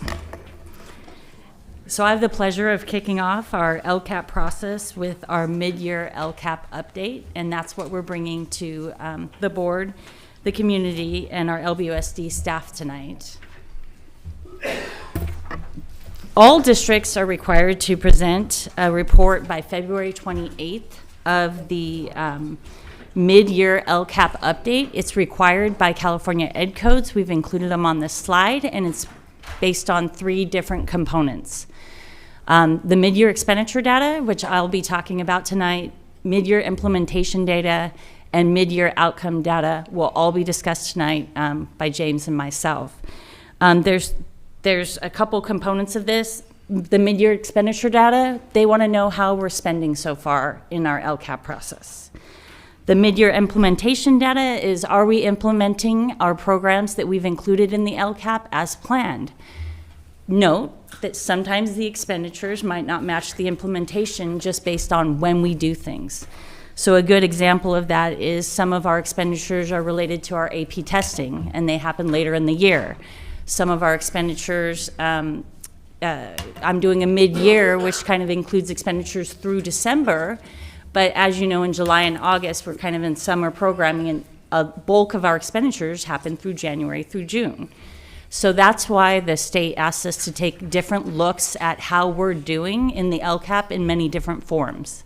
Speaker 23: So I have the pleasure of kicking off our LCAP process with our mid-year LCAP update, and that's what we're bringing to the board, the community, and our LBUSD staff tonight. All districts are required to present a report by February 28th of the mid-year LCAP update. It's required by California Ed Codes. We've included them on this slide, and it's based on 3 different components. The mid-year expenditure data, which I'll be talking about tonight, mid-year implementation data, and mid-year outcome data will all be discussed tonight by James and myself. There's a couple components of this. The mid-year expenditure data, they want to know how we're spending so far in our LCAP process. The mid-year implementation data is, are we implementing our programs that we've included in the LCAP as planned? Note that sometimes the expenditures might not match the implementation just based on when we do things. So a good example of that is some of our expenditures are related to our AP testing, and they happen later in the year. Some of our expenditures, I'm doing a mid-year, which kind of includes expenditures through December, but as you know, in July and August, we're kind of in summer programming, and a bulk of our expenditures happen through January through June. So that's why the state asks us to take different looks at how we're doing in the LCAP in many different forms.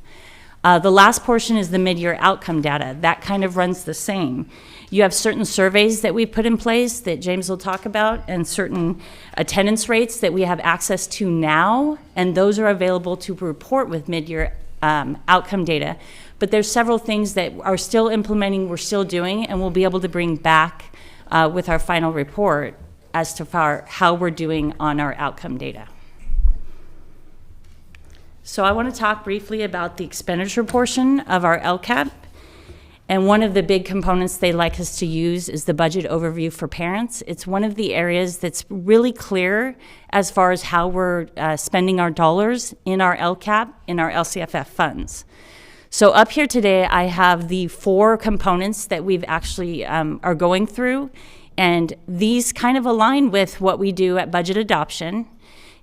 Speaker 23: The last portion is the mid-year outcome data. That kind of runs the same. You have certain surveys that we put in place that James will talk about, and certain attendance rates that we have access to now, and those are available to report with mid-year outcome data. But there's several things that are still implementing, we're still doing, and we'll be able to bring back with our final report as to how we're doing on our outcome data. So I want to talk briefly about the expenditure portion of our LCAP. And one of the big components they like us to use is the budget overview for parents. It's one of the areas that's really clear as far as how we're spending our dollars in our LCAP, in our LCFF funds. So up here today, I have the 4 components that we've actually are going through. And these kind of align with what we do at budget adoption.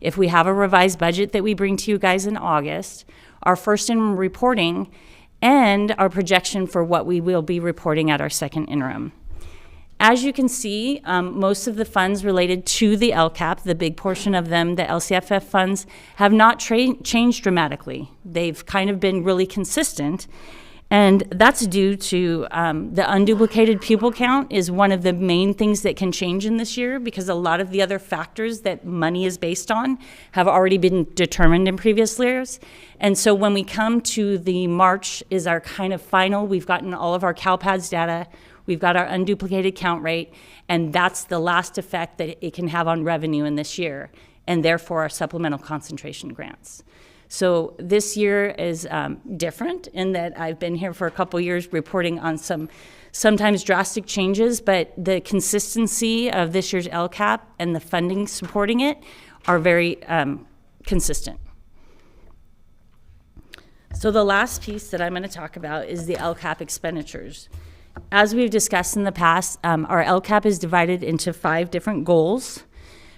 Speaker 23: If we have a revised budget that we bring to you guys in August, our first interim reporting, and our projection for what we will be reporting at our second interim. As you can see, most of the funds related to the LCAP, the big portion of them, the LCFF funds, have not changed dramatically. They've kind of been really consistent. And that's due to the unduplicated pupil count is one of the main things that can change in this year, because a lot of the other factors that money is based on have already been determined in previous years. And so when we come to the March is our kind of final, we've gotten all of our CalPADS data, we've got our unduplicated count rate, and that's the last effect that it can have on revenue in this year, and therefore our supplemental concentration grants. So this year is different in that I've been here for a couple years reporting on sometimes drastic changes, but the consistency of this year's LCAP and the funding supporting it are very consistent. So the last piece that I'm going to talk about is the LCAP expenditures. As we've discussed in the past, our LCAP is divided into 5 different goals: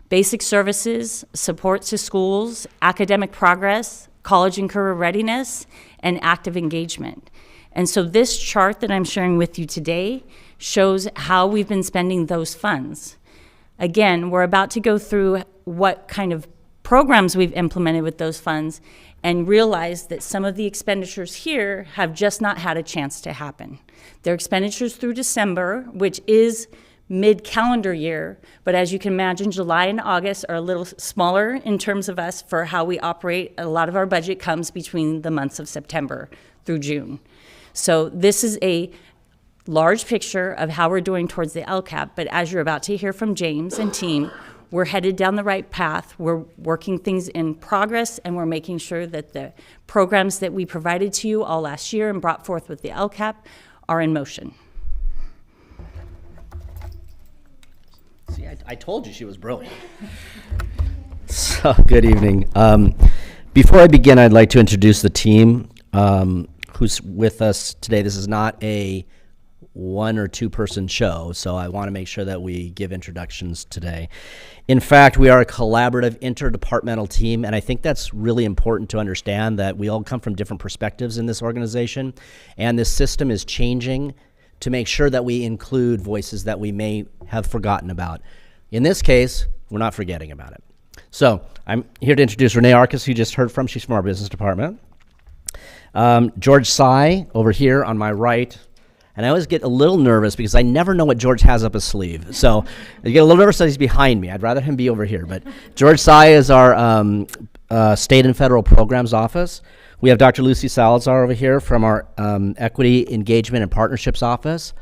Speaker 23: basic services, support to schools, academic progress, college and career readiness, and active engagement. And so this chart that I'm sharing with you today shows how we've been spending those funds. Again, we're about to go through what kind of programs we've implemented with those funds and realize that some of the expenditures here have just not had a chance to happen. They're expenditures through December, which is mid-calendar year, but as you can imagine, July and August are a little smaller in terms of us for how we operate. A lot of our budget comes between the months of September through June. So this is a large picture of how we're doing towards the LCAP, but as you're about to hear from James and team, we're headed down the right path. We're working things in progress, and we're making sure that the programs that we provided to you all last year and brought forth with the LCAP are in motion.
Speaker 16: See, I told you she was brilliant. So, good evening. Before I begin, I'd like to introduce the team who's with us today. This is not a 1 or 2 person show, so I want to make sure that we give introductions today. In fact, we are a collaborative interdepartmental team, and I think that's really important to understand, that we all come from different perspectives in this organization, and this system is changing to make sure that we include voices that we may have forgotten about. In this case, we're not forgetting about it. So I'm here to introduce Renee Arcus, who you just heard from. She's from our business department. George Sy, over here on my right. And I always get a little nervous because I never know what George has up his sleeve. So I get a little nervous that he's behind me. I'd rather him be over here. But George Sy is our state and federal programs office. We have Dr. Lucy Salazar over here from our Equity, Engagement, and Partnerships Office.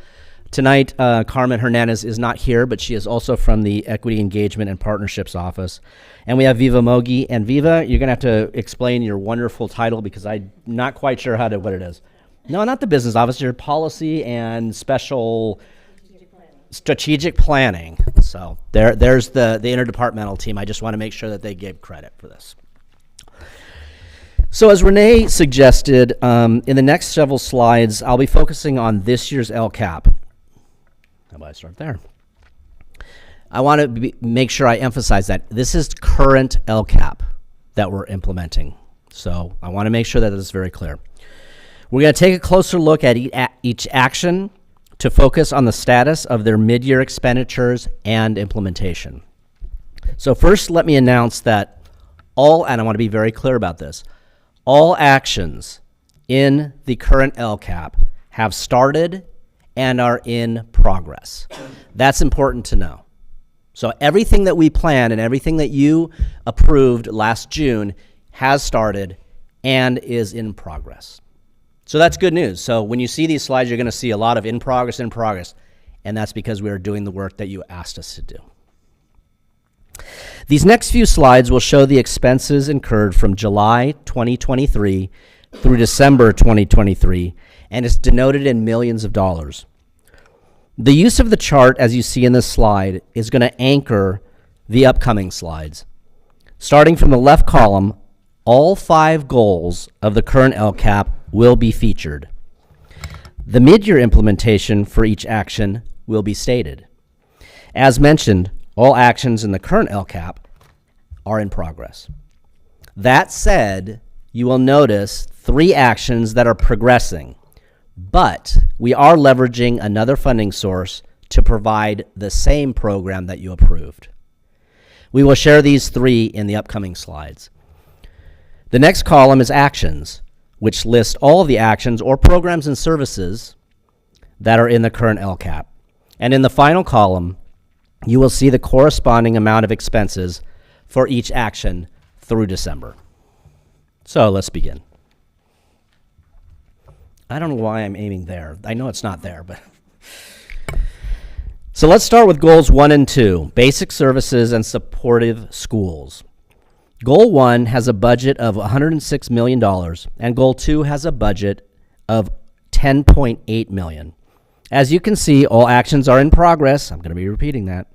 Speaker 16: Tonight, Carmen Hernandez is not here, but she is also from the Equity, Engagement, and Partnerships Office. And we have Viva Mogi. And Viva, you're going to have to explain your wonderful title because I'm not quite sure what it is. No, not the business office, your policy and special strategic planning. So there's the interdepartmental team. I just want to make sure that they gave credit for this. So as Renee suggested, in the next several slides, I'll be focusing on this year's LCAP. How about I start there? I want to make sure I emphasize that this is current LCAP that we're implementing. So I want to make sure that it's very clear. We're going to take a closer look at each action to focus on the status of their mid-year expenditures and implementation. So first, let me announce that and I want to be very clear about this, all actions in the current LCAP have started and are in progress. That's important to know. So everything that we planned and everything that you approved last June has started and is in progress. So that's good news. So when you see these slides, you're going to see a lot of in progress, and that's because we are doing the work that you asked us to do. These next few slides will show the expenses incurred from July 2023 through December 2023, and it's denoted in millions of dollars. The use of the chart, as you see in this slide, is going to anchor the upcoming slides. Starting from the left column, all 5 goals of the current LCAP will be featured. The mid-year implementation for each action will be stated. As mentioned, all actions in the current LCAP are in progress. That said, you will notice 3 actions that are progressing, but we are leveraging another funding source to provide the same program that you approved. We will share these 3 in the upcoming slides. The next column is actions, which list all of the actions or programs and services that are in the current LCAP. And in the final column, you will see the corresponding amount of expenses for each action through December. So let's begin. I don't know why I'm aiming there. I know it's not there, but. So let's start with goals 1 and 2, basic services and supportive schools. Goal 1 has a budget of $106 million, and Goal 2 has a budget of $10.8 million. As you can see, all actions are in progress. I'm going to be repeating that.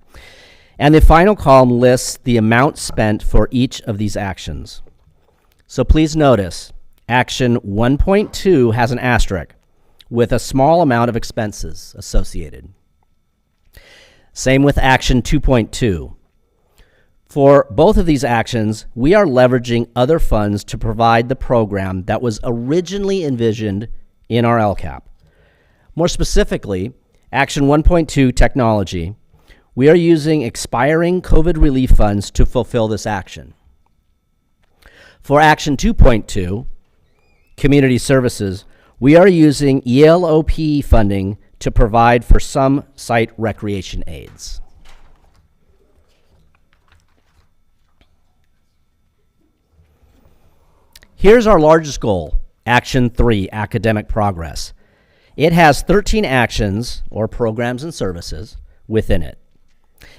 Speaker 16: And the final column lists the amount spent for each of these actions. So please notice, action 1.2 has an asterisk with a small amount of expenses associated. Same with action 2.2. For both of these actions, we are leveraging other funds to provide the program that was originally envisioned in our LCAP. More specifically, action 1.2, technology, we are using expiring COVID relief funds to fulfill this action. For action 2.2, community services, we are using ELOP funding to provide for some site recreation aids. Here's our largest goal, action 3, academic progress. It has 13 actions or programs and services within it.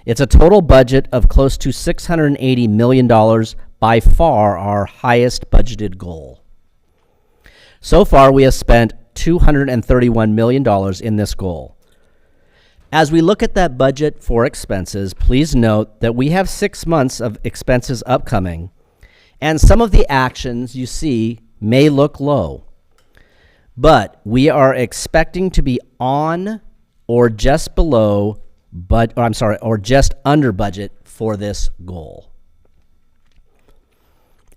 Speaker 16: It's a total budget of close to $680 million, by far our highest budgeted goal. So far, we have spent $231 million in this goal. As we look at that budget for expenses, please note that we have 6 months of expenses upcoming, and some of the actions you see may look low, but we are expecting to be on or just below, or just under budget for this goal.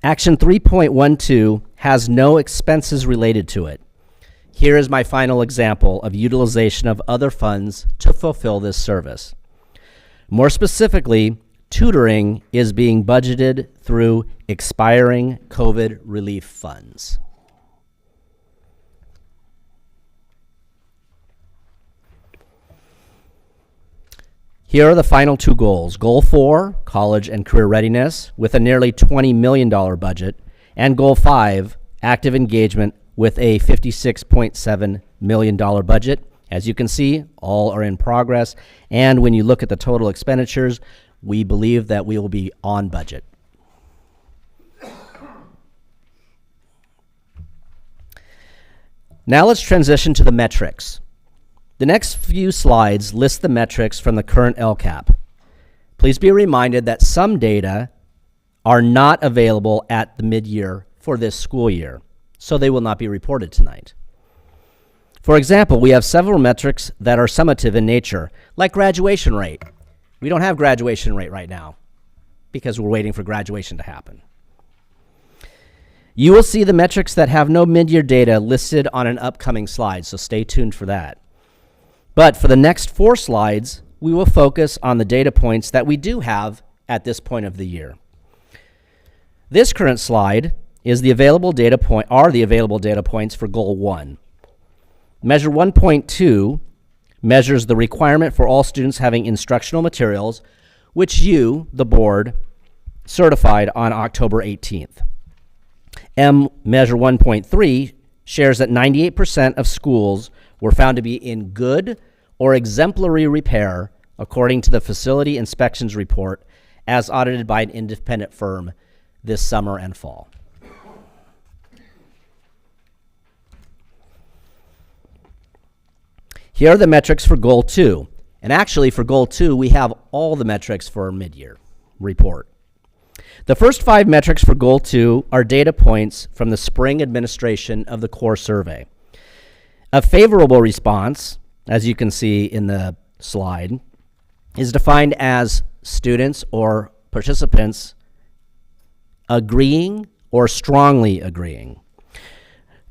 Speaker 16: Action 3.12 has no expenses related to it. Here is my final example of utilization of other funds to fulfill this service. More specifically, tutoring is being budgeted through expiring COVID relief funds. Here are the final 2 goals. Goal 4, college and career readiness, with a nearly $20 million budget, and Goal 5, active engagement, with a $56.7 million budget. As you can see, all are in progress, and when you look at the total expenditures, we believe that we will be on budget. Now let's transition to the metrics. The next few slides list the metrics from the current LCAP. Please be reminded that some data are not available at the mid-year for this school year, so they will not be reported tonight. For example, we have several metrics that are summative in nature, like graduation rate. We don't have graduation rate right now because we're waiting for graduation to happen. You will see the metrics that have no mid-year data listed on an upcoming slide, so stay tuned for that. But for the next 4 slides, we will focus on the data points that we do have at this point of the year. This current slide is the available data points for Goal 1. Measure 1.2 measures the requirement for all students having instructional materials, which you, the board, certified on October 18th. Measure 1.3 shares that 98% of schools were found to be in good or exemplary repair, according to the Facility Inspections Report, as audited by an independent firm this summer and fall. Here are the metrics for Goal 2. And actually, for Goal 2, we have all the metrics for our mid-year report. The first 5 metrics for Goal 2 are data points from the spring administration of the core survey. A favorable response, as you can see in the slide, is defined as students or participants agreeing or strongly agreeing.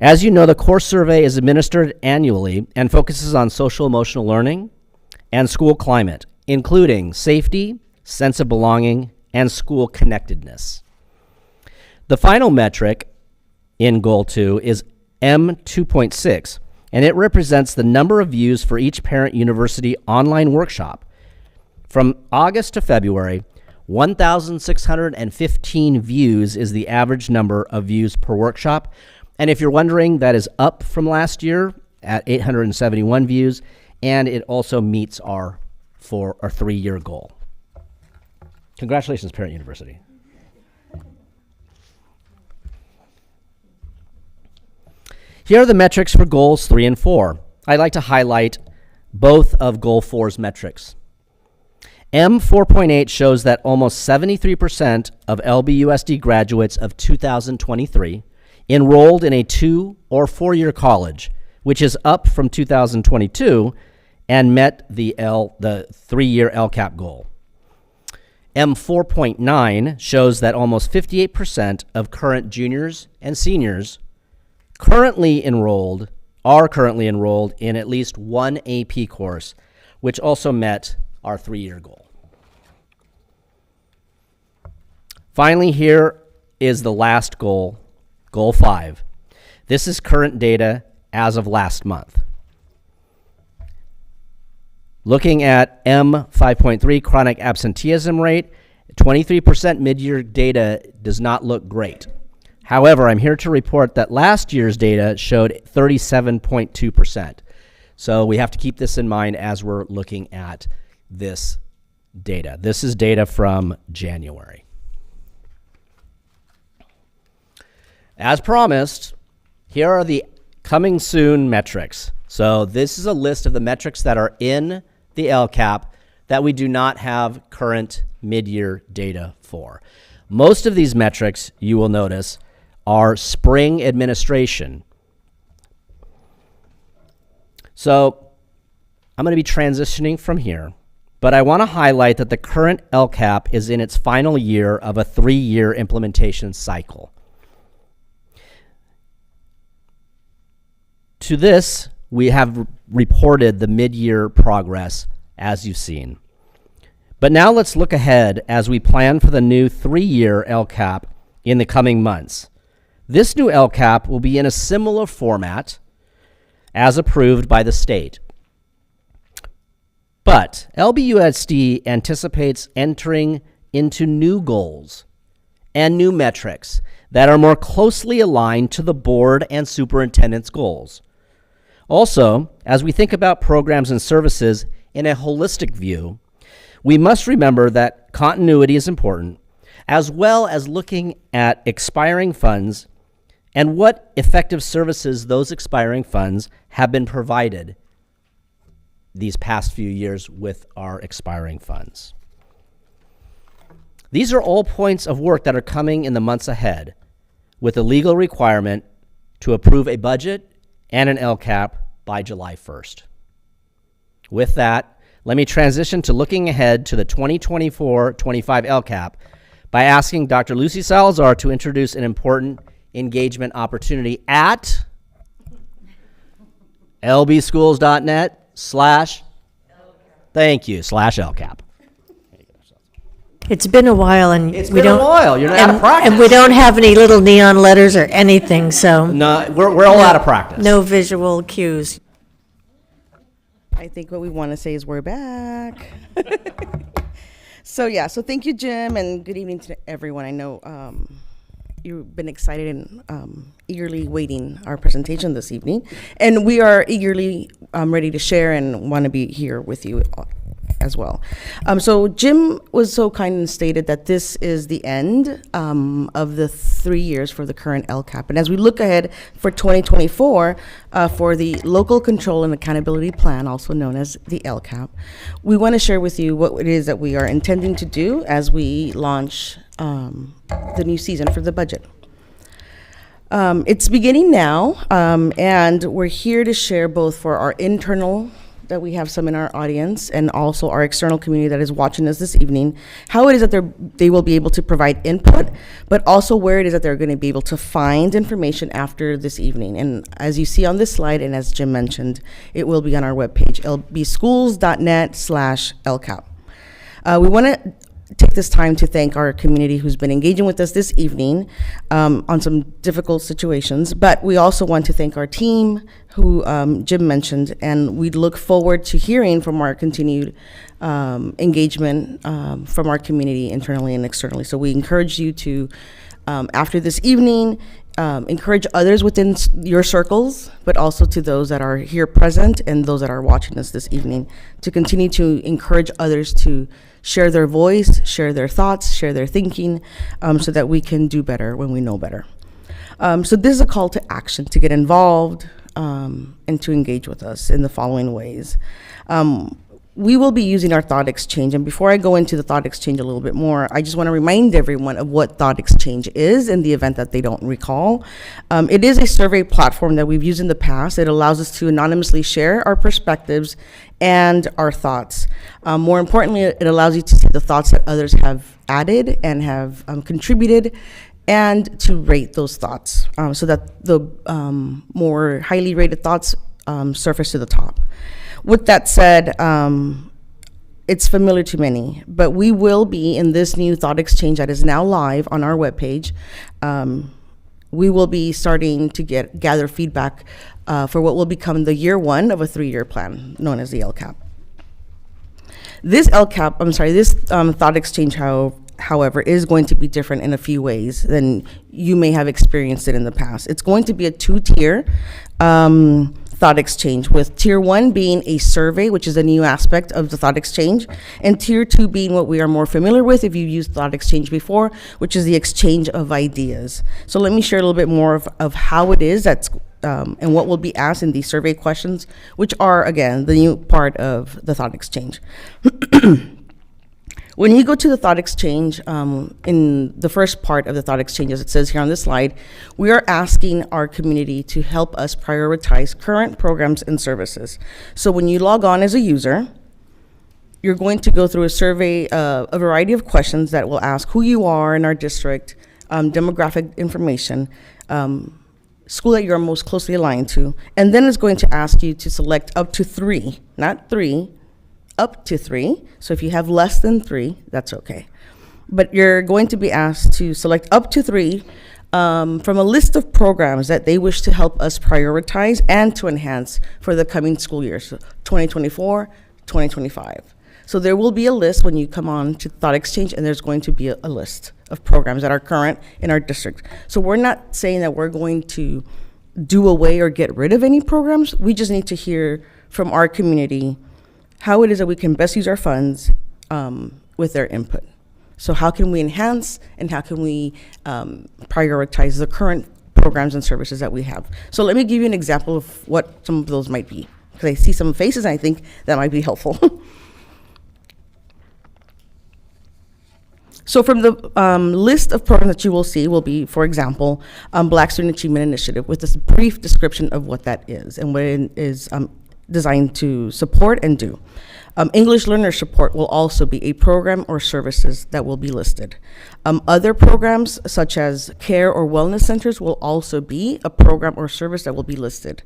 Speaker 16: As you know, the core survey is administered annually and focuses on social emotional learning and school climate, including safety, sense of belonging, and school connectedness. The final metric in Goal 2 is M2.6, and it represents the number of views for each parent university online workshop. From August to February, 1,615 views is the average number of views per workshop. And if you're wondering, that is up from last year at 871 views, and it also meets our 3-year goal. Congratulations, Parent University. Here are the metrics for Goals 3 and 4. I'd like to highlight both of Goal 4's metrics. M4.8 shows that almost 73% of LBUSD graduates of 2023 enrolled in a 2- or 4-year college, which is up from 2022 and met the 3-year LCAP goal. M4.9 shows that almost 58% of current juniors and seniors are currently enrolled in at least one AP course, which also met our 3-year goal. Finally, here is the last goal, Goal 5. This is current data as of last month. Looking at M5.3, chronic absenteeism rate, 23% mid-year data does not look great. However, I'm here to report that last year's data showed 37.2%. So we have to keep this in mind as we're looking at this data. This is data from January. As promised, here are the coming soon metrics. So this is a list of the metrics that are in the LCAP that we do not have current mid-year data for. Most of these metrics, you will notice, are spring administration. So I'm going to be transitioning from here, but I want to highlight that the current LCAP is in its final year of a 3-year implementation cycle. To this, we have reported the mid-year progress as you've seen. But now let's look ahead as we plan for the new 3-year LCAP in the coming months. This new LCAP will be in a similar format as approved by the state. But LBUSD anticipates entering into new goals and new metrics that are more closely aligned to the board and superintendent's goals. Also, as we think about programs and services in a holistic view, we must remember that continuity is important, as well as looking at expiring funds and what effective services those expiring funds have been provided these past few years with our expiring funds. These are all points of work that are coming in the months ahead, with a legal requirement to approve a budget and an LCAP by July 1st. With that, let me transition to looking ahead to the 2024-25 LCAP by asking Dr. Lucy Salazar to introduce an important engagement opportunity at lbschools.net/LCAP.
Speaker 1: It's been a while, and
Speaker 16: It's been a while. You're out of practice.
Speaker 1: And we don't have any little neon letters or anything, so.
Speaker 16: No, we're all out of practice.
Speaker 1: No visual cues.
Speaker 19: I think what we want to say is we're back. So thank you, Jim, and good evening to everyone. I know you've been excited and eagerly waiting our presentation this evening. And we are eagerly ready to share and want to be here with you as well. So Jim was so kind and stated that this is the end of the 3 years for the current LCAP. And as we look ahead for 2024, for the Local Control and Accountability Plan, also known as the LCAP, we want to share with you what it is that we are intending to do as we launch the new season for the budget. It's beginning now, and we're here to share both for our internal, that we have some in our audience, and also our external community that is watching us this evening, how it is that they will be able to provide input, but also where it is that they're going to be able to find information after this evening. And as you see on this slide, and as Jim mentioned, it will be on our webpage, lbschools.net/LCAP. We want to take this time to thank our community who's been engaging with us this evening on some difficult situations, but we also want to thank our team who Jim mentioned, and we look forward to hearing from our continued engagement from our community internally and externally. So we encourage you to, after this evening, encourage others within your circles, but also to those that are here present and those that are watching us this evening, to continue to encourage others to share their voice, share their thoughts, share their thinking, so that we can do better when we know better. So this is a call to action to get involved and to engage with us in the following ways. We will be using our thought exchange, and before I go into the thought exchange a little bit more, I just want to remind everyone of what thought exchange is in the event that they don't recall. It is a survey platform that we've used in the past. It allows us to anonymously share our perspectives and our thoughts. More importantly, it allows you to see the thoughts that others have added and have contributed, and to rate those thoughts so that the more highly rated thoughts surface to the top. With that said, it's familiar to many, but we will be in this new thought exchange that is now live on our webpage. We will be starting to gather feedback for what will become the year one of a 3-year plan known as the LCAP. This thought exchange, however, is going to be different in a few ways than you may have experienced it in the past. It's going to be a 2-tier thought exchange, with tier 1 being a survey, which is a new aspect of the thought exchange, and tier 2 being what we are more familiar with if you've used thought exchange before, which is the exchange of ideas. So let me share a little bit more of how it is and what will be asked in these survey questions, which are, again, the new part of the thought exchange. When you go to the thought exchange, in the first part of the thought exchange, as it says here on this slide, we are asking our community to help us prioritize current programs and services. So when you log on as a user, you're going to go through a survey, a variety of questions that will ask who you are in our district, demographic information, school that you're most closely aligned to, and then it's going to ask you to select up to 3, not 3, up to 3. So if you have less than 3, that's okay. But you're going to be asked to select up to 3 from a list of programs that they wish to help us prioritize and to enhance for the coming school year, so 2024, 2025. So there will be a list when you come on to Thought Exchange, and there's going to be a list of programs that are current in our district. So we're not saying that we're going to do away or get rid of any programs. We just need to hear from our community how it is that we can best use our funds with their input. So how can we enhance and how can we prioritize the current programs and services that we have? So let me give you an example of what some of those might be, because I see some faces and I think that might be helpful. So from the list of programs that you will see will be, for example, Black Student Achievement Initiative, with this brief description of what that is and what it is designed to support and do. English Learner Support will also be a program or services that will be listed. Other programs such as care or wellness centers will also be a program or service that will be listed.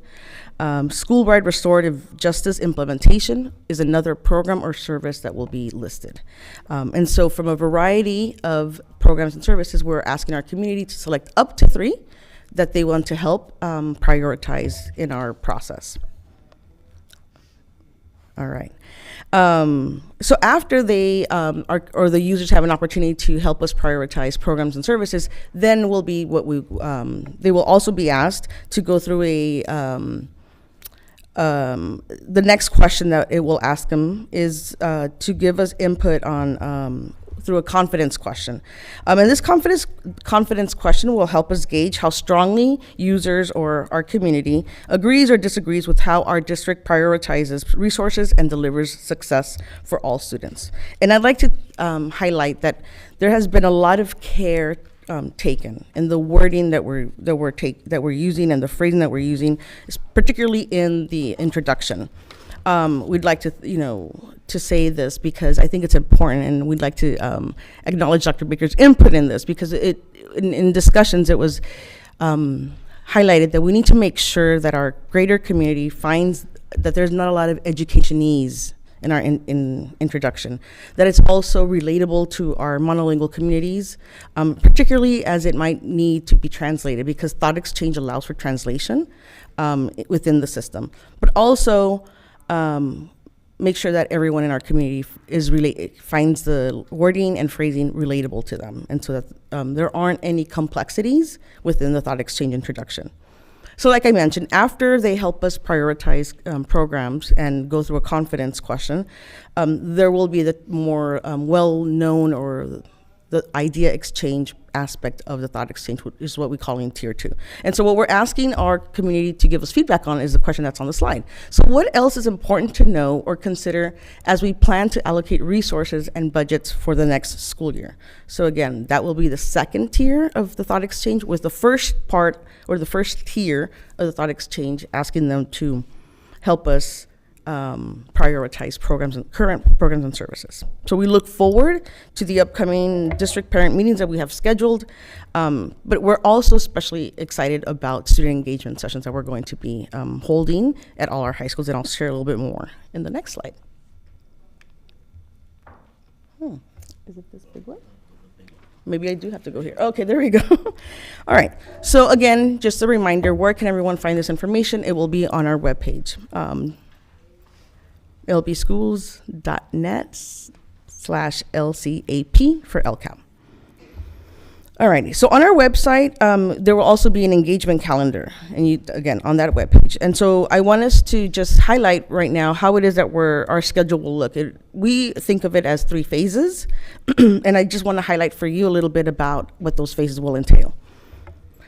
Speaker 19: School-wide restorative justice implementation is another program or service that will be listed. And so from a variety of programs and services, we're asking our community to select up to 3 that they want to help prioritize in our process. All right. So after they or the users have an opportunity to help us prioritize programs and services, then will be what they will also be asked to go through the next question that it will ask them is to give us input on through a confidence question. And this confidence question will help us gauge how strongly users or our community agrees or disagrees with how our district prioritizes resources and delivers success for all students. And I'd like to highlight that there has been a lot of care taken in the wording that we're using and the phrasing that we're using, particularly in the introduction. We'd like to, to say this because I think it's important, and we'd like to acknowledge Dr. Baker's input in this because in discussions it was highlighted that we need to make sure that our greater community finds that there's not a lot of educationese in our introduction, that it's also relatable to our monolingual communities, particularly as it might need to be translated because thought exchange allows for translation within the system, but also make sure that everyone in our community finds the wording and phrasing relatable to them, and so that there aren't any complexities within the thought exchange introduction. So like I mentioned, after they help us prioritize programs and go through a confidence question, there will be the more well-known or the idea exchange aspect of the thought exchange, which is what we call in Tier 2. And so what we're asking our community to give us feedback on is the question that's on the slide. So what else is important to know or consider as we plan to allocate resources and budgets for the next school year? So again, that will be the second tier of the thought exchange, with the first part or the first tier of the thought exchange asking them to help us prioritize current programs and services. So we look forward to the upcoming district parent meetings that we have scheduled, but we're also especially excited about student engagement sessions that we're going to be holding at all our high schools, and I'll share a little bit more in the next slide. Is it this big one? Maybe I do have to go here. Okay, there we go. All right. So again, just a reminder, where can everyone find this information? It will be on our webpage. lbschools.net/LCAP for LCAP. Alrighty, so on our website, there will also be an engagement calendar, and again, on that webpage. And so I want us to just highlight right now how it is that our schedule will look. We think of it as 3 phases, and I just want to highlight for you a little bit about what those phases will entail.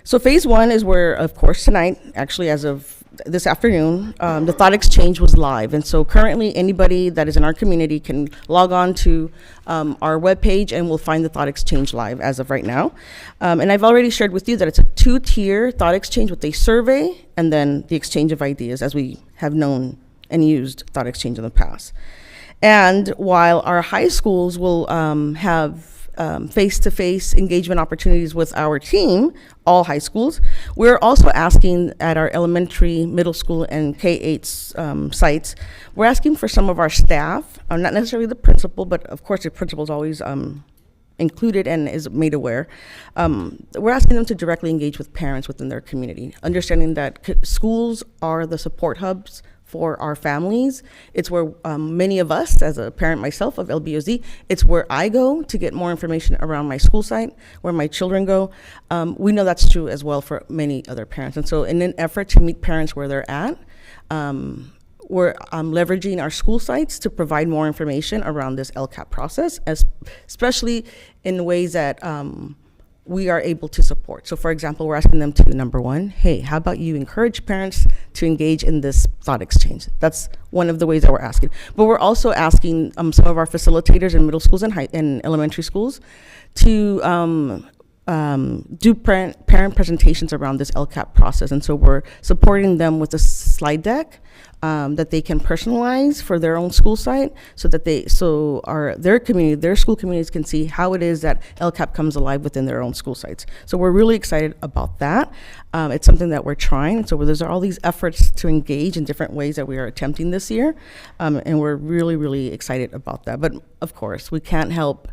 Speaker 19: So phase 1 is where, of course, tonight, actually as of this afternoon, the thought exchange was live. And so currently anybody that is in our community can log on to our webpage and will find the thought exchange live as of right now. And I've already shared with you that it's a 2-tier thought exchange with a survey and then the exchange of ideas, as we have known and used thought exchange in the past. And while our high schools will have face-to-face engagement opportunities with our team, all high schools, we're also asking at our elementary, middle school, and K-8 sites, we're asking for some of our staff, not necessarily the principal, but of course the principal is always included and is made aware. We're asking them to directly engage with parents within their community, understanding that schools are the support hubs for our families. It's where many of us, as a parent myself of LBUSD, it's where I go to get more information around my school site, where my children go. We know that's true as well for many other parents. And so in an effort to meet parents where they're at, we're leveraging our school sites to provide more information around this LCAP process, especially in ways that we are able to support. So for example, we're asking them to, number 1, hey, how about you encourage parents to engage in this thought exchange? That's one of the ways that we're asking. But we're also asking some of our facilitators in middle schools and elementary schools to do parent presentations around this LCAP process. And so we're supporting them with a slide deck that they can personalize for their own school site, so that their community, their school communities can see how it is that LCAP comes alive within their own school sites. So we're really excited about that. It's something that we're trying. So there's all these efforts to engage in different ways that we are attempting this year, and we're really, really excited about that. But of course, I can't help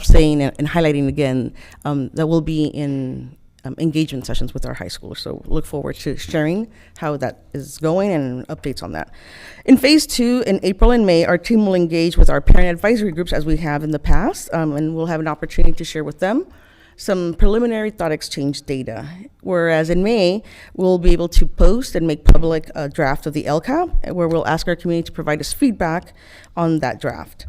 Speaker 19: saying and highlighting again that we'll be in engagement sessions with our high schoolers. So look forward to sharing how that is going and updates on that. In phase 2, in April and May, our team will engage with our parent advisory groups as we have in the past, and we'll have an opportunity to share with them some preliminary thought exchange data. Whereas in May, we'll be able to post and make public a draft of the LCAP, where we'll ask our community to provide us feedback on that draft.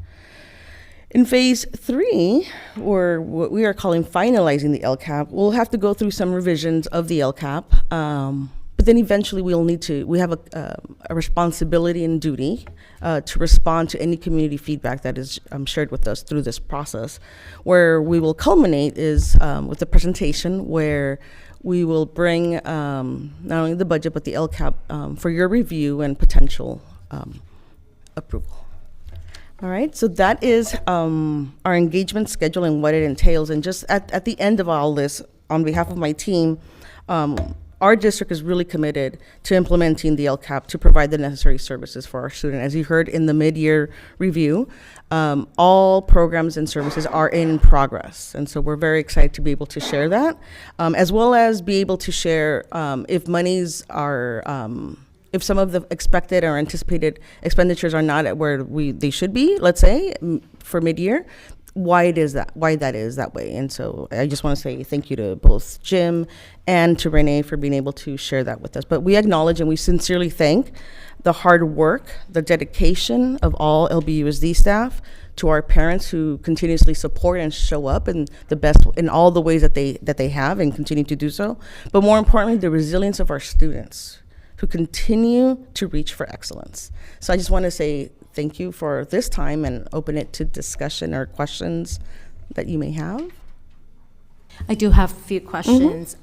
Speaker 19: In phase 3, or what we are calling finalizing the LCAP, we'll have to go through some revisions of the LCAP, but then eventually we have a responsibility and duty to respond to any community feedback that is shared with us through this process. Where we will culminate is with a presentation where we will bring not only the budget but the LCAP for your review and potential approval. All right, so that is our engagement schedule and what it entails. And just at the end of all this, on behalf of my team, our district is really committed to implementing the LCAP to provide the necessary services for our students. As you heard in the mid-year review, all programs and services are in progress. And so we're very excited to be able to share that, as well as be able to share if monies are if some of the expected or anticipated expenditures are not at where they should be, let's say, for mid-year, why that is that way. And so I just want to say thank you to both Jim and to Renee for being able to share that with us. But we acknowledge and we sincerely thank the hard work, the dedication of all LBUSD staff, to our parents who continuously support and show up in the best, in all the ways that they have and continue to do so. But more importantly, the resilience of our students who continue to reach for excellence. So I just want to say thank you for this time and open it to discussion or questions that you may have.
Speaker 6: I do have a few questions.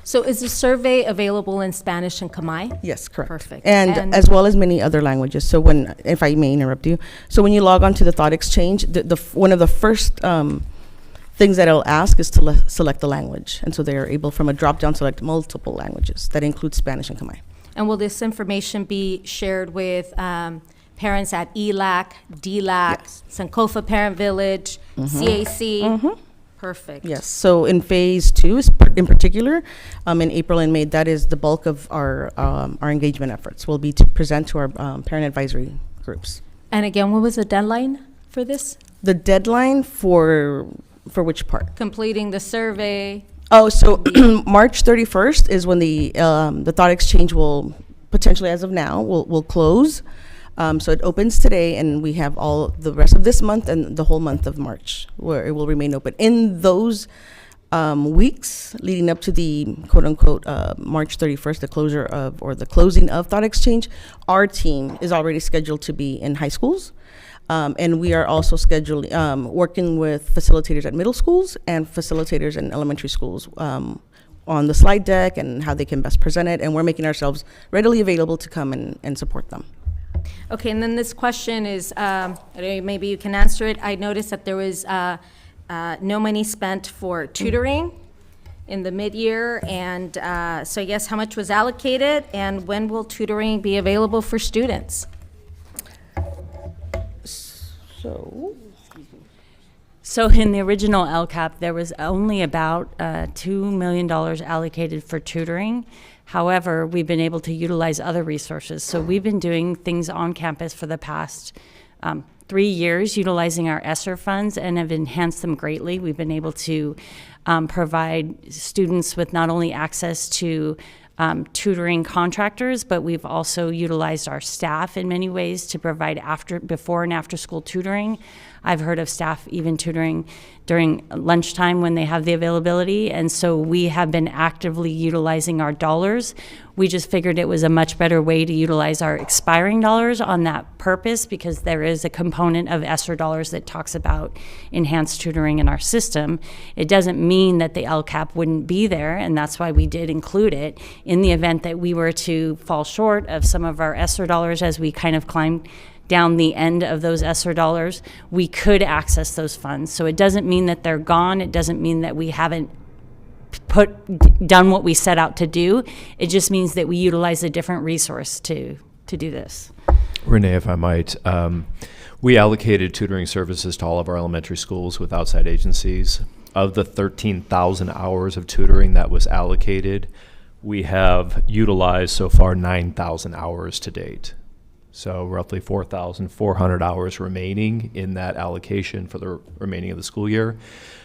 Speaker 6: So is the survey available in Spanish and Khmer?
Speaker 19: Yes, correct.
Speaker 6: Perfect.
Speaker 19: And as well as many other languages. So if I may interrupt you, so when you log on to the Thought Exchange, one of the first things that it'll ask is to select the language. And so they are able from a drop-down select multiple languages that include Spanish and Khmer.
Speaker 6: And will this information be shared with parents at ELAC, DLAC, Sankofa Parent Village, CAC? Perfect.
Speaker 19: Yes. So in phase 2, in particular, in April and May, that is the bulk of our engagement efforts. Will be to present to our parent advisory groups.
Speaker 6: And again, what was the deadline for this?
Speaker 19: The deadline for which part?
Speaker 6: Completing the survey.
Speaker 19: Oh, so March 31st is when the Thought Exchange will potentially, as of now, will close. So it opens today, and we have all the rest of this month and the whole month of March where it will remain open. In those weeks leading up to the quote-unquote March 31st, the closing of Thought Exchange, our team is already scheduled to be in high schools. And we are also working with facilitators at middle schools and facilitators in elementary schools on the slide deck and how they can best present it. And we're making ourselves readily available to come and support them.
Speaker 6: Okay, and then this question is, maybe you can answer it. I noticed that there was no money spent for tutoring in the mid-year. And so I guess how much was allocated and when will tutoring be available for students?
Speaker 23: So in the original LCAP, there was only about $2 million allocated for tutoring. However, we've been able to utilize other resources. So we've been doing things on campus for the past 3 years, utilizing our ESSER funds, and have enhanced them greatly. We've been able to provide students with not only access to tutoring contractors, but we've also utilized our staff in many ways to provide before and after school tutoring. I've heard of staff even tutoring during lunchtime when they have the availability, and so we have been actively utilizing our dollars. We just figured it was a much better way to utilize our expiring dollars on that purpose, because there is a component of ESSER dollars that talks about enhanced tutoring in our system. It doesn't mean that the LCAP wouldn't be there, and that's why we did include it. In the event that we were to fall short of some of our ESSER dollars as we kind of climb down the end of those ESSER dollars, we could access those funds. So it doesn't mean that they're gone. It doesn't mean that we haven't done what we set out to do. It just means that we utilize a different resource to do this.
Speaker 17: Renee, if I might, we allocated tutoring services to all of our elementary schools with outside agencies. of the 13,000 hours of tutoring that was allocated, we have utilized so far 9,000 hours to date. So roughly 4,400 hours remaining in that allocation for the remaining of the school year.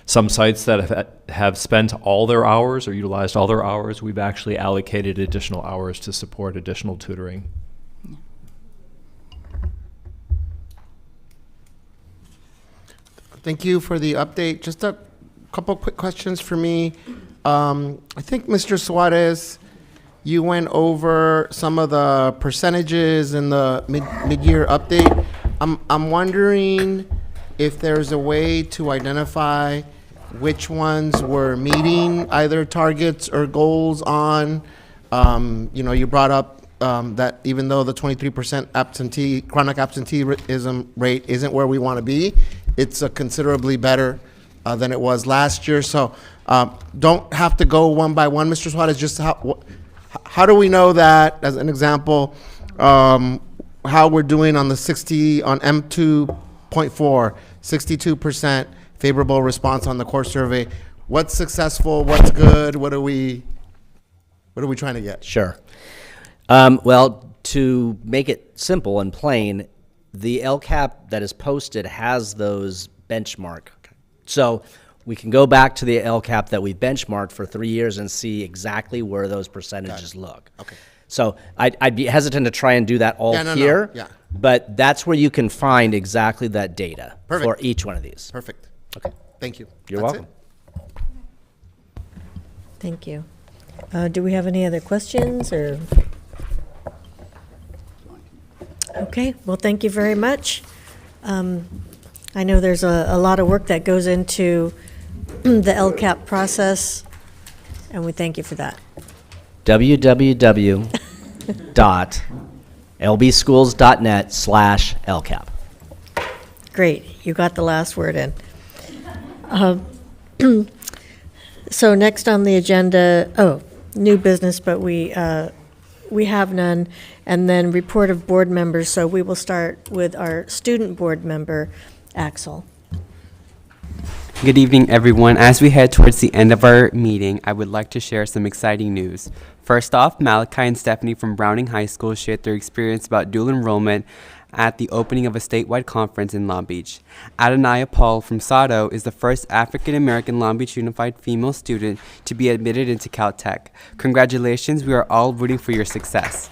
Speaker 17: Some sites that have spent all their hours or utilized all their hours, we've actually allocated additional hours to support additional tutoring.
Speaker 3: Thank you for the update. Just a couple quick questions for me. I think Mr. Suarez, you went over some of the percentages in the mid-year update. I'm wondering if there's a way to identify which ones were meeting either targets or goals on. You brought up that even though the 23% chronic absenteeism rate isn't where we want to be, it's considerably better than it was last year. So don't have to go one by one, Mr. Suarez. Just how do we know that, as an example, how we're doing on the 60 on M2.4, 62% favorable response on the core survey? What's successful? What's good? What are we trying to get?
Speaker 16: Sure. Well, to make it simple and plain, the LCAP that is posted has those benchmark. So we can go back to the LCAP that we benchmarked for 3 years and see exactly where those percentages look.
Speaker 3: Okay.
Speaker 16: So I'd be hesitant to try and do that all here,
Speaker 3: Yeah.
Speaker 16: but that's where you can find exactly that data
Speaker 3: Perfect.
Speaker 16: for each one of these.
Speaker 3: Perfect.
Speaker 16: Okay.
Speaker 3: Thank you.
Speaker 16: You're
Speaker 3: That's
Speaker 16: welcome.
Speaker 3: it.
Speaker 1: Thank you. Do we have any other questions or? Okay, well, thank you very much. I know there's a lot of work that goes into the LCAP process, and we thank you for that.
Speaker 16: www.lbschools.net/LCAP.
Speaker 1: Great, you got the last word in. So next on the agenda, new business, but we have none, and then report of board members. So we will start with our student board member, Axel.
Speaker 21: Good evening, everyone. As we head towards the end of our meeting, I would like to share some exciting news. First off, Malachi and Stephanie from Browning High School shared their experience about dual enrollment at the opening of a statewide conference in Long Beach. Adonaya Paul from Sato is the first African-American Long Beach Unified female student to be admitted into Caltech. Congratulations, we are all rooting for your success.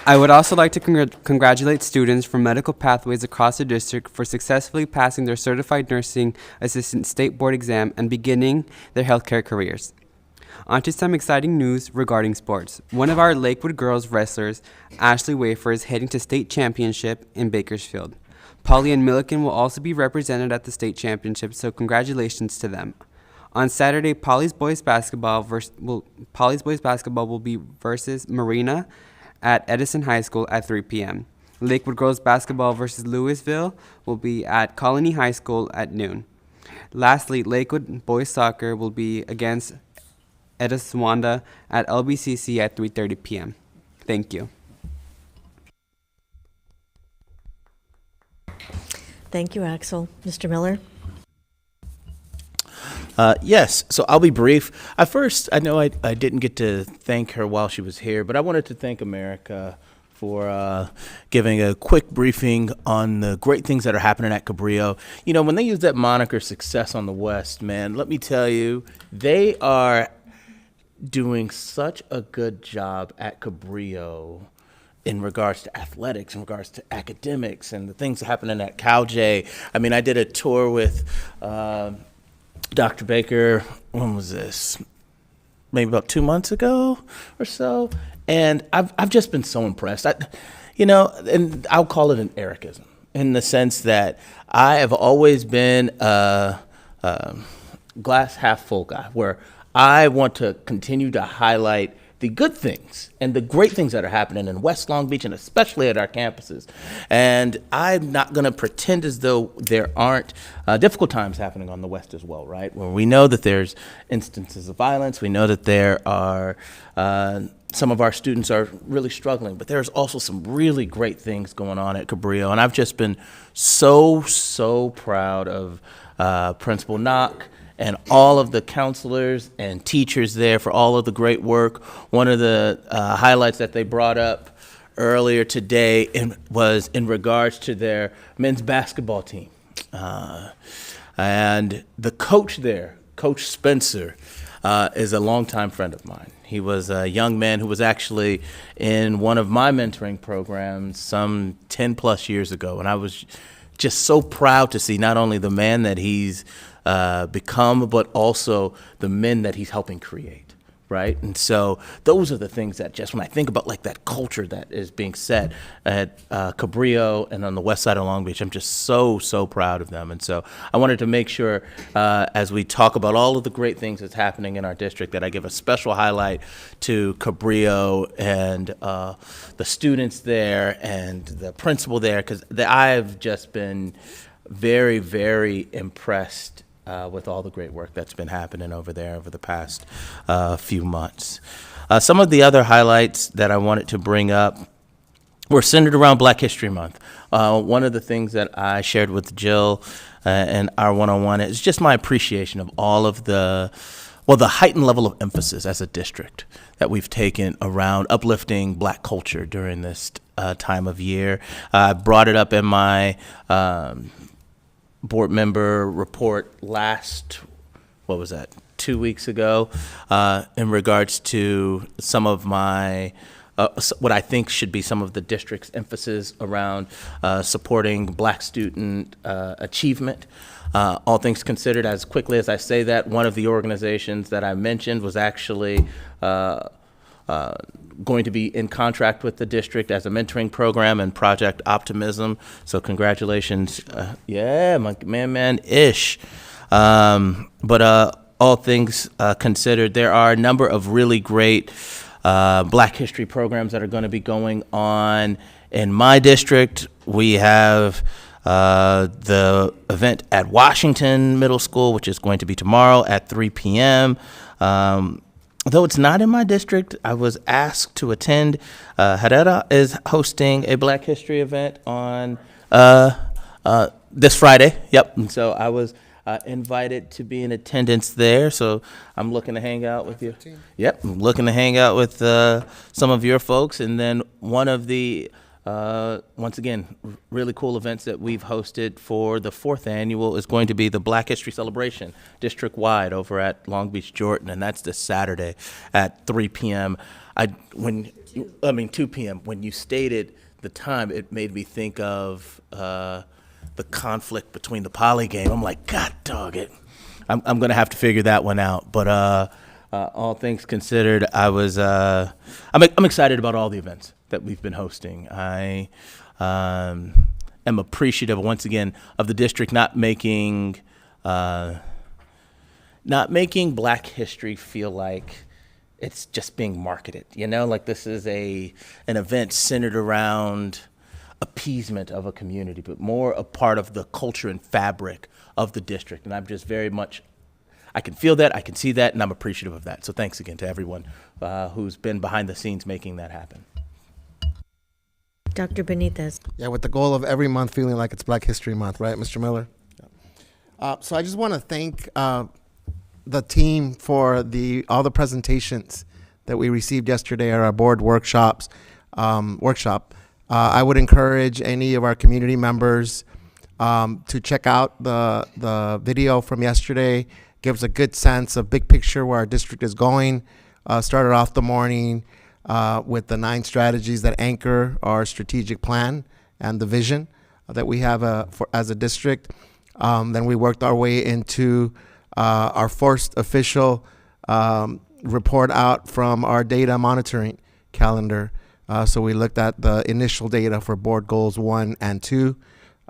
Speaker 21: I would also like to congratulate students from medical pathways across the district for successfully passing their certified nursing assistant state board exam and beginning their healthcare careers. On to some exciting news regarding sports. One of our Lakewood girls wrestlers, Ashley Wafer, is heading to state championship in Bakersfield. Polly and Milliken will also be represented at the state championship, so congratulations to them. On Saturday, Polly's boys basketball will be versus Marina at Edison High School at 3 p.m. Lakewood girls basketball versus Louisville will be at Colony High School at noon. Lastly, Lakewood boys soccer will be against Ediswanda at LBCC at 3:30 p.m. Thank you.
Speaker 1: Thank you, Axel. Mr. Miller?
Speaker 7: Yes, so I'll be brief. I know I didn't get to thank her while she was here, but I wanted to thank America for giving a quick briefing on the great things that are happening at Cabrillo. You know, when they use that moniker, Success on the West, man, let me tell you, they are doing such a good job at Cabrillo in regards to athletics, in regards to academics, and the things happening at CalJ. I mean, I did a tour with Dr. Baker, when was this? Maybe about 2 months ago or so. And I've just been so impressed. And I'll call it an Ericism in the sense that I have always been a glass half full guy, where I want to continue to highlight the good things and the great things that are happening in West Long Beach and especially at our campuses. And I'm not going to pretend as though there aren't difficult times happening on the West as well, right? Where we know that there's instances of violence. We know that there are some of our students are really struggling, but there's also some really great things going on at Cabrillo. And I've just been so proud of Principal Knock, and all of the counselors and teachers there for all of the great work. One of the highlights that they brought up earlier today was in regards to their men's basketball team. And the coach there, Coach Spencer, is a longtime friend of mine. He was a young man who was actually in one of my mentoring programs some 10 plus years ago. And I was just so proud to see not only the man that he's become, but also the men that he's helping create. Right. And so those are the things that just when I think about like that culture that is being set at Cabrillo and on the west side of Long Beach, I'm just so proud of them. And so I wanted to make sure as we talk about all of the great things that's happening in our district that I give a special highlight to Cabrillo and the students there and the principal there, because I've just been very, very impressed with all the great work that's been happening over there over the past few months. Some of the other highlights that I wanted to bring up were centered around Black History Month. One of the things that I shared with Jill in our one-on-one is just my appreciation of all of the heightened level of emphasis as a district that we've taken around uplifting Black culture during this time of year. I brought it up in my board member report last, 2 weeks ago, in regards to some of my, what I think should be some of the district's emphasis around supporting Black student achievement. All things considered, as quickly as I say that, one of the organizations that I mentioned was actually going to be in contract with the district as a mentoring program and Project Optimism. So congratulations. My man-ish. But all things considered, there are a number of really great Black history programs that are going to be going on in my district. We have the event at Washington Middle School, which is going to be tomorrow at 3 p.m. Though it's not in my district, I was asked to attend. Herrera is hosting a Black History event on this Friday. Yep. And so I was invited to be in attendance there. So I'm looking to hang out with you. Yep. I'm looking to hang out with some of your folks. And then one of the once again, really cool events that we've hosted for the 4th annual is going to be the Black History Celebration district-wide over at Long Beach Jordan, and that's this Saturday at 3 p.m. 2 p.m. When you stated the time, it made me think of the conflict between the Poly game. I'm like, God dog it. I'm going to have to figure that one out. But all things considered, I'm excited about all the events that we've been hosting. I am appreciative once again of the district not making Black history feel like it's just being marketed. Like this is an event centered around appeasement of a community, but more a part of the culture and fabric of the district. And I'm just very much, I can feel that, I can see that, and I'm appreciative of that. So thanks again to everyone who's been behind the scenes making that happen.
Speaker 1: Dr. Benitez.
Speaker 3: Yeah, with the goal of every month feeling like it's Black History Month, right, Mr. Miller? So I just want to thank the team for all the presentations that we received yesterday at our board workshop. I would encourage any of our community members to check out the video from yesterday. Gives a good sense of big picture where our district is going. Started off the morning with the 9 strategies that anchor our strategic plan and the vision that we have as a district. Then we worked our way into our first official report out from our data monitoring calendar. So we looked at the initial data for board goals 1 and 2.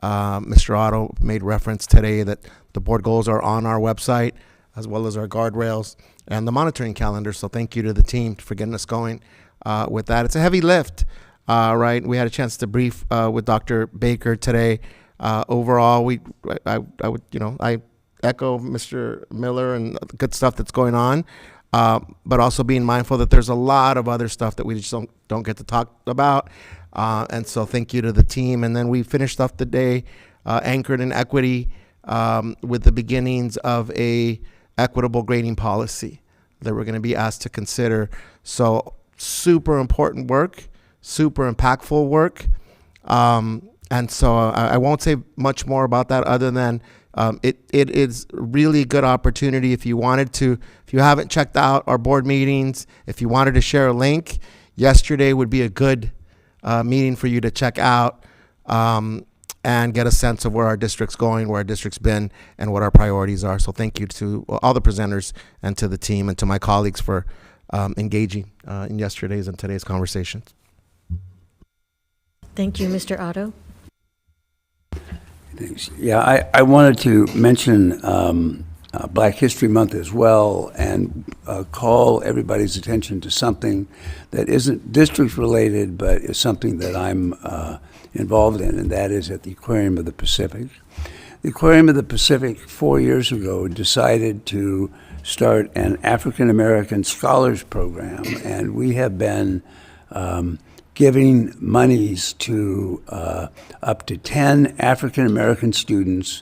Speaker 3: Mr. Otto made reference today that the board goals are on our website, as well as our guardrails and the monitoring calendar. So thank you to the team for getting us going with that. It's a heavy lift, right? We had a chance to brief with Dr. Baker today. Overall, I echo Mr. Miller and the good stuff that's going on, but also being mindful that there's a lot of other stuff that we just don't get to talk about. And so thank you to the team. And then we finished up the day anchored in equity with the beginnings of a equitable grading policy that we're going to be asked to consider. So super important work, super impactful work. And so I won't say much more about that other than it is really good opportunity if you wanted to, if you haven't checked out our board meetings, if you wanted to share a link, yesterday would be a good meeting for you to check out and get a sense of where our district's going, where our district's been, and what our priorities are. So thank you to all the presenters and to the team and to my colleagues for engaging in yesterday's and today's conversations.
Speaker 1: Thank you, Mr. Otto.
Speaker 2: Thanks. Yeah, I wanted to mention Black History Month as well, and call everybody's attention to something that isn't district related, but is something that I'm involved in, and that is at the Aquarium of the Pacific. The Aquarium of the Pacific 4 years ago decided to start an African American Scholars Program, and we have been giving monies to up to 10 African American students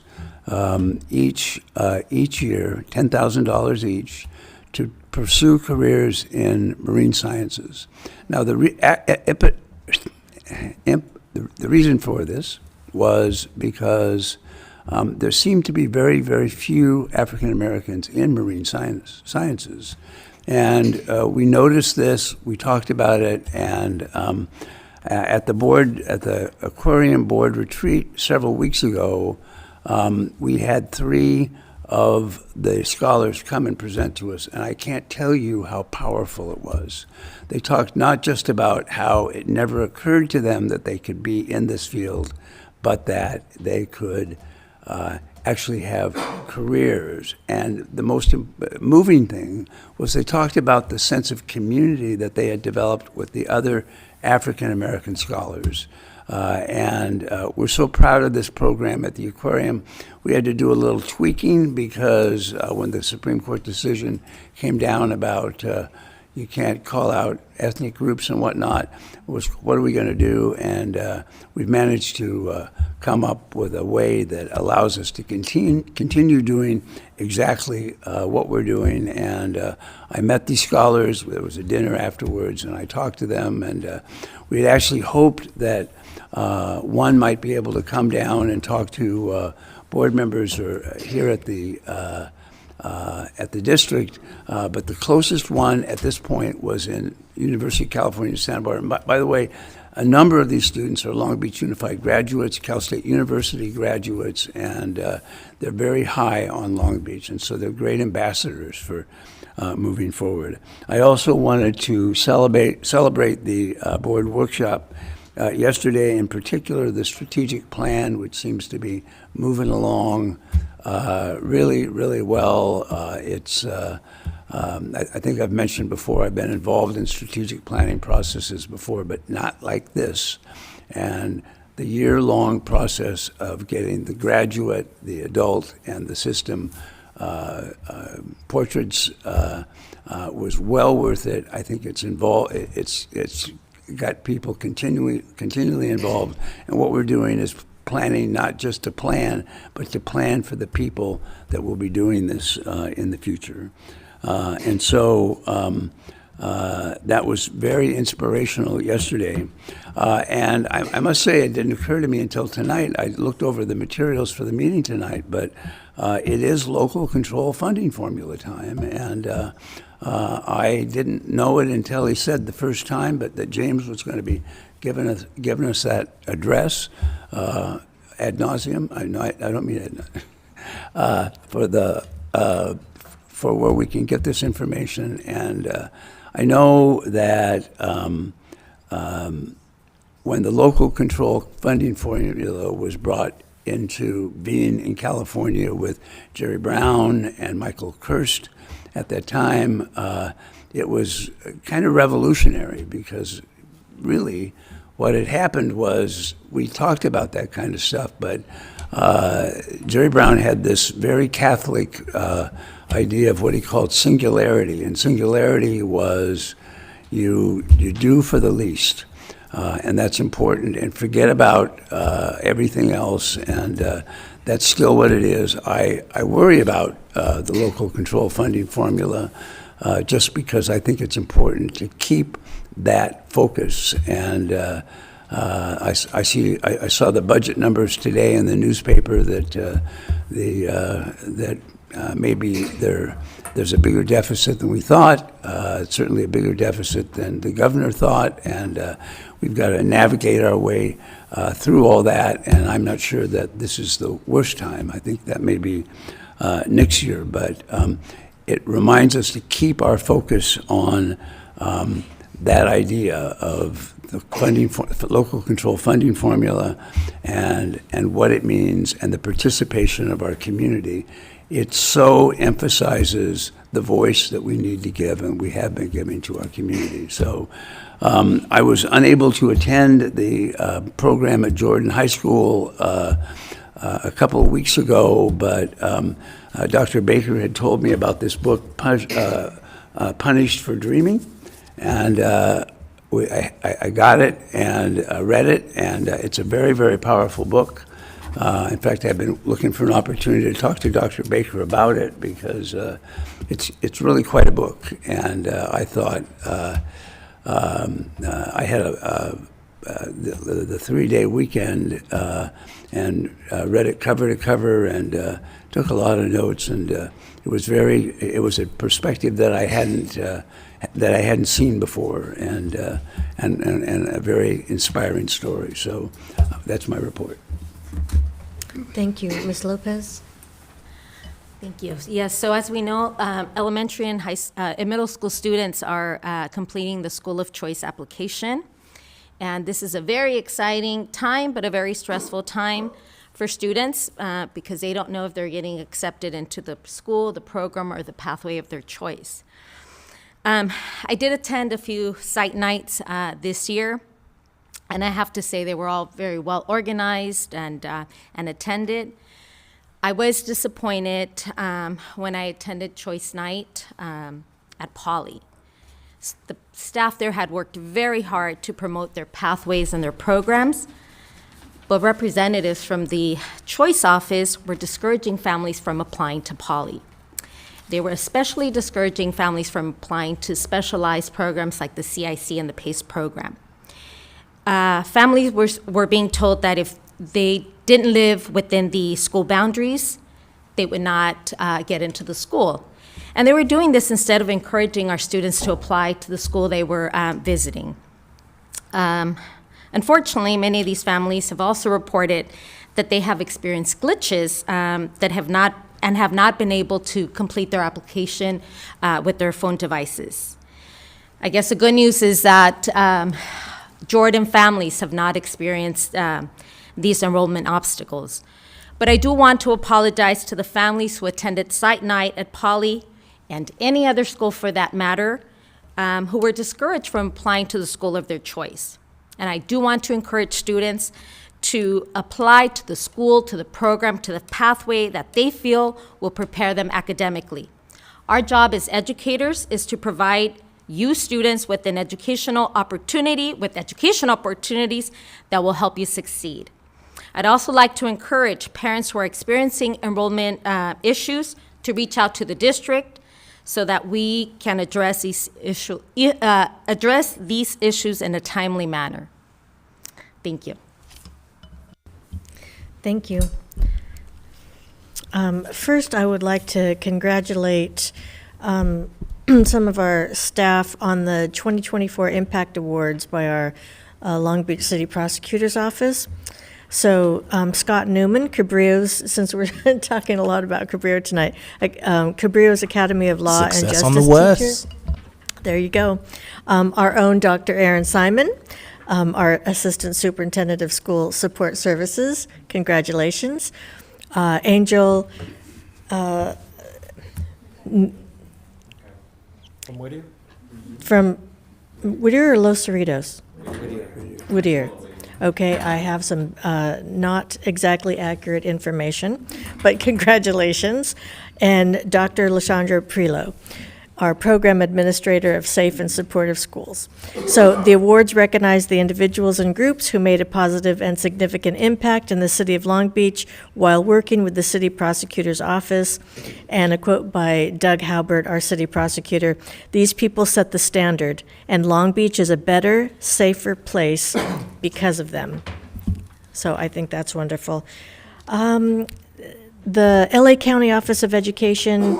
Speaker 2: each year, $10,000 each, to pursue careers in marine sciences. Now, the reason for this was because there seemed to be very, very few African Americans in marine sciences. And we noticed this, we talked about it, and at the Aquarium Board retreat several weeks ago, we had 3 of the scholars come and present to us, and I can't tell you how powerful it was. They talked not just about how it never occurred to them that they could be in this field, but that they could actually have careers. And the most moving thing was they talked about the sense of community that they had developed with the other African American scholars. And we're so proud of this program at the Aquarium. We had to do a little tweaking because when the Supreme Court decision came down about you can't call out ethnic groups and whatnot, was what are we going to do? And we've managed to come up with a way that allows us to continue doing exactly what we're doing. And I met these scholars. There was a dinner afterwards, and I talked to them. And we had actually hoped that one might be able to come down and talk to board members or here at the district, but the closest one at this point was in University of California, Santa Barbara. By the way, a number of these students are Long Beach Unified graduates, Cal State University graduates, and they're very high on Long Beach, and so they're great ambassadors for moving forward. I also wanted to celebrate the board workshop yesterday, in particular the strategic plan, which seems to be moving along really, really well. I think I've mentioned before, I've been involved in strategic planning processes before, but not like this. And the year-long process of getting the graduate, the adult, and the system portraits was well worth it. I think it's involved. It's got people continually involved, and what we're doing is planning not just to plan, but to plan for the people that will be doing this in the future. And so that was very inspirational yesterday. And I must say, it didn't occur to me until tonight. I looked over the materials for the meeting tonight, but it is local control funding formula time. And I didn't know it until he said the first time, but that James was going to be giving us that address ad nauseum. I don't mean ad nauseum. For where we can get this information. And I know that when the local control funding formula was brought into being in California with Jerry Brown and Michael Kirst at that time, it was kind of revolutionary, because really what had happened was we talked about that kind of stuff, but Jerry Brown had this very Catholic idea of what he called singularity, and singularity was you do for the least, and that's important, and forget about everything else. And That's still what it is. I worry about the local control funding formula just because I think it's important to keep that focus. And I saw the budget numbers today in the newspaper that maybe there's a bigger deficit than we thought. Certainly a bigger deficit than the governor thought, and we've got to navigate our way through all that. And I'm not sure that this is the worst time. I think that may be next year, but it reminds us to keep our focus on that idea of the funding for local control funding formula and what it means and the participation of our community. It so emphasizes the voice that we need to give and we have been giving to our community. So I was unable to attend the program at Jordan High School a couple of weeks ago, but Dr. Baker had told me about this book, Punished for Dreaming, and I got it and read it, and it's a very, very powerful book. In fact, I've been looking for an opportunity to talk to Dr. Baker about it because it's really quite a book. And I thought I had the 3-day weekend and read it cover to cover and took a lot of notes. And it was a perspective that I hadn't seen before, and a very inspiring story. So that's my report.
Speaker 1: Thank you. Ms. Lopez?
Speaker 6: Thank you. Yes, so as we know, elementary and middle school students are completing the School of Choice application. And this is a very exciting time, but a very stressful time for students because they don't know if they're getting accepted into the school, the program, or the pathway of their choice. I did attend a few site nights this year. And I have to say they were all very well organized and attended. I was disappointed when I attended Choice Night at Poly. The staff there had worked very hard to promote their pathways and their programs, but representatives from the Choice office were discouraging families from applying to Poly. They were especially discouraging families from applying to specialized programs like the CIC and the PACE program. Families were being told that if they didn't live within the school boundaries, they would not get into the school. And they were doing this instead of encouraging our students to apply to the school they were visiting. Unfortunately, many of these families have also reported that they have experienced glitches that have not been able to complete their application with their phone devices. I guess the good news is that Jordan families have not experienced these enrollment obstacles. But I do want to apologize to the families who attended site night at Poly and any other school for that matter, who were discouraged from applying to the school of their choice. And I do want to encourage students to apply to the school, to the program, to the pathway that they feel will prepare them academically. Our job as educators is to provide you students with an educational opportunities that will help you succeed. I'd also like to encourage parents who are experiencing enrollment issues to reach out to the district so that we can address these issues in a timely manner. Thank you.
Speaker 1: Thank you. First, I would like to congratulate some of our staff on the 2024 Impact Awards by our Long Beach City Prosecutor's Office. So Scott Newman, Cabrillo's, since we're talking a lot about Cabrillo tonight, Cabrillo's Academy of Law
Speaker 7: Success
Speaker 1: and Justice
Speaker 7: on the West.
Speaker 1: teacher. There you go. Our own Dr. Aaron Simon, our Assistant Superintendent of School Support Services. Congratulations. Angel
Speaker 17: From Whittier?
Speaker 1: From Whittier or Los Cerritos? Whittier. Okay, I have some not exactly accurate information, but congratulations. And Dr. Lashandra Prilo. our program administrator of safe and supportive schools. So the awards recognize the individuals and groups who made a positive and significant impact in the city of Long Beach while working with the city prosecutor's office. And a quote by Doug Halbert, our city prosecutor: "These people set the standard, and Long Beach is a better, safer place because of them." So I think that's wonderful. The LA County Office of Education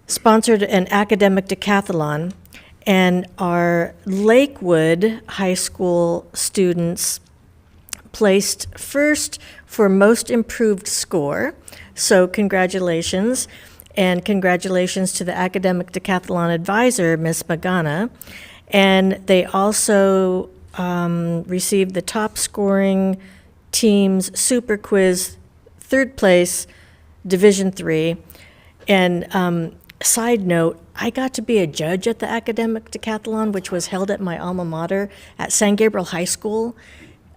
Speaker 1: sponsored an academic decathlon, and our Lakewood High School students placed first for most improved score. So congratulations, and congratulations to the academic decathlon advisor, Ms. Magana. And they also received the top scoring team's super quiz, third place, Division III. And side note, I got to be a judge at the academic decathlon, which was held at my alma mater at San Gabriel High School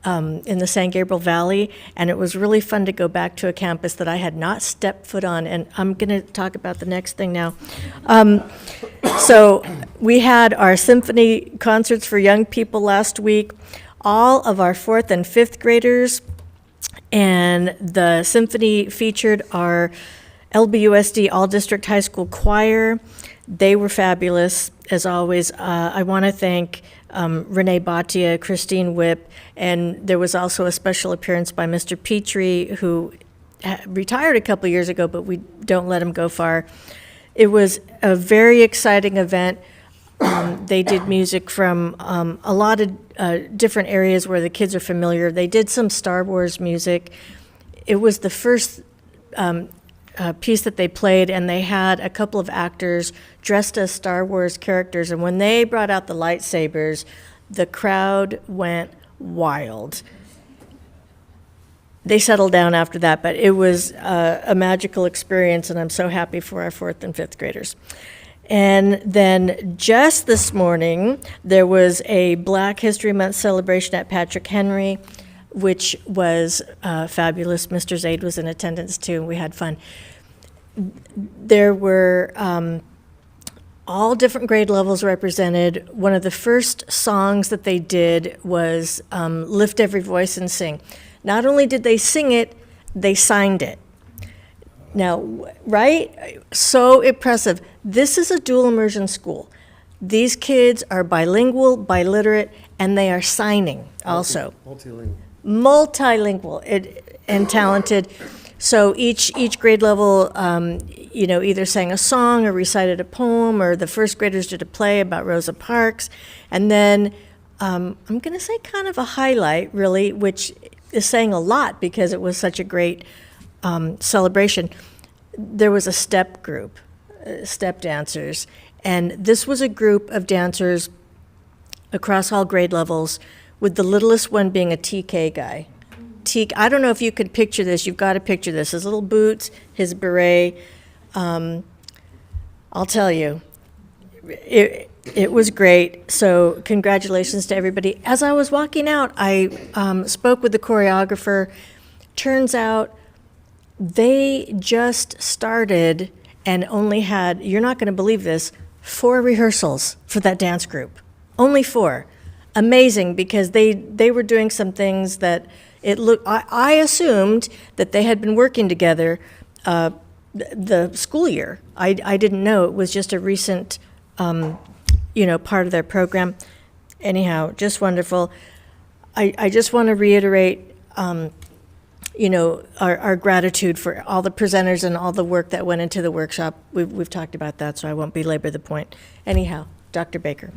Speaker 1: in the San Gabriel Valley, and it was really fun to go back to a campus that I had not stepped foot on, and I'm going to talk about the next thing now. So we had our symphony concerts for young people last week. All of our 4th and 5th graders, and the symphony featured our LBUSD All District High School Choir. They were fabulous, as always. I want to thank Renee Bhatia, Christine Whip, and there was also a special appearance by Mr. Petrie, who retired a couple years ago, but we don't let him go far. It was a very exciting event. They did music from a lot of different areas where the kids are familiar. They did some Star Wars music. It was the first piece that they played, and they had a couple of actors dressed as Star Wars characters, and when they brought out the lightsabers, the crowd went wild. They settled down after that, but it was a magical experience, and I'm so happy for our 4th and 5th graders. And then just this morning, there was a Black History Month celebration at Patrick Henry, which was fabulous. Mr. Zaid was in attendance too, and we had fun. There were all different grade levels represented. One of the first songs that they did was Lift Every Voice and Sing. Not only did they sing it, they signed it. Now, right? So impressive. This is a dual immersion school. These kids are bilingual, biliterate, and they are signing also. Multilingual and talented. So each grade level, either sang a song or recited a poem, or the first graders did a play about Rosa Parks. And then I'm going to say kind of a highlight, really, which is saying a lot because it was such a great celebration. There was a step group, step dancers, and this was a group of dancers across all grade levels, with the littlest one being a TK guy. I don't know if you could picture this. You've got to picture this. His little boots, his beret. I'll tell you, it was great. So congratulations to everybody. As I was walking out, I spoke with the choreographer. Turns out they just started and only had, you're not going to believe this, 4 rehearsals for that dance group. Only 4. Amazing, because they were doing some things that I assumed that they had been working together the school year. I didn't know it was just a recent, part of their program. Anyhow, just wonderful. I just want to reiterate, our gratitude for all the presenters and all the work that went into the workshop. We've talked about that, so I won't belabor the point. Anyhow, Dr. Baker.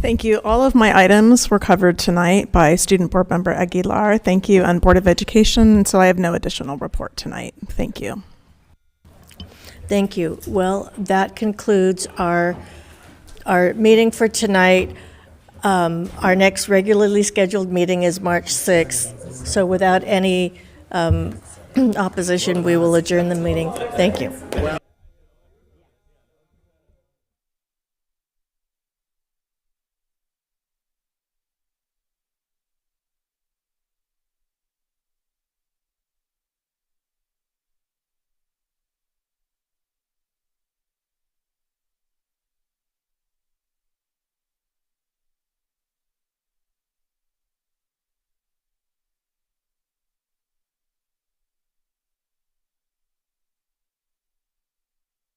Speaker 5: Thank you. All of my items were covered tonight by Student Board Member Aguilar. Thank you, and Board of Education. So I have no additional report tonight. Thank you.
Speaker 1: Thank you. Well, that concludes our meeting for tonight. Our next regularly scheduled meeting is March 6th. So without any opposition, we will adjourn the meeting. Thank you.